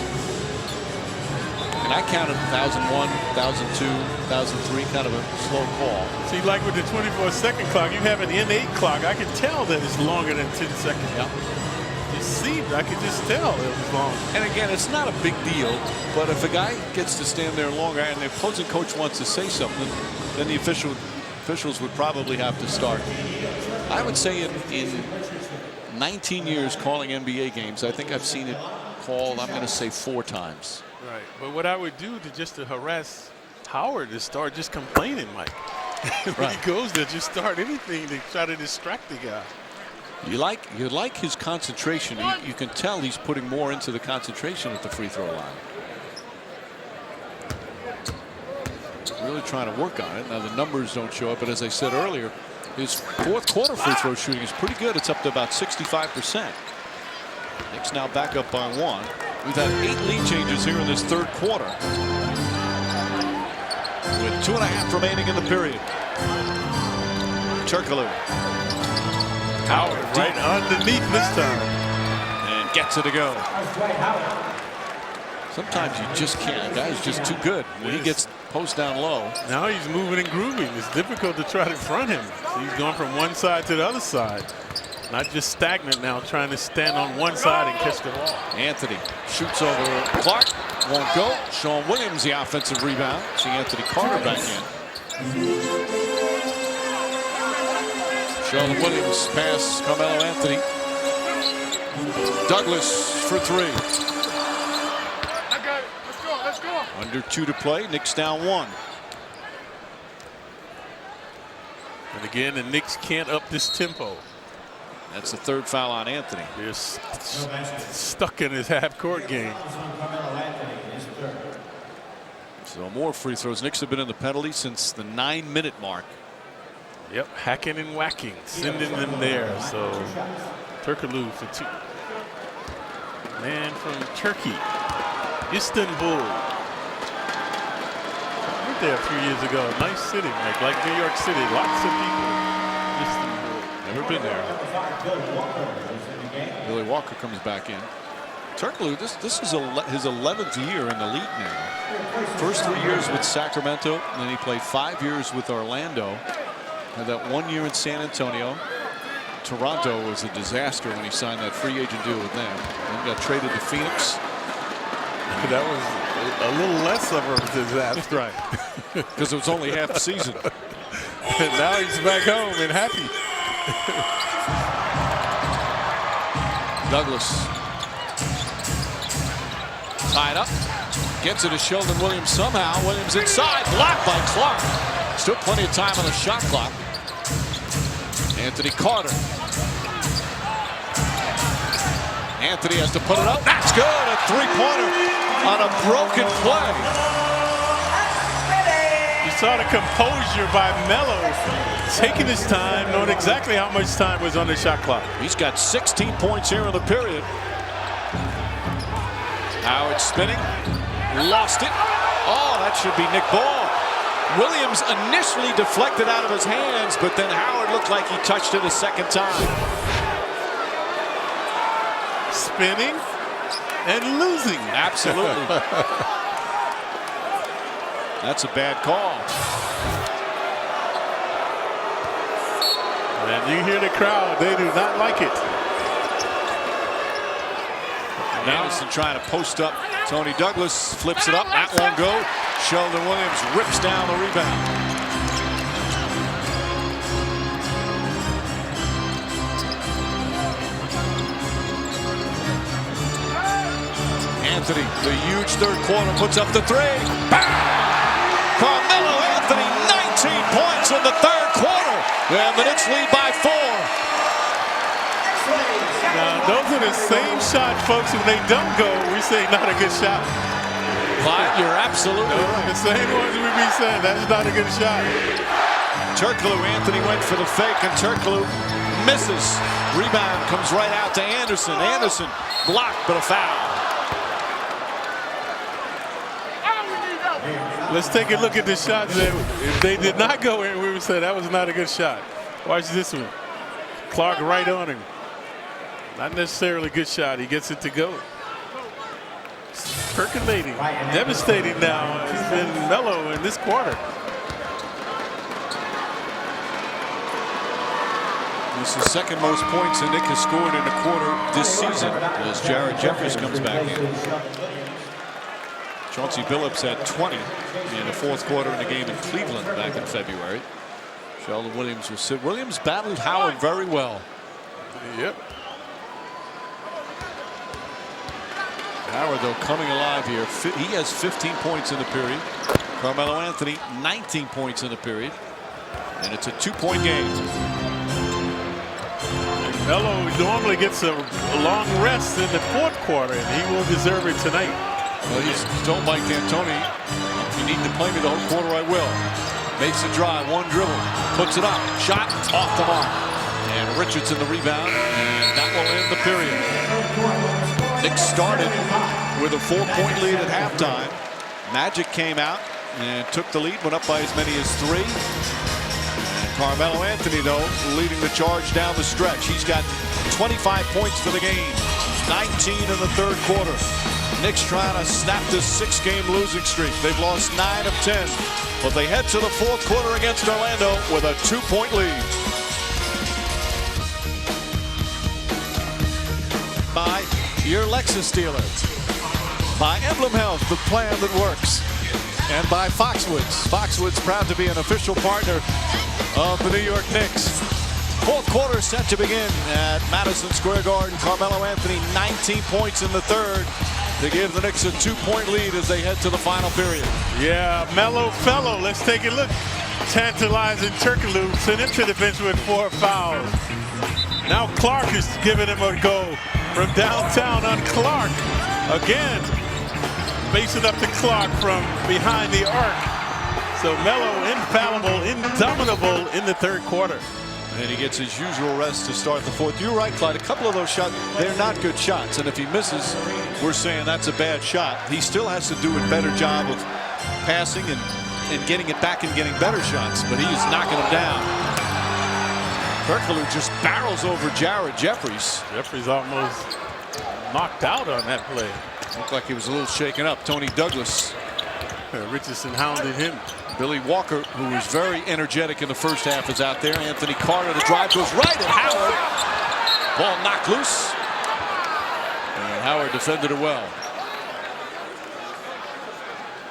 I: And I counted 1,001, 1,002, 1,003, kind of a slow call.
E: See, like with the 24-second clock, you have an innate clock. I can tell that it's longer than 10 seconds.
I: Yep.
E: I could just tell it was long.
I: And again, it's not a big deal, but if a guy gets to stand there longer and the opposing coach wants to say something, then the officials would probably have to start. I would say in 19 years calling NBA games, I think I've seen it called, I'm going to say 4 times.
E: Right, but what I would do to harass Howard is start just complaining, Mike. When he goes there, just start anything to try to distract the guy.
I: You like his concentration. You can tell he's putting more into the concentration at the free throw line. Really trying to work on it. Now the numbers don't show up, but as I said earlier, his fourth quarter free throw shooting is pretty good. It's up to about 65%. Knicks now back up by 1. We've had 8 lead changes here in this third quarter, with 2.5 remaining in the period. Turkoglu.
E: Howard right underneath this time.
I: And gets it to go. Sometimes you just can't. The guy's just too good. When he gets post down low.
E: Now he's moving and grooving. It's difficult to try to front him. He's going from one side to the other side. Not just stagnant now, trying to stand on one side and catch the ball.
I: Anthony shoots over Clark. Won't go. Sean Williams, the offensive rebound. See Anthony Carter back in. Sean Williams pass Carmelo Anthony. Douglas for 3.
B: I got it. Let's go.
I: Under 2 to play. Knicks down 1.
E: And again, the Knicks can't up this tempo.
I: That's the 3rd foul on Anthony.
E: They're stuck in his half-court game.
I: So more free throws. Knicks have been in the penalty since the 9-minute mark.
E: Yep, hacking and whacking, sending them there. So Turkoglu for 2. Man from Turkey, Istanbul. I went there a few years ago. Nice city, like New York City. Lots of people. Istanbul.
I: Never been there. Billy Walker comes back in. Turkoglu, this is his 11th year in the league now. First 3 years with Sacramento, and then he played 5 years with Orlando. Had that 1 year in San Antonio. Toronto was a disaster when he signed that free agent deal with them. Then got traded to Phoenix.
E: That was a little less of a disaster.
I: Right. Because it was only half the season.
E: And now he's back home and happy.
I: Douglas. Tied up. Gets it to Sheldon Williams somehow. Williams inside. Blocked by Clark. Still plenty of time on the shot clock. Anthony Carter. Anthony has to put it up. That's good. A 3-pointer on a broken play.
E: You saw the composure by Melo, taking his time, knowing exactly how much time was on the shot clock.
I: He's got 16 points here in the period. Howard spinning. Lost it. Oh, that should be Nick Ball. Williams initially deflected out of his hands, but then Howard looked like he touched it a second time.
E: Spinning and losing.
I: Absolutely. That's a bad call.
E: And you hear the crowd, they do not like it.
I: Anderson trying to post up. Tony Douglas flips it up. That won't go. Sheldon Williams rips down the rebound. Anthony, the huge third quarter, puts up the three. Bang! Carmelo Anthony, 19 points in the third quarter. And the Knicks lead by 4.
E: Now, those are the same shots, folks. When they don't go, we say not a good shot.
I: Clyde, you're absolutely right.
E: The same ones we be saying, that's not a good shot.
I: Turkoglu, Anthony went for the fake, and Turkoglu misses. Rebound comes right out to Anderson. Anderson blocked, but a foul.
E: Let's take a look at the shots that if they did not go in, we would say that was not a good shot. Watch this one. Clark right on him. Not necessarily a good shot. He gets it to go. Percolating, devastating now. He's been Melo in this quarter.
I: This is the second most points the Knicks has scored in a quarter this season as Jared Jeffries comes back in. Chauncey Billups had 20 in the fourth quarter in the game in Cleveland back in February. Sheldon Williams was sit. Williams battled Howard very well.
E: Yep.
I: Howard, though, coming alive here. He has 15 points in the period. Carmelo Anthony, 19 points in the period. And it's a 2-point game.
E: Melo normally gets a long rest in the fourth quarter, and he will deserve it tonight.
I: Well, he's told Mike D'Antoni, if you need to play me the whole quarter, I will. Makes a drive, one dribble, puts it up, shot off the mark. And Richardson the rebound, and that will end the period. Knicks started with a 4-point lead at halftime. Magic came out and took the lead, went up by as many as 3. Carmelo Anthony, though, leading the charge down the stretch. He's got 25 points for the game, 19 in the third quarter. Knicks trying to snap this 6-game losing streak. They've lost 9 of 10, but they head to the fourth quarter against Orlando with a 2-point lead. By your Lexus dealer, by Emblem Health, the plan that works, and by Foxwoods. Foxwoods proud to be an official partner of the New York Knicks. Fourth quarter set to begin at Madison Square Garden. Carmelo Anthony 19 points in the third to give the Knicks a 2-point lead as they head to the final period.
E: Yeah, Melo fellow. Let's take a look. Tantalizing Turkoglu sent him to the bench with 4 fouls. Now Clark is giving him a go from downtown on Clark. Again, facing up to Clark from behind the arc. So Melo infallible, indomitable in the third quarter.
I: And he gets his usual rest to start the fourth. You're right, Clyde. A couple of those shots, they're not good shots. And if he misses, we're saying that's a bad shot. He still has to do a better job of passing and getting it back and getting better shots. But he's knocking them down. Turkoglu just barrels over Jared Jeffries.
E: Jeffries almost knocked out on that play.
I: Looked like he was a little shaken up. Tony Douglas.
E: Richardson hounded him.
I: Billy Walker, who was very energetic in the first half, is out there. Anthony Carter, the drive goes right at Howard. Ball knocked loose. And Howard defended it well.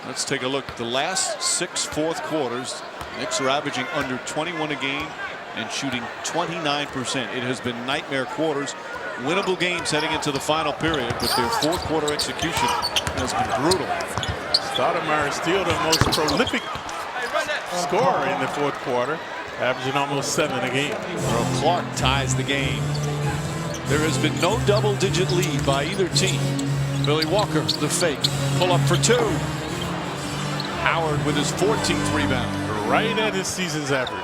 I: Let's take a look at the last 6 fourth quarters. Knicks are averaging under 21 a game and shooting 29%. It has been nightmare quarters. Winnable games heading into the final period, but their fourth quarter execution has been brutal.
E: Stoudemire is still the most prolific scorer in the fourth quarter, averaging almost 7 a game.
I: Earl Clark ties the game. There has been no double-digit lead by either team. Billy Walker, the fake, pull up for 2. Howard with his 14th rebound.
E: Right at his season's average.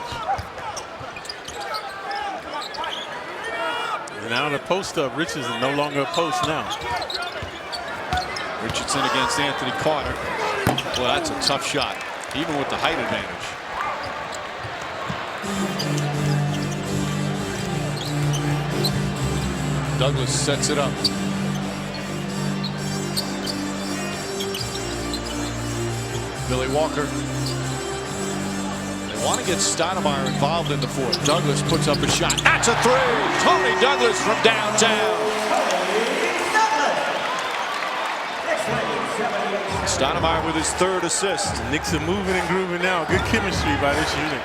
E: And now the post up. Richardson no longer a post now.
I: Richardson against Anthony Carter. Well, that's a tough shot, even with the height advantage. Douglas sets it up. Billy Walker. They want to get Stoudemire involved in the fourth. Douglas puts up a shot. That's a 3. Tony Douglas from downtown. Stoudemire with his 3rd assist.
E: Knicks are moving and grooving now. Good chemistry by this unit.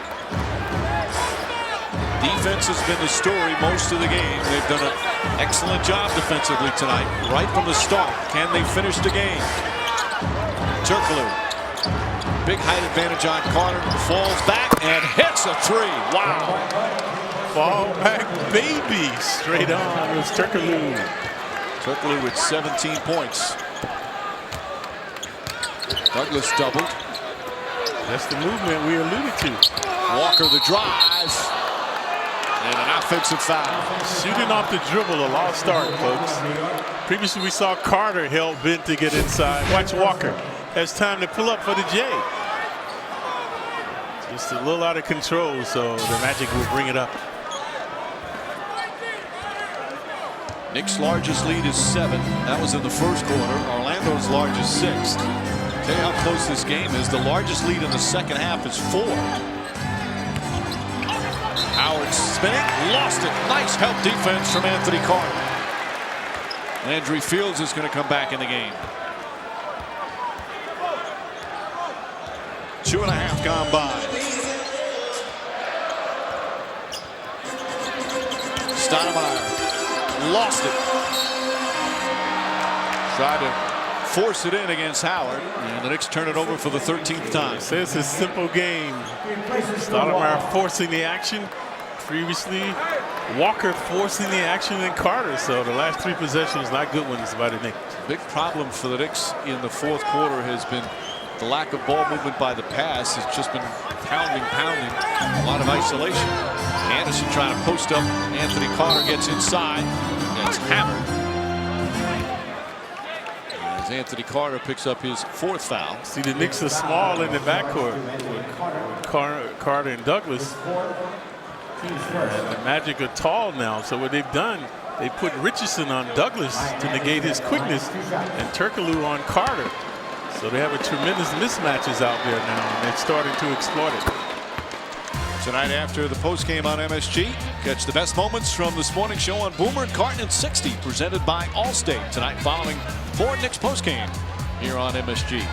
I: Defense has been the story most of the game. They've done an excellent job defensively tonight, right from the start. Can they finish the game? Turkoglu, big height advantage on Carter, falls back and hits a three. Wow.
E: Fall back baby, straight on. It was Turkoglu.
I: Turkoglu with 17 points. Douglas doubled.
E: That's the movement we alluded to.
I: Walker the drive. And an offensive foul.
E: Shooting off the dribble, a lost start, folks. Previously we saw Carter held bent to get inside. Watch Walker. Has time to pull up for the J. Just a little out of control, so the Magic will bring it up.
I: Knicks' largest lead is 7. That was in the first quarter. Orlando's largest 6. Tell you how close this game is. The largest lead in the second half is 4. Howard spinning, lost it. Nice help defense from Anthony Carter. Landry Fields is going to come back in the game. 2.5 gone by. Stoudemire lost it. Tried to force it in against Howard, and the Knicks turn it over for the 13th time.
E: So it's a simple game. Stoudemire forcing the action. Previously, Walker forcing the action in Carter. So the last 3 possessions, not good ones by the Knicks.
I: Big problem for the Knicks in the fourth quarter has been the lack of ball movement by the pass. It's just been pounding. A lot of isolation. Anderson trying to post up. Anthony Carter gets inside. Gets hammered. As Anthony Carter picks up his 4th foul.
E: See, the Knicks are small in the backcourt with Carter and Douglas. And the Magic are tall now. So what they've done, they put Richardson on Douglas to negate his quickness and Turkoglu on Carter. So they have a tremendous mismatches out there now, and they're starting to exploit it.
I: Tonight after the postgame on MSG, catch the best moments from this morning show on Boomer and Carton at 60, presented by Allstate. Tonight following Ford Knicks postgame here on MSG.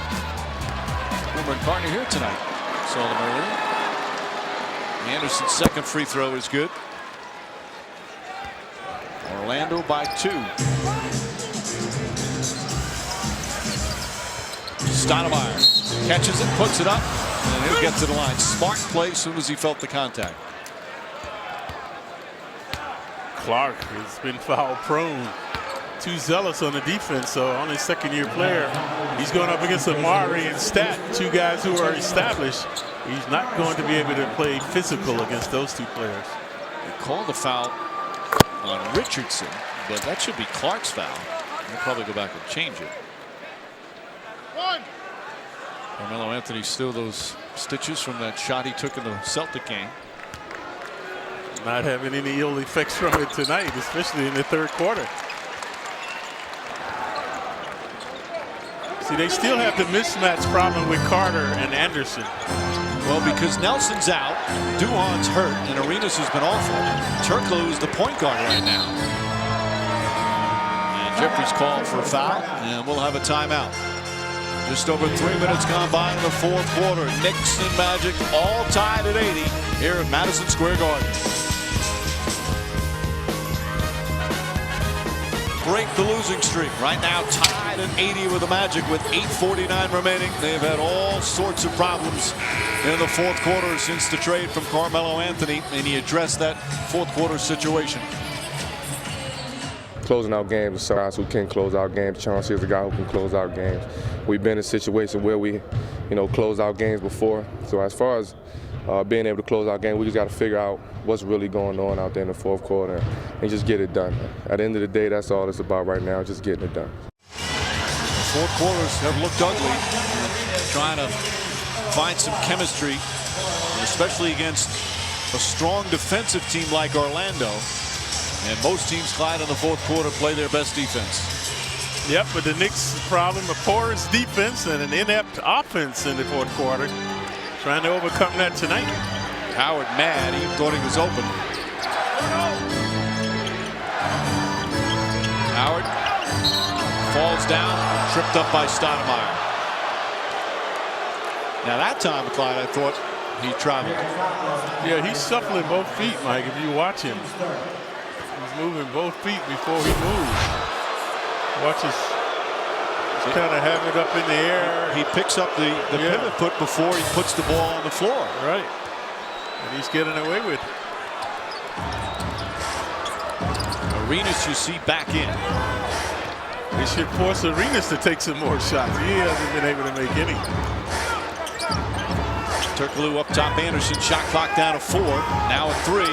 I: Boomer and Carton here tonight. Saw them earlier. Anderson's second free throw is good. Orlando by 2. Stoudemire catches it, puts it up, and he'll get to the line. Smart play as soon as he felt the contact.
E: Clark has been foul prone. Too zealous on the defense, so only second-year player. He's going up against Amar'e and Stat, 2 guys who are established. He's not going to be able to play physical against those 2 players.
I: They called the foul on Richardson, but that should be Clark's foul. They'll probably go back and change it. Carmelo Anthony still those stitches from that shot he took in the Celtic game.
E: Not having any ill effects from it tonight, especially in the 3rd quarter. See, they still have the mismatch problem with Carter and Anderson.
I: Well, because Nelson's out, Duhan's hurt, and Arenas has been awful. Turkoglu is the point guard right now. And Jeffrey's called for a foul, and we'll have a timeout. Just over 3 minutes gone by in the 4th quarter. Knicks and Magic all tied at 80 here at Madison Square Garden. Break the losing streak. Right now tied at 80 with the Magic with 8:49 remaining. They've had all sorts of problems in the 4th quarter since the trade from Carmelo Anthony, and he addressed that 4th quarter situation.
B: Closing out games, so guys who can close out games. Chauncey is a guy who can close out games. We've been in a situation where we, close out games before. So as far as being able to close out games, we just got to figure out what's really going on out there in the 4th quarter and just get it done. At the end of the day, that's all it's about right now, just getting it done.
I: The 4th quarters have looked ugly. Trying to find some chemistry, especially against a strong defensive team like Orlando. And most teams, Clyde, in the 4th quarter play their best defense.
E: Yep, but the Knicks' problem, a porous defense and an inept offense in the 4th quarter. Trying to overcome that tonight.
I: Howard mad, he thought he was open. Howard falls down, tripped up by Stoudemire. Now that time, Clyde, I thought he traveled.
E: Yeah, he's shuffling both feet, Mike, if you watch him. He's moving both feet before he moves. Watch his kind of have it up in the air.
I: He picks up the pivot foot before he puts the ball on the floor.
E: Right. And he's getting away with it.
I: Arenas, you see, back in.
E: They should force Arenas to take some more shots. He hasn't been able to make any.
I: Turkoglu up top. Anderson, shot clock down to 4. Now at 3.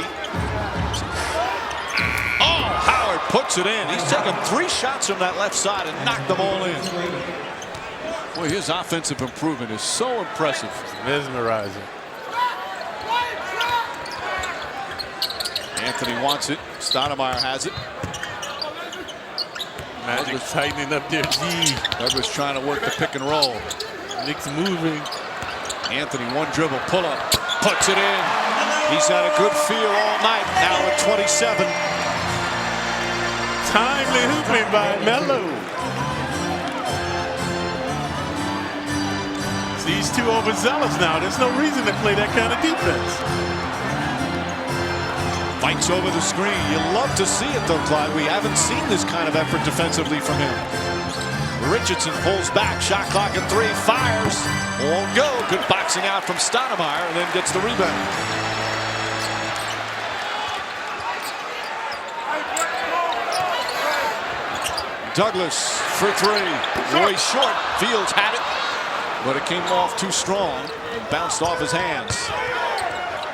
I: Oh, Howard puts it in. He's taken 3 shots from that left side and knocked them all in. Boy, his offensive improvement is so impressive.
E: Mesmerizing.
I: Anthony wants it. Stoudemire has it.
E: Magic tightening up their D.
I: Douglas trying to work the pick and roll.
E: Knicks moving.
I: Anthony, one dribble, pull up, puts it in. He's had a good feel all night. Now at 27.
E: Timely hooping by Melo. These two overzealous now. There's no reason to play that kind of defense.
I: Fights over the screen. You love to see it though, Clyde. We haven't seen this kind of effort defensively from him. Richardson pulls back. Shot clock at 3. Fires. Won't go. Good boxing out from Stoudemire and then gets the rebound. Douglas for 3. Way short. Fields had it, but it came off too strong and bounced off his hands.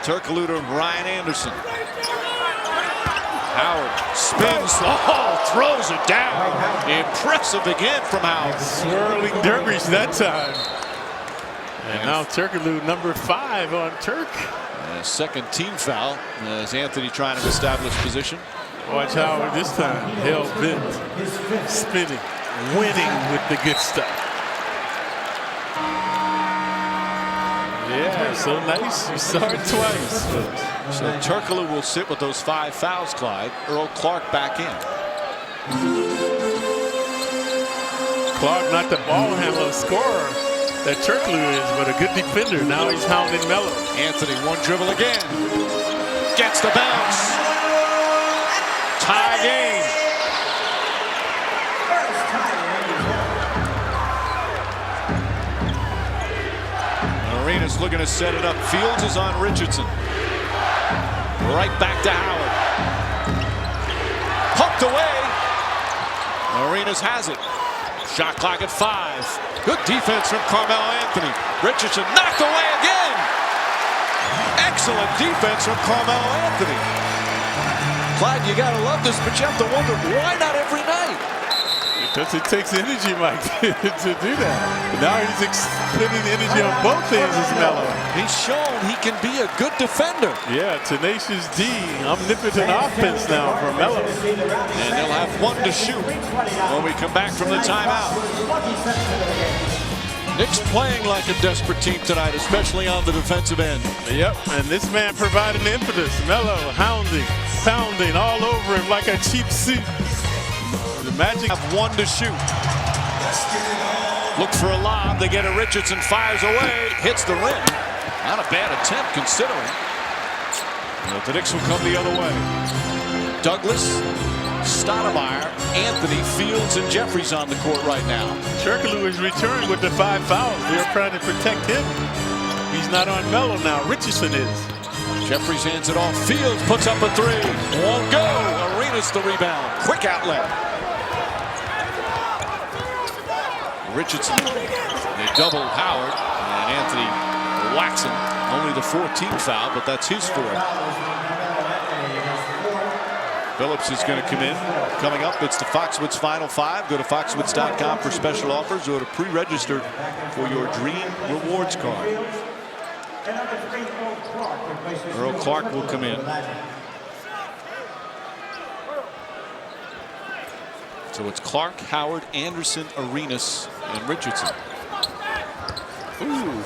I: Turkoglu to Ryan Anderson. Howard spins, throws it down. Impressive again from Howard.
E: Swirling dervish that time. And now Turkoglu, number 5 on Turk.
I: Second team foul as Anthony trying to establish position.
E: Watch Howard this time. Hell bent, spinning, winning with the good stuff. Yeah, so nice. You saw it twice.
I: So Turkoglu will sit with those 5 fouls, Clyde. Earl Clark back in.
E: Clark not the ball handler scorer that Turkoglu is, but a good defender. Now he's hounding Melo.
I: Anthony, one dribble again. Gets the bounce. Tie game. Arenas looking to set it up. Fields is on Richardson. Right back to Howard. Hooked away. Arenas has it. Shot clock at 5. Good defense from Carmelo Anthony. Richardson knocked away again. Excellent defense from Carmelo Anthony. Clyde, you gotta love this, but you have to wonder why not every night.
E: Because it takes energy, Mike, to do that. But now he's expending energy on both ends as Melo.
I: He's shown he can be a good defender.
E: Yeah, tenacious D, omnipotent offense now for Melo.
I: And they'll have 1 to shoot when we come back from the timeout. Knicks playing like a desperate team tonight, especially on the defensive end.
E: Yep, and this man providing the impetus. Melo hounding, pounding all over him like a cheap suit. The Magic
I: have 1 to shoot. Look for a lob. They get a Richardson, fires away, hits the rim. Not a bad attempt considering. But the Knicks will come the other way. Douglas, Stoudemire, Anthony, Fields, and Jeffries on the court right now.
E: Turkoglu is returning with the 5 fouls. They're trying to protect him. He's not on Melo now. Richardson is.
I: Jeffries hands it off. Fields puts up a 3. Won't go. Arenas the rebound. Quick outlet. Richardson. They double Howard. And Anthony whacks him. Only the 14th foul, but that's his 4th. Phillips is going to come in. Coming up, it's the Foxwoods Final 5. Go to foxwoods.com for special offers or to pre-register for your Dream Rewards card. Earl Clark will come in. So it's Clark, Howard, Anderson, Arenas, and Richardson.
E: Ooh,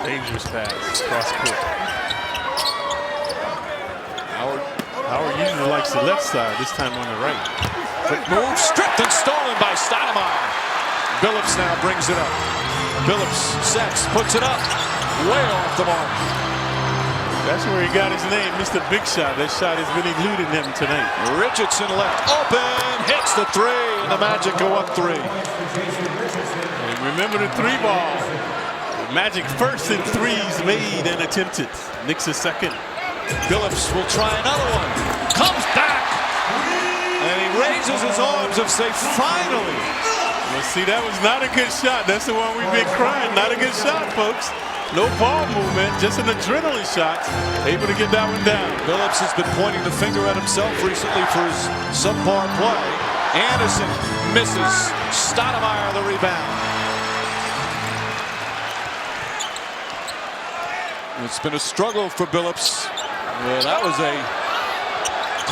E: dangerous pass cross court. Howard usually likes the left side, this time on the right.
I: Quick move, stripped and stolen by Stoudemire. Billups now brings it up. Billups sets, puts it up. Way off the mark.
E: That's where he got his name, Mr. Big Shot. That shot has been eluding him tonight.
C: Richardson left open, hits the three, and the Magic go up 3.
E: And remember the 3-ball. Magic first in threes made and attempted. Knicks a second.
C: Billups will try another one. Comes back. And he raises his arms and say, finally.
E: Well, see, that was not a good shot. That's the one we've been crying. Not a good shot, folks. No ball movement, just an adrenaline shot. Able to get that one down.
C: Billups has been pointing the finger at himself recently for his subpar play. Anderson misses. Stoudemire the rebound. It's been a struggle for Billups. Well, that was a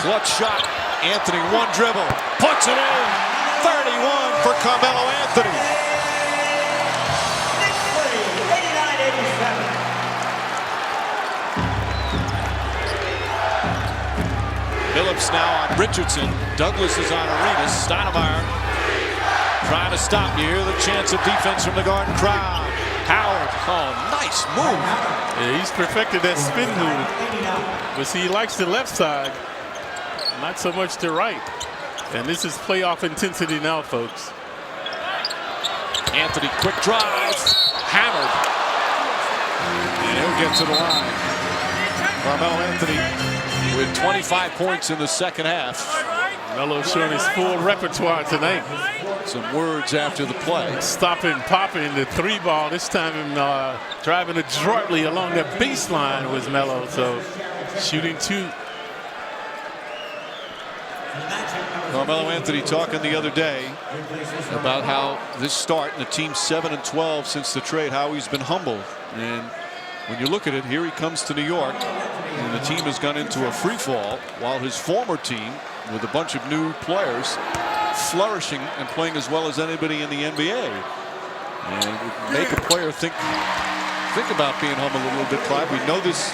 C: clutch shot. Anthony, one dribble, puts it in. 31 for Carmelo Anthony. Billups now on Richardson. Douglas is on Arenas. Stoudemire trying to stop. You hear the chance of defense from the Garden crowd. Howard, oh, nice move.
E: Yeah, he's perfected that spin move. But see, he likes the left side, not so much the right. And this is playoff intensity now, folks.
C: Anthony, quick drive, hammered. And he'll get to the line. Carmelo Anthony with 25 points in the second half.
E: Melo showing his full repertoire tonight.
C: Some words after the play.
E: Stopping, popping the 3-ball. This time driving adroitly along the baseline was Melo. So shooting 2.
C: Carmelo Anthony talking the other day about how this start and the team 7-12 since the trade, how he's been humbled. And when you look at it, here he comes to New York, and the team has gone into a free fall, while his former team, with a bunch of new players, flourishing and playing as well as anybody in the NBA. And it would make a player think about being humble a little bit, Clive. We know this.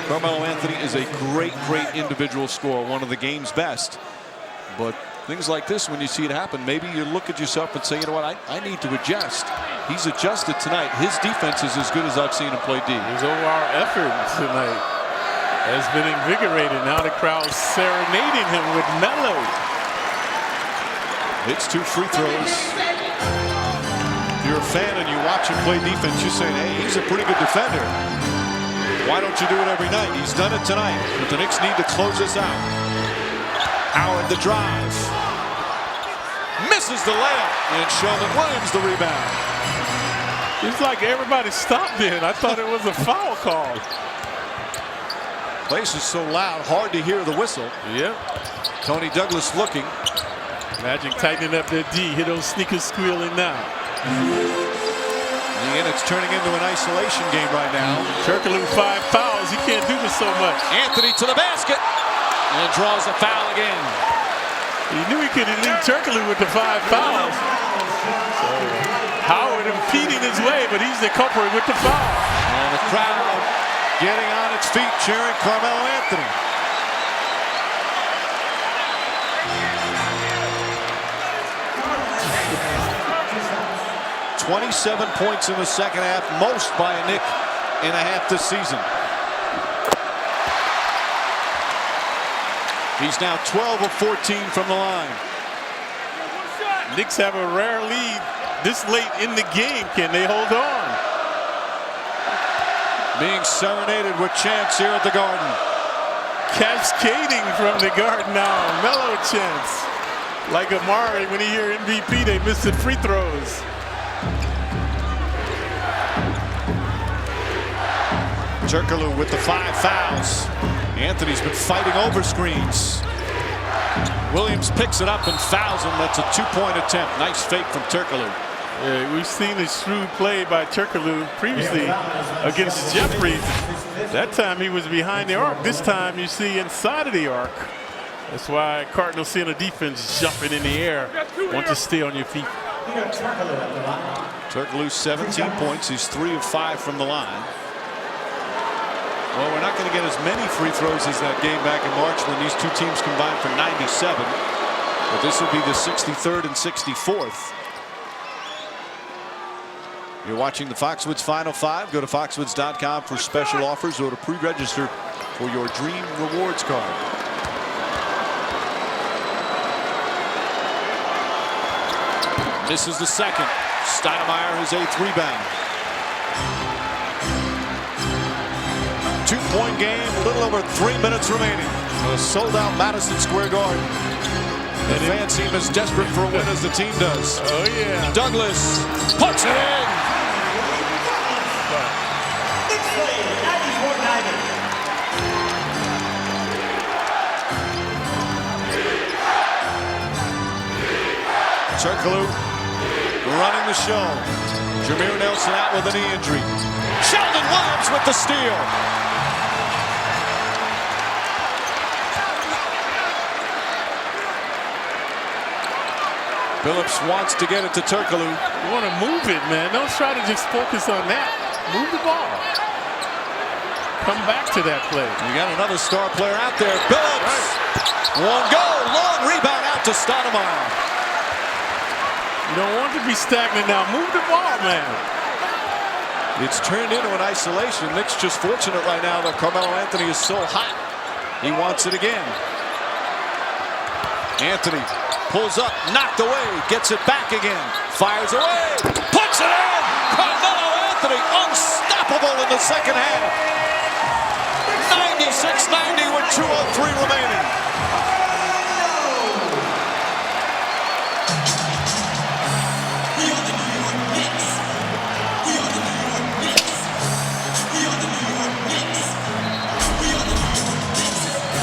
C: Carmelo Anthony is a great individual scorer, one of the game's best. But things like this, when you see it happen, maybe you look at yourself and say, you know what, I need to adjust. He's adjusted tonight. His defense is as good as I've seen him play D.
E: His overall effort tonight has been invigorated. Now the crowd's serenading him with Melo.
C: Hits 2 free throws. If you're a fan and you watch him play defense, you're saying, hey, he's a pretty good defender. Why don't you do it every night? He's done it tonight. But the Knicks need to close this out. Howard the drive. Misses the layup. And Sheldon Williams the rebound.
E: It's like everybody stopped it. I thought it was a foul call.
C: Place is so loud, hard to hear the whistle.
E: Yep.
C: Tony Douglas looking.
E: Magic tightening up their D. Hear those sneakers squealing now.
C: And it's turning into an isolation game right now.
E: Turkoglu 5 fouls. He can't do this so much.
C: Anthony to the basket. And draws a foul again.
E: He knew he could elite Turkoglu with the 5 fouls. So Howard impeding his way, but he's the culprit with the foul.
C: And the crowd getting on its feet, cheering Carmelo Anthony. "27 points in the second half, most by a Knick in a half this season. He's now 12 of 14 from the line.
E: Knicks have a rare lead this late in the game. Can they hold on?
C: Being serenaded with chants here at the Garden.
E: Cascading from the Garden now. Melo chants. Like Amar'e, when he hear MVP, they miss the free throws.
C: Turkoglu with the 5 fouls. Anthony's been fighting over screens. Williams picks it up and fouls him. That's a 2-point attempt. Nice fake from Turkoglu.
E: Yeah, we've seen a shrewd play by Turkoglu previously against Jeffries. That time he was behind the arc. This time you see inside of the arc. That's why Cardinals seeing a defense jumping in the air. Want to stay on your feet.
C: Turkoglu 17 points. He's 3 of 5 from the line. Well, we're not going to get as many free throws as that game back in March when these two teams combined for 97. But this will be the 63rd and 64th. You're watching the Foxwoods Final Five. Go to foxwoods.com for special offers or to pre-register for your Dream Rewards card. This is the second. Stoudemire, his 8th rebound. 2-point game, a little over 3 minutes remaining. A sold-out Madison Square Garden. And the fan team is desperate for a win as the team does.
E: Oh, yeah.
C: Douglas puts it in. Turkoglu running the show. Jameer Nelson out with a knee injury. Sheldon Williams with the steal. Phillips wants to get it to Turkoglu.
E: You want to move it, man. Don't try to just focus on that. Move the ball. Come back to that play.
C: You got another star player out there. Phillips. One go. Long rebound out to Stoudemire.
E: You don't want to be stagnant now. Move the ball, man.
C: It's turned into an isolation. Knicks just fortunate right now that Carmelo Anthony is so hot. He wants it again. Anthony pulls up, knocked away, gets it back again, fires away, puts it in! Carmelo Anthony unstoppable in the second half. 96-90 with 2:03 remaining.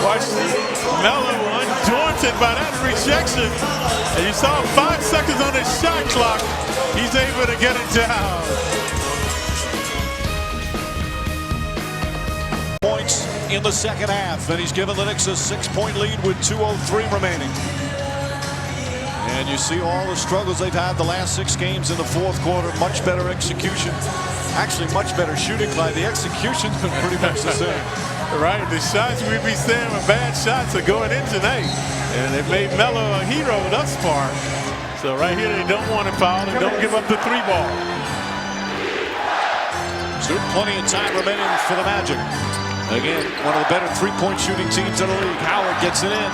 E: Watch Melo undaunted by that rejection. And you saw 5 seconds on his shot clock. He's able to get it down.
C: Points in the second half, and he's given the Knicks a 6-point lead with 2:03 remaining. And you see all the struggles they've had the last 6 games in the fourth quarter. Much better execution. Actually, much better shooting, Clyde. The execution's been pretty much the same.
E: Right, the shots we'd be saying were bad shots are going in tonight. And it made Melo a hero thus far. So right here, they don't want to foul and don't give up the 3 ball.
C: Still plenty of time remaining for the Magic. Again, one of the better 3-point shooting teams in the league. Howard gets it in.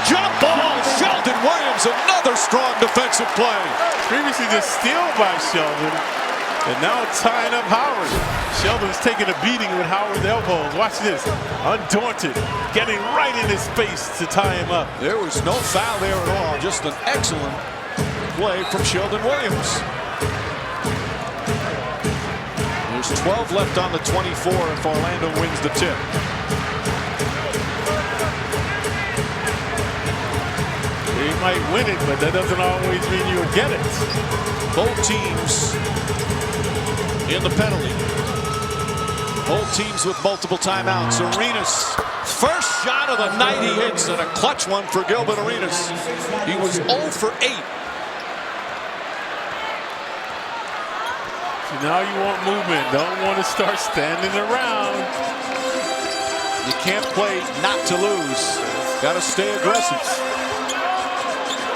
C: Jump ball! Sheldon Williams, another strong defensive play.
E: Previously just steal by Sheldon. And now tying up Howard. Sheldon's taking a beating with Howard's elbows. Watch this. Undaunted. Getting right in his face to tie him up.
C: There was no foul there at all. Just an excellent play from Sheldon Williams. There's 12 left on the 24 if Orlando wins the tip.
E: He might win it, but that doesn't always mean you'll get it.
C: Both teams in the penalty. Both teams with multiple timeouts. Arenas, first shot of the night he hits, and a clutch one for Gilbert Arenas. He was 0 for 8.
E: So now you want movement. Don't want to start standing around.
C: You can't play not to lose. Got to stay aggressive.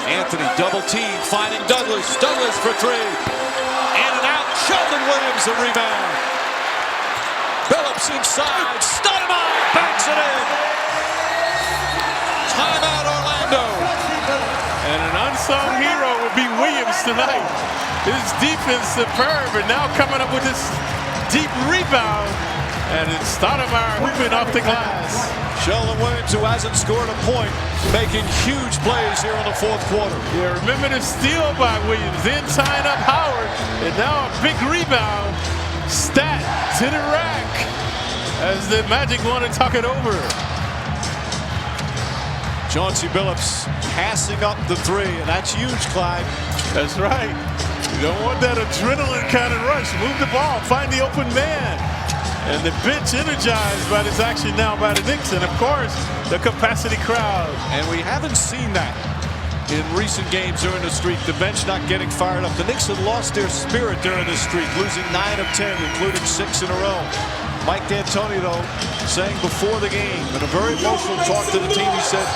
C: Anthony double team, finding Douglas. Douglas for 3. In and out. Sheldon Williams the rebound. Phillips inside. Stoudemire backs it in. Timeout Orlando.
E: And an unsung hero would be Williams tonight. His defense superb, and now coming up with this deep rebound. And it's Stoudemire hooping off the glass.
C: Sheldon Williams, who hasn't scored a point, making huge plays here in the fourth quarter.
E: Yeah, remember the steal by Williams, then tying up Howard, and now a big rebound. Stat to the rack as the Magic want to tuck it over.
C: Chauncey Billups passing up the 3, and that's huge, Clyde.
E: That's right. You don't want that adrenaline kind of rush. Move the ball, find the open man. And the bench energized by this action now by the Knicks, and of course, the capacity crowd.
C: And we haven't seen that in recent games during the streak. The bench not getting fired up. The Knicks have lost their spirit during this streak, losing 9 of 10, including 6 in a row. Mike D'Antoni, though, saying before the game, in a very emotional talk to the team, he said,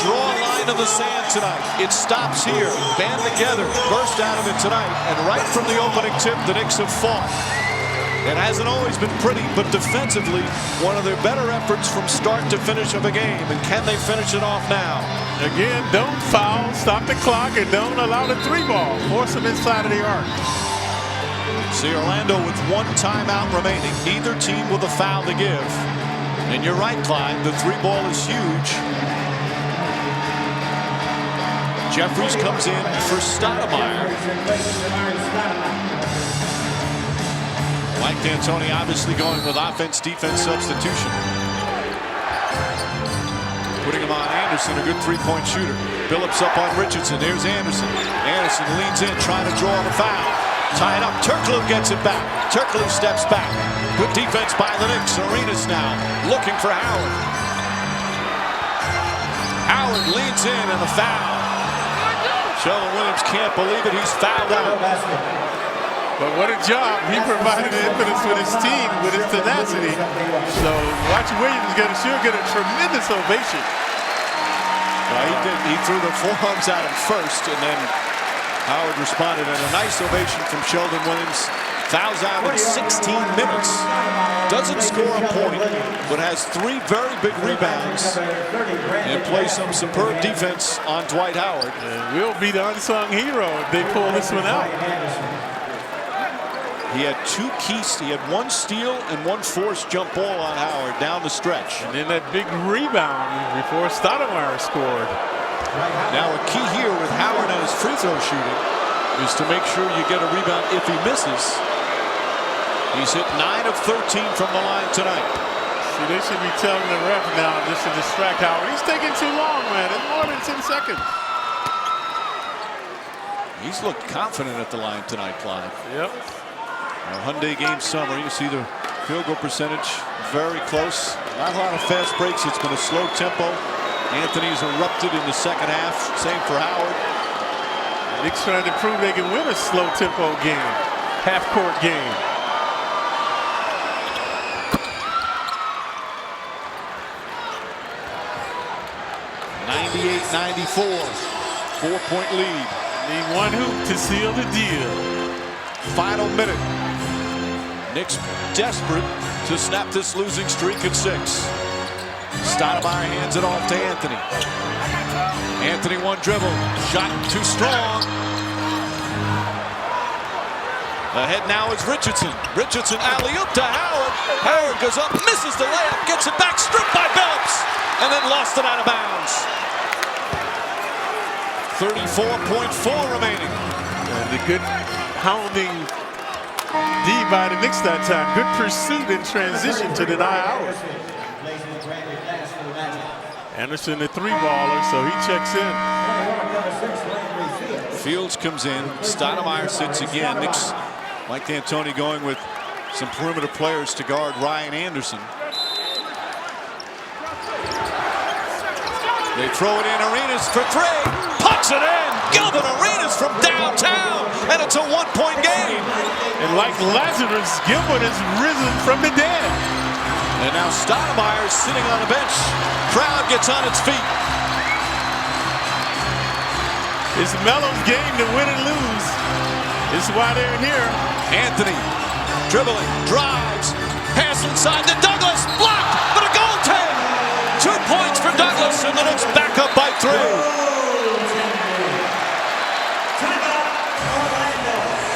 C: draw a line into the sand tonight. It stops here. Band together, burst out of it tonight. And right from the opening tip, the Knicks have fought. It hasn't always been pretty, but defensively, one of their better efforts from start to finish of a game. And can they finish it off now?
E: Again, don't foul, stop the clock, and don't allow the 3-ball. Force them inside of the arc.
C: See Orlando with 1 timeout remaining. Neither team with a foul to give. And you're right, Clyde, the 3-ball is huge. Jeffries comes in for Stoudemire. Dwight Howard obviously going with offense-defense substitution. Putting him on Anderson, a good 3-point shooter. Billups up on Richardson. There's Anderson. Anderson leans in, trying to draw the foul. Tied up. Turkoglu gets it back. Turkoglu steps back. Good defense by the Knicks. Arenas now looking for Howard. Howard leans in and a foul. Sheldon Williams can't believe it. He's fouled out.
E: But what a job. He provided the impetus with his team, with his tenacity. So watch Williams get a tremendous ovation.
C: He threw the forearms at him first, and then Howard responded, and a nice ovation from Sheldon Williams. Fouls out in 16 minutes. Doesn't score a point, but has 3 very big rebounds and plays some superb defense on Dwight Howard.
E: And will be the unsung hero if they pull this one out.
C: He had 2 keys. He had 1 steal and 1 forced jump ball on Howard down the stretch.
E: And then that big rebound before Stoudemire scored.
C: Now a key here with Howard on his free throw shooting is to make sure you get a rebound if he misses. He's hit 9 of 13 from the line tonight.
E: See, they should be telling the ref now just to distract Howard. He's taking too long, man. It's more than 10 seconds.
C: He's looked confident at the line tonight, Clyde.
E: Yep.
C: A Hyundai game summary. You see the field goal percentage very close. Not a lot of fast breaks. It's been a slow tempo. Anthony's erupted in the second half. Same for Howard.
E: Knicks trying to prove they can win a slow tempo game, half-court game.
C: (98-94), 4-point lead.
E: Need 1 hoop to seal the deal.
C: Final minute. Knicks desperate to snap this losing streak at 6. Stoudemire hands it off to Anthony. Anthony 1 dribble. Shot too strong. Ahead now is Richardson. Richardson alley-oop to Howard. Howard goes up, misses the layup, gets it back, stripped by Billups, and then lost it out of bounds. 34.4 remaining.
E: And the good hounding D by the Knicks that time. Good pursuit in transition to deny Howard. Anderson, the 3-baller, so he checks in.
C: Fields comes in. Stoudemire sits again. Knicks, Mike D'Antoni going with some perimeter players to guard Ryan Anderson. They throw it in. Arenas for 3. Pucks it in. Gilbert Arenas from downtown. And it's a 1-point game.
E: And like Lazarus, Gilbert has risen from the dead.
C: And now Stoudemire is sitting on a bench. Crowd gets on its feet.
E: It's Melo's game to win and lose. This is why they're here.
C: Anthony dribbling, drives, pass inside to Douglas, blocked, but a goaltend. 2 points for Douglas, and the Knicks back up by 3.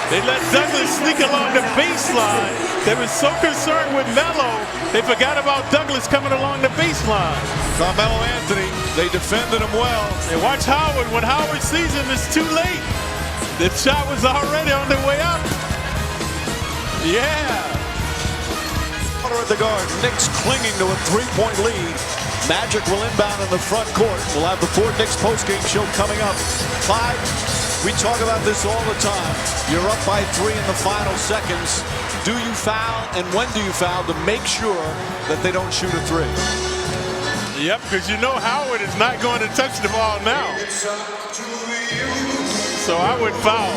E: They let Douglas sneak along the baseline. They were so concerned with Melo, they forgot about Douglas coming along the baseline.
C: Carmelo Anthony, they defended him well.
E: And watch Howard. When Howard sees him, it's too late. The shot was already on the way up. Yeah.
C: At the guard, Knicks clinging to a 3-point lead. Magic will inbound in the front court. We'll have the Ford Knicks postgame show coming up. Clyde, we talk about this all the time. You're up by 3 in the final seconds. Do you foul, and when do you foul to make sure that they don't shoot a 3?
E: Yep, because you know Howard is not going to touch the ball now. So I would foul.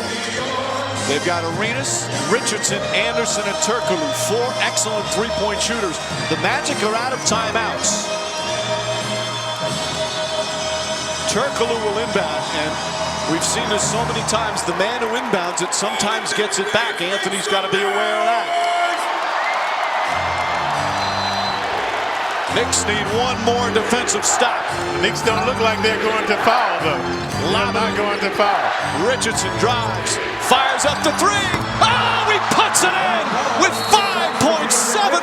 C: They've got Arenas, Richardson, Anderson, and Turkoglu. 4 excellent 3-point shooters. The Magic are out of timeouts. Turkoglu will inbound, and we've seen this so many times. The man who inbounds it sometimes gets it back. Anthony's got to be aware of that. Knicks need one more defensive stop.
E: Knicks don't look like they're going to foul, though. They're not going to foul.
C: Richardson drives, fires up the three. Oh, he puts it in with 5.7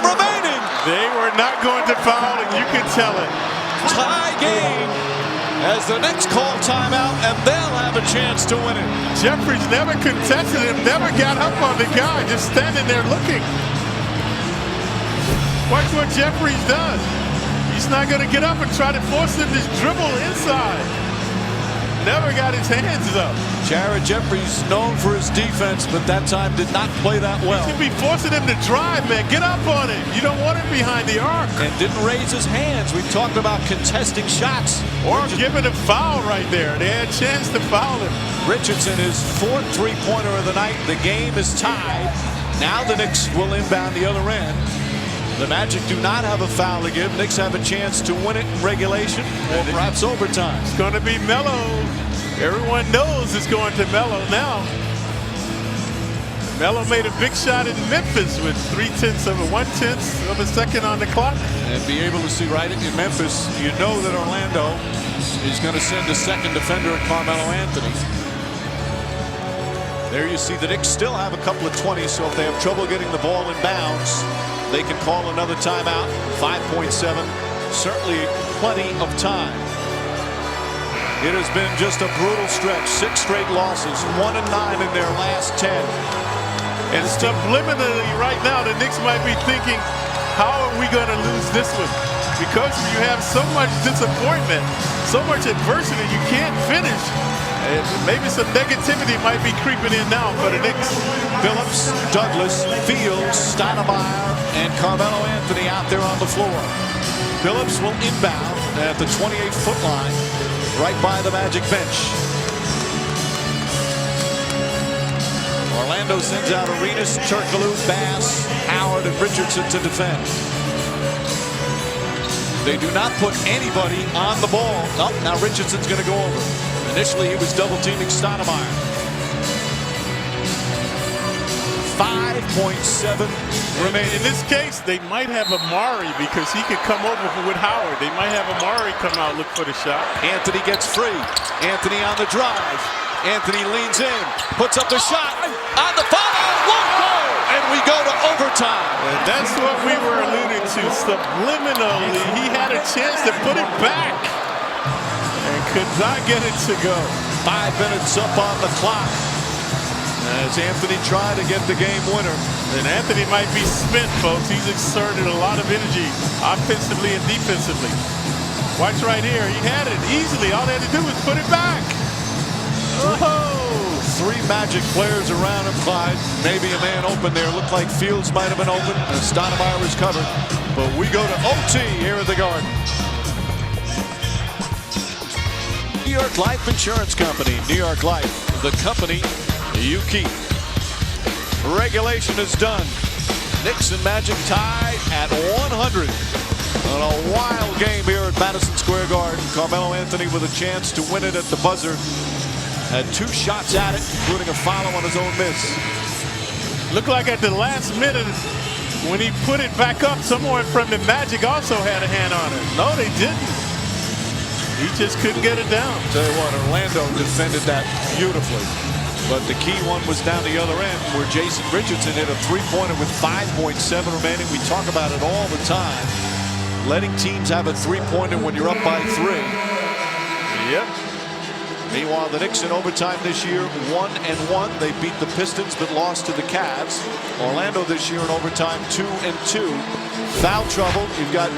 C: remaining.
E: They were not going to foul, and you can tell it.
C: Tie game as the Knicks call timeout, and they'll have a chance to win it.
E: Jeffries never contested him, never got up on the guy, just standing there looking. Watch what Jeffries does. He's not going to get up and try to force him to dribble inside. Never got his hands up.
C: Jared Jeffries known for his defense, but that time did not play that well.
E: He should be forcing him to drive, man. Get up on it. You don't want him behind the arc.
C: And didn't raise his hands. We talked about contesting shots.
E: Or giving a foul right there. They had a chance to foul him.
C: Richardson is 4th three-pointer of the night. The game is tied. Now the Knicks will inbound the other end. The Magic do not have a foul to give. Knicks have a chance to win it in regulation or perhaps overtime.
E: It's going to be Melo. Everyone knows it's going to Melo now. Melo made a big shot in Memphis with 0.3 of a second on the clock.
C: And be able to see right in Memphis, you know that Orlando is going to send a second defender at Carmelo Anthony. There you see the Knicks still have a couple of 20s, so if they have trouble getting the ball in bounds, they can call another timeout. 5.7, certainly plenty of time. It has been just a brutal stretch. 6 straight losses, 1-9 in their last 10.
E: And subliminally right now, the Knicks might be thinking, how are we going to lose this one? Because you have so much disappointment, so much adversity, you can't finish. And maybe some negativity might be creeping in now for the Knicks.
C: Phillips, Douglas, Fields, Stoudemire, and Carmelo Anthony out there on the floor. Phillips will inbound at the 28-foot line, right by the Magic bench. Orlando sends out Arenas, Turkoglu, Bass, Howard, and Richardson to defend. They do not put anybody on the ball. Oh, now Richardson's going to go over. Initially, he was double-teaming Stoudemire. 5.7 remaining.
E: In this case, they might have Amar'e because he could come over with Howard. They might have Amar'e come out look for the shot.
C: Anthony gets free. Anthony on the drive. Anthony leans in, puts up the shot. On the follow, won't go! And we go to overtime.
E: And that's what we were alluding to. Subliminally, he had a chance to put it back and could not get it to go.
C: 5 minutes up on the clock as Anthony tried to get the game winner.
E: And Anthony might be spent, folks. He's exerted a lot of energy offensively and defensively. Watch right here. He had it easily. All they had to do was put it back. Oh!
C: 3 Magic players around him, Clyde. Maybe a man open there. Looked like Fields might have been open. And Stoudemire was covered. But we go to OT here at the Garden. New York Life Insurance Company. New York Life, the company you keep. Regulation is done. Knicks and Magic tied at 100. On a wild game here at Madison Square Garden. Carmelo Anthony with a chance to win it at the buzzer. Had 2 shots at it, including a follow on his own miss.
E: Looked like at the last minute when he put it back up, someone from the Magic also had a hand on it. No, they didn't. He just couldn't get it down.
C: Tell you what, Orlando defended that beautifully. But the key one was down the other end where Jason Richardson hit a 3-pointer with 5.7 remaining. We talk about it all the time. Letting teams have a 3-pointer when you're up by 3.
E: Yep.
C: Meanwhile, the Knicks in overtime this year, 1-1. They beat the Pistons but lost to the Cavs. Orlando this year in overtime, 2-2. Foul trouble. You've got,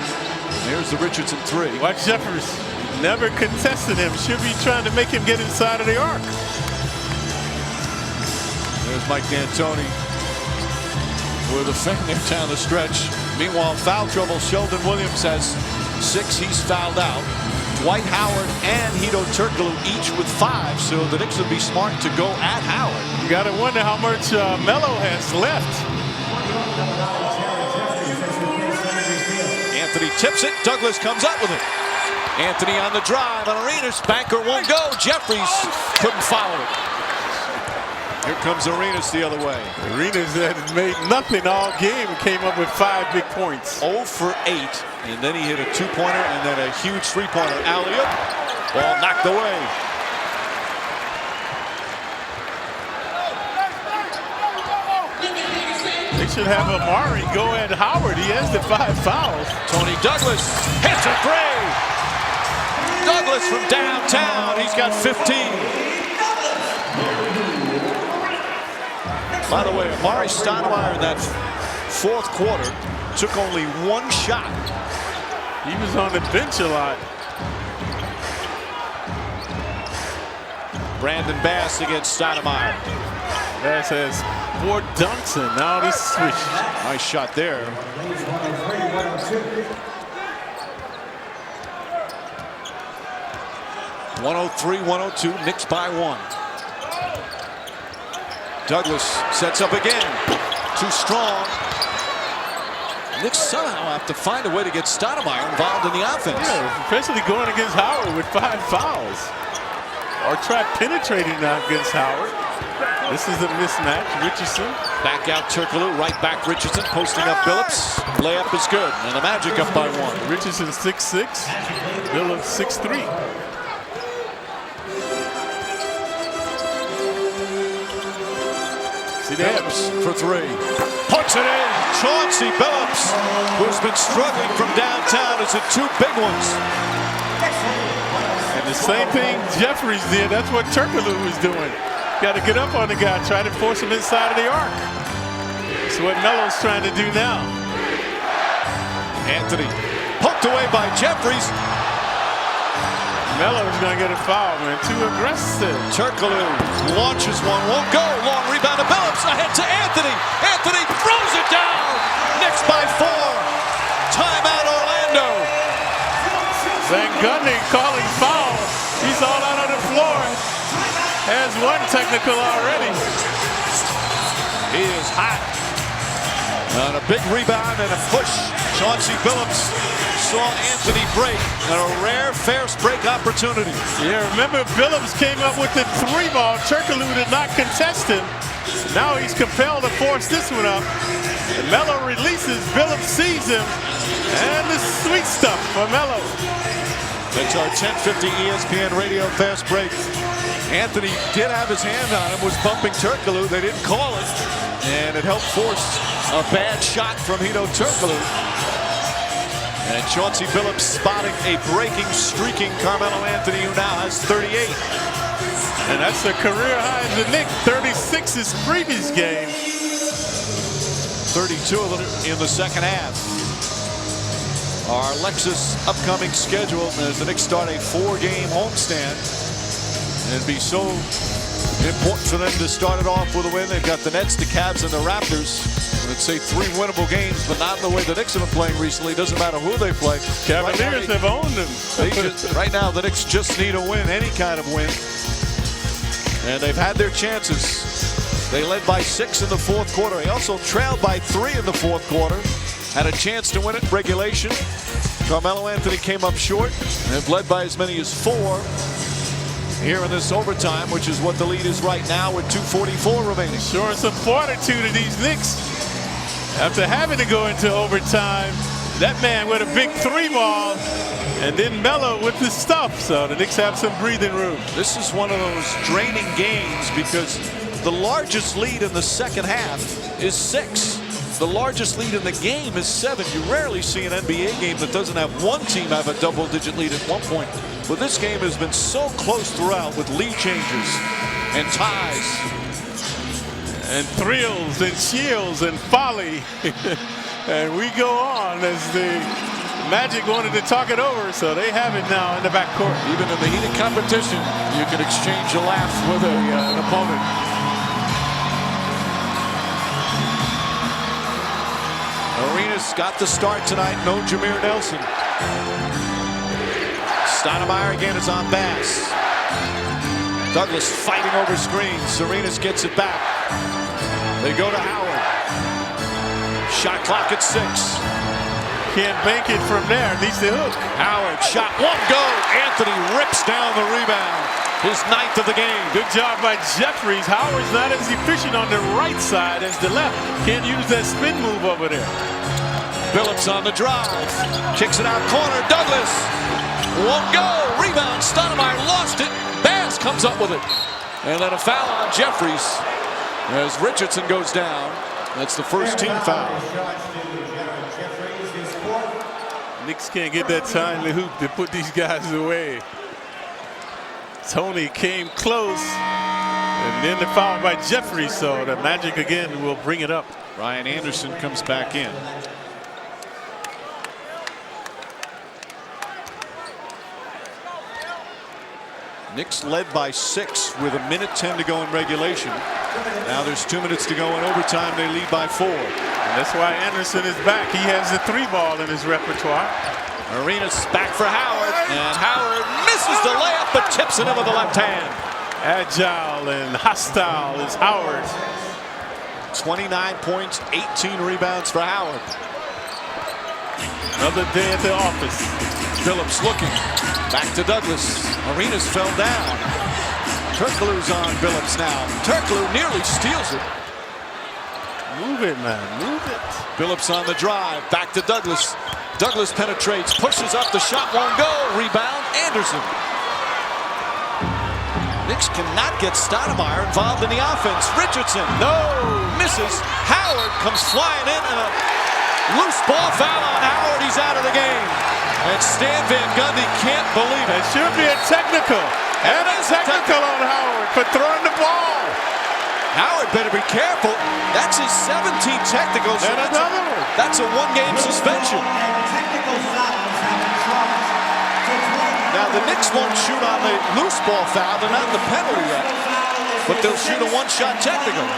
C: here's the Richardson 3.
E: Watch Jeffers. Never contested him. Should be trying to make him get inside of the arc.
C: There's Mike D'Antoni with a finger down the stretch. Meanwhile, foul trouble. Sheldon Williams has 6. He's fouled out. Dwight Howard and Hedo Turkoglu each with 5. So the Knicks would be smart to go at Howard.
E: You got to wonder how much Melo has left.
C: Anthony tips it. Douglas comes up with it.
I: Anthony on the drive on Arenas. Banker won't go. Jeffries couldn't follow it. Here comes Arenas the other way.
E: Arenas had made nothing all game and came up with 5 big points.
I: 0 for 8. And then he hit a 2-pointer and then a huge 3-pointer. Alley-oop. Ball knocked away.
E: They should have Amar'e go at Howard. He has the 5 fouls.
I: Tony Douglas hits a 3. Douglas from downtown. He's got 15. By the way, Amar'e Stoudemire in that fourth quarter took only 1 shot.
E: He was on the bench a lot.
I: Brandon Bass against Stoudemire.
E: Bass has 4 dunks and now this switch.
I: Nice shot there. (103-102). Knicks by 1. Douglas sets up again. Too strong. Knicks somehow have to find a way to get Stoudemire involved in the offense.
E: Yeah, especially going against Howard with 5 fouls. Or try penetrating against Howard. This is a mismatch. Richardson.
I: Back out Turkoglu. Right back Richardson. Posting up Billups. Layup is good. And the Magic up by 1.
E: Richardson 6'6". Billups 6'3".
I: Billups for 3. Puts it in. Chauncey Billups, who's been struggling from downtown, is hit 2 big ones.
E: And the same thing Jeffries did. That's what Turkoglu was doing. Got to get up on the guy, try to force him inside of the arc. That's what Melo's trying to do now.
I: Anthony poked away by Jeffries.
E: Melo's going to get a foul, man. Too aggressive.
I: Turkoglu launches one, won't go. Long rebound to Billups. Ahead to Anthony. Anthony throws it down. Knicks by 4. Timeout Orlando.
E: Van Gundy calling foul. He's all out on the floor. Has 1 technical already.
I: He is hot. On a big rebound and a push. Chauncey Billups saw Anthony break. And a rare fast break opportunity.
E: Yeah, remember Billups came up with the 3-ball. Turkoglu did not contest him. Now he's compelled to force this one up. And Melo releases. Billups sees him. And the sweet stuff for Melo.
I: That's our 10:50 ESPN radio fast break. Anthony did have his hand on him, was bumping Turkoglu. They didn't call it. And it helped force a bad shot from Hedo Turkoglu. And Chauncey Billups spotting a breaking, streaking Carmelo Anthony, who now has 38.
E: And that's a career high in the Knicks. 36 his previous game.
I: 32 of them in the second half. Our Lexus upcoming schedule as the Knicks start a 4-game homestand. And it'd be so important for them to start it off with a win. They've got the Nets, the Cavs, and the Raptors. Let's say 3 winnable games, but not in the way the Knicks have been playing recently. Doesn't matter who they play.
E: Cavaliers have owned them.
I: Right now, the Knicks just need a win, any kind of win. And they've had their chances. They led by 6 in the fourth quarter. They also trailed by 3 in the fourth quarter. Had a chance to win it in regulation. Carmelo Anthony came up short. They've led by as many as 4 here in this overtime, which is what the lead is right now with 2:44 remaining.
E: Showing some fortitude to these Knicks. After having to go into overtime, that man with a big 3-ball, and then Melo with the stuff. So the Knicks have some breathing room.
I: This is one of those draining games because the largest lead in the second half is 6. The largest lead in the game is 7. You rarely see an NBA game that doesn't have one team have a double-digit lead at one point. But this game has been so close throughout with lead changes and ties.
E: And thrills and chills and folly. And we go on as the Magic wanted to talk it over, so they have it now in the backcourt.
I: Even in the heated competition, you can exchange a laugh with an opponent. Arenas got the start tonight. No Jameer Nelson. Stoudemire again is on Bass. Douglas fighting over screens. Arenas gets it back. They go to Howard. Shot clock at 6.
E: Can't bank it from there. Needs the hook.
C: Howard shot, won't go. Anthony rips down the rebound. His 9th of the game.
E: Good job by Jeffries. Howard's not as efficient on the right side as the left. Can't use that spin move over there.
C: Phillips on the drive. Kicks it out corner. Douglas won't go. Rebound. Stoudemire lost it. Bass comes up with it. And then a foul on Jeffries as Richardson goes down. That's the first team foul.
E: Knicks can't get that timely hoop to put these guys away. Tony came close, and then the foul by Jeffries, so the Magic again will bring it up.
C: Ryan Anderson comes back in. Knicks led by 6 with 1:10 to go in regulation. Now there's 2 minutes to go in overtime. They lead by 4.
E: And that's why Anderson is back. He has the 3-ball in his repertoire.
C: Arenas back for Howard, and Howard misses the layup but tips it in with the left hand.
E: Agile and hostile is Howard.
C: 29 points, 18 rebounds for Howard.
E: Another day at the office.
C: Phillips looking. Back to Douglas. Arenas fell down. Turkoglu's on Phillips now. Turkoglu nearly steals it.
E: Move it, man. Move it.
C: Phillips on the drive. Back to Douglas. Douglas penetrates. Pushes up. The shot won't go. Rebound. Anderson. Knicks cannot get Stoudemire involved in the offense. Richardson. No. Misses. Howard comes flying in and a loose ball foul on Howard. He's out of the game. And Stan Van Gundy can't believe it.
E: It should be a technical. And a technical on Howard for throwing the ball.
C: Howard better be careful. That's his 17th technical. So
E: and another one.
C: That's a 1-game suspension. Now the Knicks won't shoot on the loose ball foul. They're not in the penalty yet. But they'll shoot a 1-shot technical.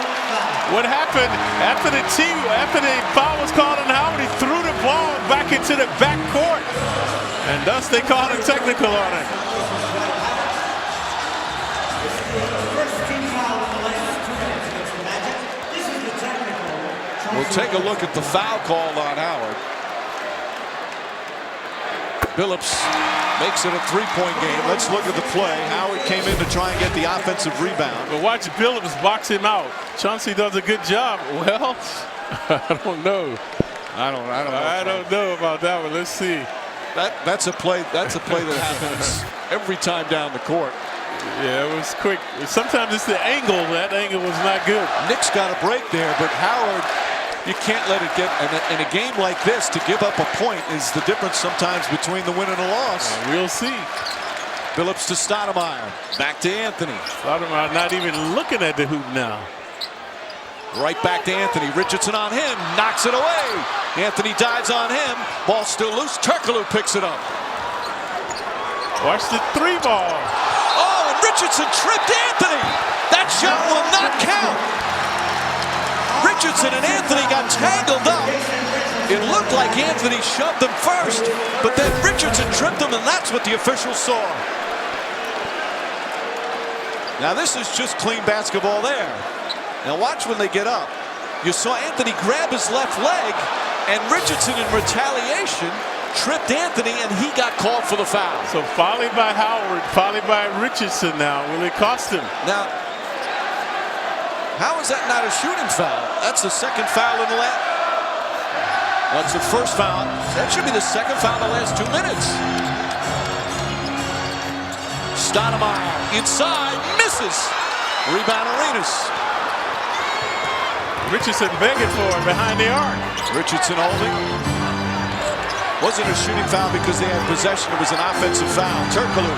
E: What happened after the foul was called on Howard, he threw the ball back into the back court. And thus they called a technical on it.
C: We'll take a look at the foul call on Howard. Phillips makes it a 3-point game. Let's look at the play. Howard came in to try and get the offensive rebound.
E: But watch Phillips box him out. Chauncey does a good job. Well, I don't know. I don't know about that one. Let's see.
C: That's a play that happens every time down the court.
E: Yeah, it was quick. Sometimes it's the angle. That angle was not good.
C: Knicks got a break there, but Howard, you can't let it get in a game like this. To give up a point is the difference sometimes between the win and a loss.
E: We'll see.
C: Phillips to Stoudemire. Back to Anthony.
E: Stoudemire not even looking at the hoop now.
C: Right back to Anthony. Richardson on him. Knocks it away. Anthony dives on him. Ball still loose. Turkoglu picks it up.
E: Watch the 3-ball.
C: Oh, and Richardson tripped Anthony. That shot will not count. Richardson and Anthony got tangled up. It looked like Anthony shoved him first, but then Richardson tripped him, and that's what the officials saw. Now this is just clean basketball there. Now watch when they get up. You saw Anthony grab his left leg, and Richardson in retaliation tripped Anthony, and he got called for the foul.
E: So fouled by Howard, fouled by Richardson now. Will it cost him?
C: Now, how is that not a shooting foul? That's the second foul in the last. That's the first foul. That should be the second foul in the last 2 minutes. Stoudemire inside, misses. Rebound Arenas.
E: Richardson begging for it behind the arc.
C: Richardson holding. Wasn't a shooting foul because they had possession. It was an offensive foul. Turkoglu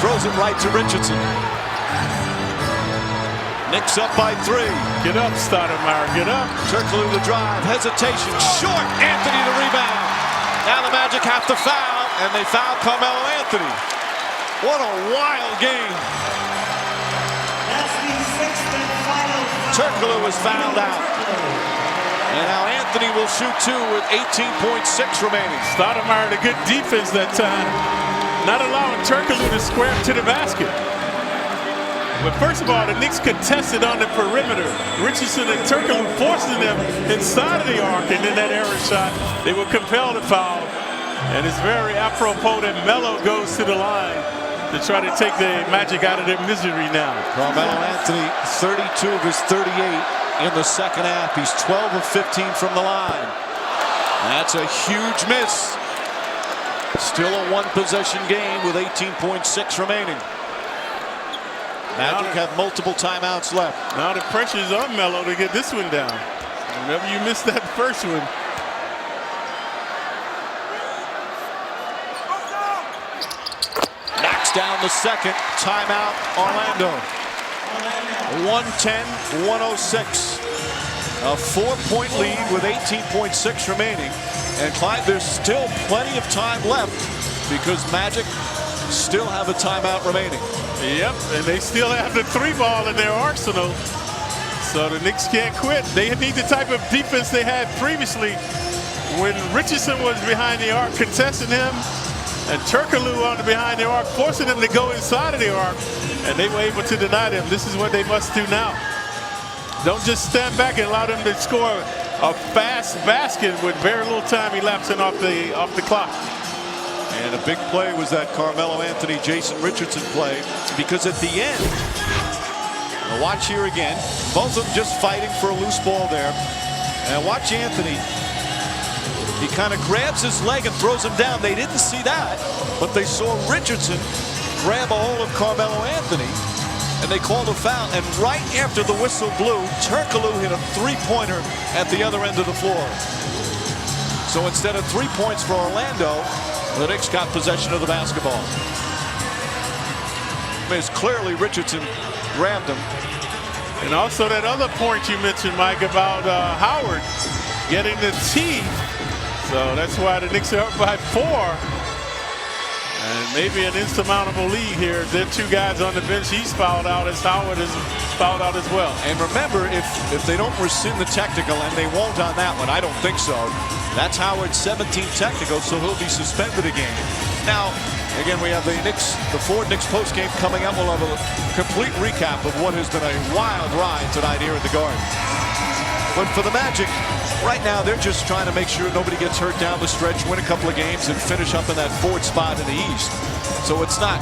C: throws it right to Richardson. Knicks up by 3.
E: Get up, Stoudemire, get up.
C: Turkoglu the drive, hesitation, short. Anthony the rebound. Now the Magic have to foul, and they foul Carmelo Anthony. What a wild game. Turkoglu was fouled out. And now Anthony will shoot 2 with 18.6 remaining.
E: Stoudemire a good defense that time. Not allowing Turkoglu to square to the basket. But first of all, the Knicks contested on the perimeter. Richardson and Turkoglu forcing them inside of the arc, and then that error shot, they were compelled to foul. And it's very apropos that Melo goes to the line to try to take the Magic out of their misery now.
C: Carmelo Anthony, 32 of his 38 in the second half. He's 12 of 15 from the line. That's a huge miss. Still a one-possession game with 18.6 remaining. Magic have multiple timeouts left.
E: Now the pressure is on Melo to get this one down. Whenever you miss that first one.
C: Knocks down the second. Timeout, Orlando. 110-106. A 4-point lead with 18.6 remaining. And Clyde, there's still plenty of time left because Magic still have a timeout remaining.
E: Yep, and they still have the 3-ball in their arsenal. So the Knicks can't quit. They need the type of defense they had previously when Richardson was behind the arc contesting him and Turkoglu on the behind the arc forcing them to go inside of the arc, and they were able to deny them. This is what they must do now. Don't just stand back and allow them to score a fast basket with very little time elapsing off the clock.
C: And a big play was that Carmelo Anthony, Jason Richardson play, because at the end, watch here again, both of them just fighting for a loose ball there. And watch Anthony. He kind of grabs his leg and throws him down. They didn't see that, but they saw Richardson grab a hold of Carmelo Anthony, and they called a foul. And right after the whistle blew, Turkoglu hit a three-pointer at the other end of the floor. So instead of 3 points for Orlando, the Knicks got possession of the basketball. It's clearly Richardson grabbed him.
E: And also that other point you mentioned, Mike, about Howard getting the tee. So that's why the Knicks are up by 4. And maybe an insurmountable lead here. There are 2 guys on the bench. He's fouled out as Howard is fouled out as well.
C: And remember, if they don't rescind the technical, and they won't on that one, I don't think so. That's Howard's 17th technical, so he'll be suspended again. Now, again, we have the Ford Knicks postgame coming up. We'll have a complete recap of what has been a wild ride tonight here at the Garden. But for the Magic, right now, they're just trying to make sure nobody gets hurt down the stretch, win a couple of games, and finish up in that 4th spot in the East. So it's not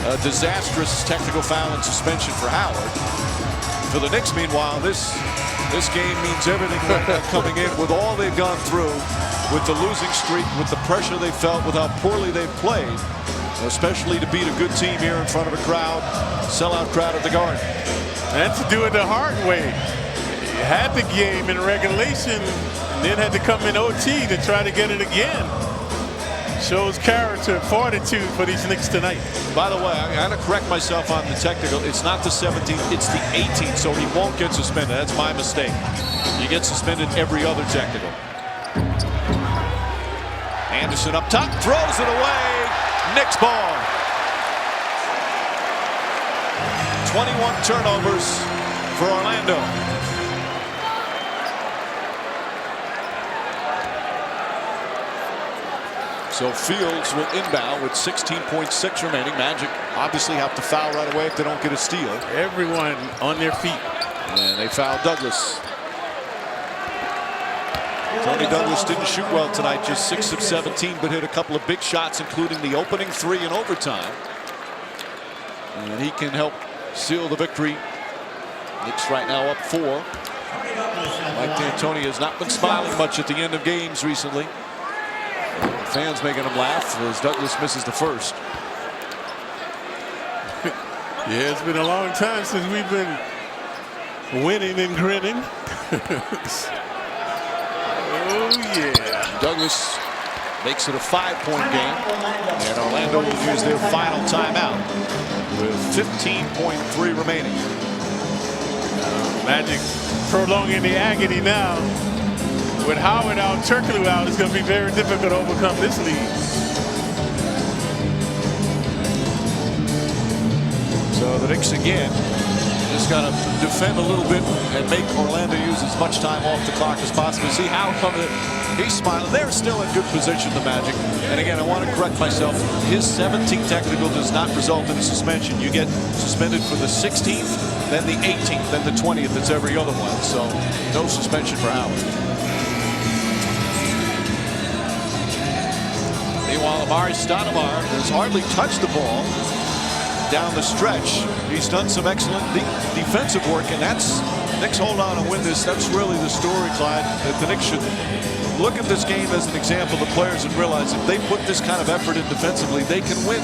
C: a disastrous technical foul and suspension for Howard. For the Knicks, meanwhile, this game means everything coming in with all they've gone through, with the losing streak, with the pressure they felt, with how poorly they've played, especially to beat a good team here in front of a crowd, sellout crowd at the Garden.
E: And to do it the hard way. You had the game in regulation and then had to come in OT to try to get it again. Shows character, fortitude for these Knicks tonight.
C: By the way, I got to correct myself on the technical. It's not the 17th, it's the 18th, so he won't get suspended. That's my mistake. You get suspended every other technical. Anderson up top, throws it away. Knicks ball. 21 turnovers for Orlando. So Fields will inbound with 16.6 remaining. Magic obviously have to foul right away if they don't get a steal.
E: Everyone on their feet.
C: And they foul Douglas. Tony Douglas didn't shoot well tonight, just 6 of 17, but hit a couple of big shots, including the opening 3 in overtime. And he can help seal the victory. Knicks right now up 4. Mike D'Antoni has not been smiling much at the end of games recently. Fans making him laugh as Douglas misses the first.
E: Yeah, it's been a long time since we've been winning and grinning. Oh, yeah.
C: Douglas makes it a 5-point game. And Orlando will use their final timeout with 15.3 remaining.
E: Magic prolonging the agony now. With Howard out, Turkoglu out, it's going to be very difficult to overcome this lead.
C: So the Knicks again
I: Just got to defend a little bit and make Orlando use as much time off the clock as possible. See how coming in. He's smiling. They're still in good position, the Magic. And again, I want to correct myself. His 17th technical does not result in a suspension. You get suspended for the 16th, then the 18th, then the 20th. It's every other one. So no suspension for Howard. Meanwhile, Amar'e Stoudemire has hardly touched the ball down the stretch. He's done some excellent defensive work, and that's Knicks hold on and win this. That's really the story, Clyde, that the Knicks should look at this game as an example of the players and realize if they put this kind of effort in defensively, they can win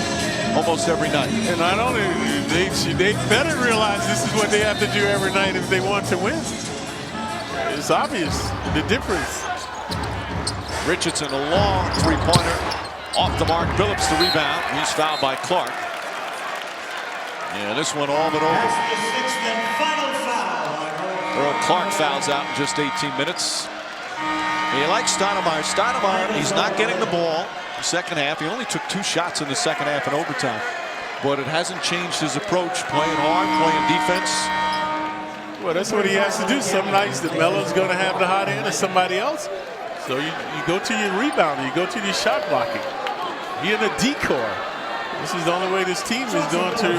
I: almost every night.
E: And not only, they better realize this is what they have to do every night if they want to win. It's obvious, the difference.
I: Richardson, a long three-pointer off the mark. Billups the rebound. He's fouled by Clark. Yeah, this one all but over. Earl Clark fouls out in just 18 minutes. He likes Stoudemire. Stoudemire, he's not getting the ball the second half. He only took 2 shots in the second half in overtime. But it hasn't changed his approach, playing hard, playing defense.
E: Well, that's what he has to do. Some nights that Melo's going to have the hot hand or somebody else. So you go to your rebound, you go to your shot blocking. Being a decoy. This is the only way this team is going to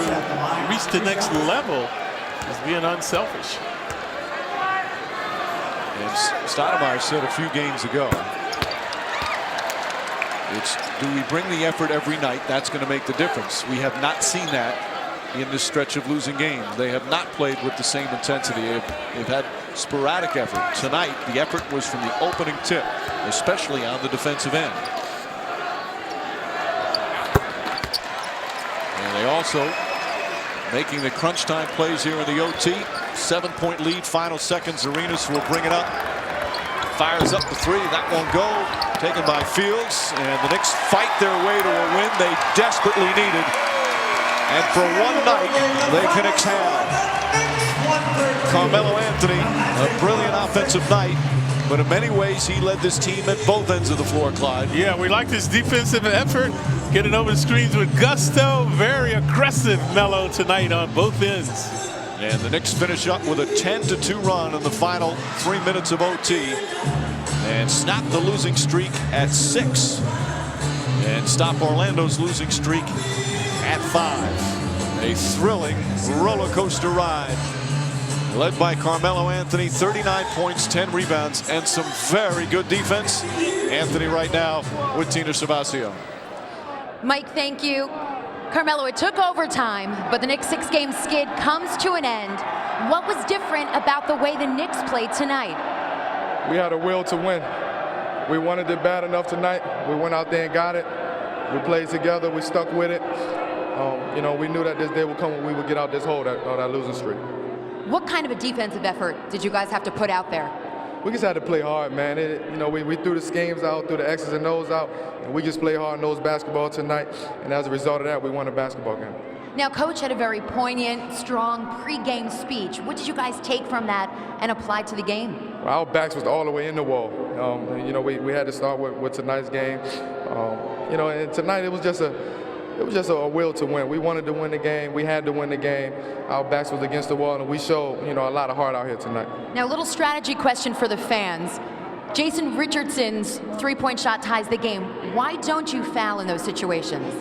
E: reach the next level, is being unselfish.
I: And Stoudemire said a few games ago, it's do we bring the effort every night? That's going to make the difference. We have not seen that in this stretch of losing games. They have not played with the same intensity. They've had sporadic effort. Tonight, the effort was from the opening tip, especially on the defensive end. And they also making the crunch time plays here in the OT. 7-point lead, final seconds. Arenas will bring it up. Fires up the three. That won't go. Taken by Fields. And the Knicks fight their way to a win they desperately needed. And for one night, they can exhale. Carmelo Anthony, a brilliant offensive night. But in many ways, he led this team at both ends of the floor, Clyde.
E: Yeah, we like this defensive effort. Getting over the screens with gusto. Very aggressive Melo tonight on both ends.
I: And the Knicks finish up with a 10-2 run in the final 3 minutes of OT. And snap the losing streak at 6. And stop Orlando's losing streak at 5. A thrilling roller coaster ride. Led by Carmelo Anthony, 39 points, 10 rebounds, and some very good defense. Anthony right now with Tina Savasio.
J: Mike, thank you. Carmelo, it took overtime, but the Knicks' 6-game skid comes to an end. What was different about the way the Knicks played tonight?
B: We had a will to win. We wanted it bad enough tonight. We went out there and got it. We played together. We stuck with it. You know, we knew that this day would come when we would get out this hole, that losing streak.
J: What kind of a defensive effort did you guys have to put out there?
B: We just had to play hard, man. You know, we threw the schemes out, threw the X's and O's out, and we just played hard-nosed basketball tonight. And as a result of that, we won a basketball game.
J: Now, Coach had a very poignant, strong pregame speech. What did you guys take from that and apply to the game?
B: Well, our backs was all the way in the wall. You know, we had to start with tonight's game. You know, and tonight it was just a will to win. We wanted to win the game. We had to win the game. Our backs was against the wall, and we showed, you know, a lot of heart out here tonight.
J: Now, a little strategy question for the fans. Jason Richardson's three-point shot ties the game. Why don't you foul in those situations?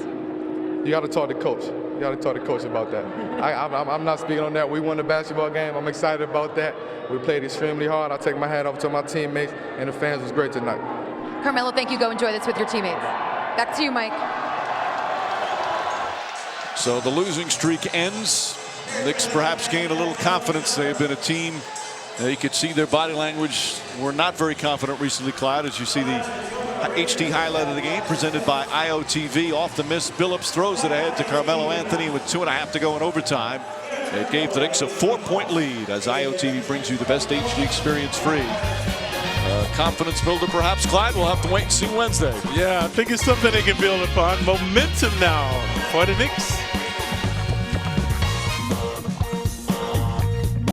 B: You got to talk to coach. You got to talk to coach about that. I'm not speaking on that. We won the basketball game. I'm excited about that. We played extremely hard. I take my hat off to my teammates, and the fans was great tonight.
J: Carmelo, thank you. Go enjoy this with your teammates. Back to you, Mike.
I: So the losing streak ends. Knicks perhaps gain a little confidence. They have been a team. You could see their body language were not very confident recently, Clyde, as you see the HD highlight of the game presented by IOTV. Off the miss, Billups throws it ahead to Carmelo Anthony with 2.5 to go in overtime. It gave the Knicks a 4-point lead as IOTV brings you the best HD experience free. Confidence builder perhaps, Clyde. We'll have to wait and see Wednesday.
E: Yeah, I think it's something they can build upon. Momentum now for the Knicks.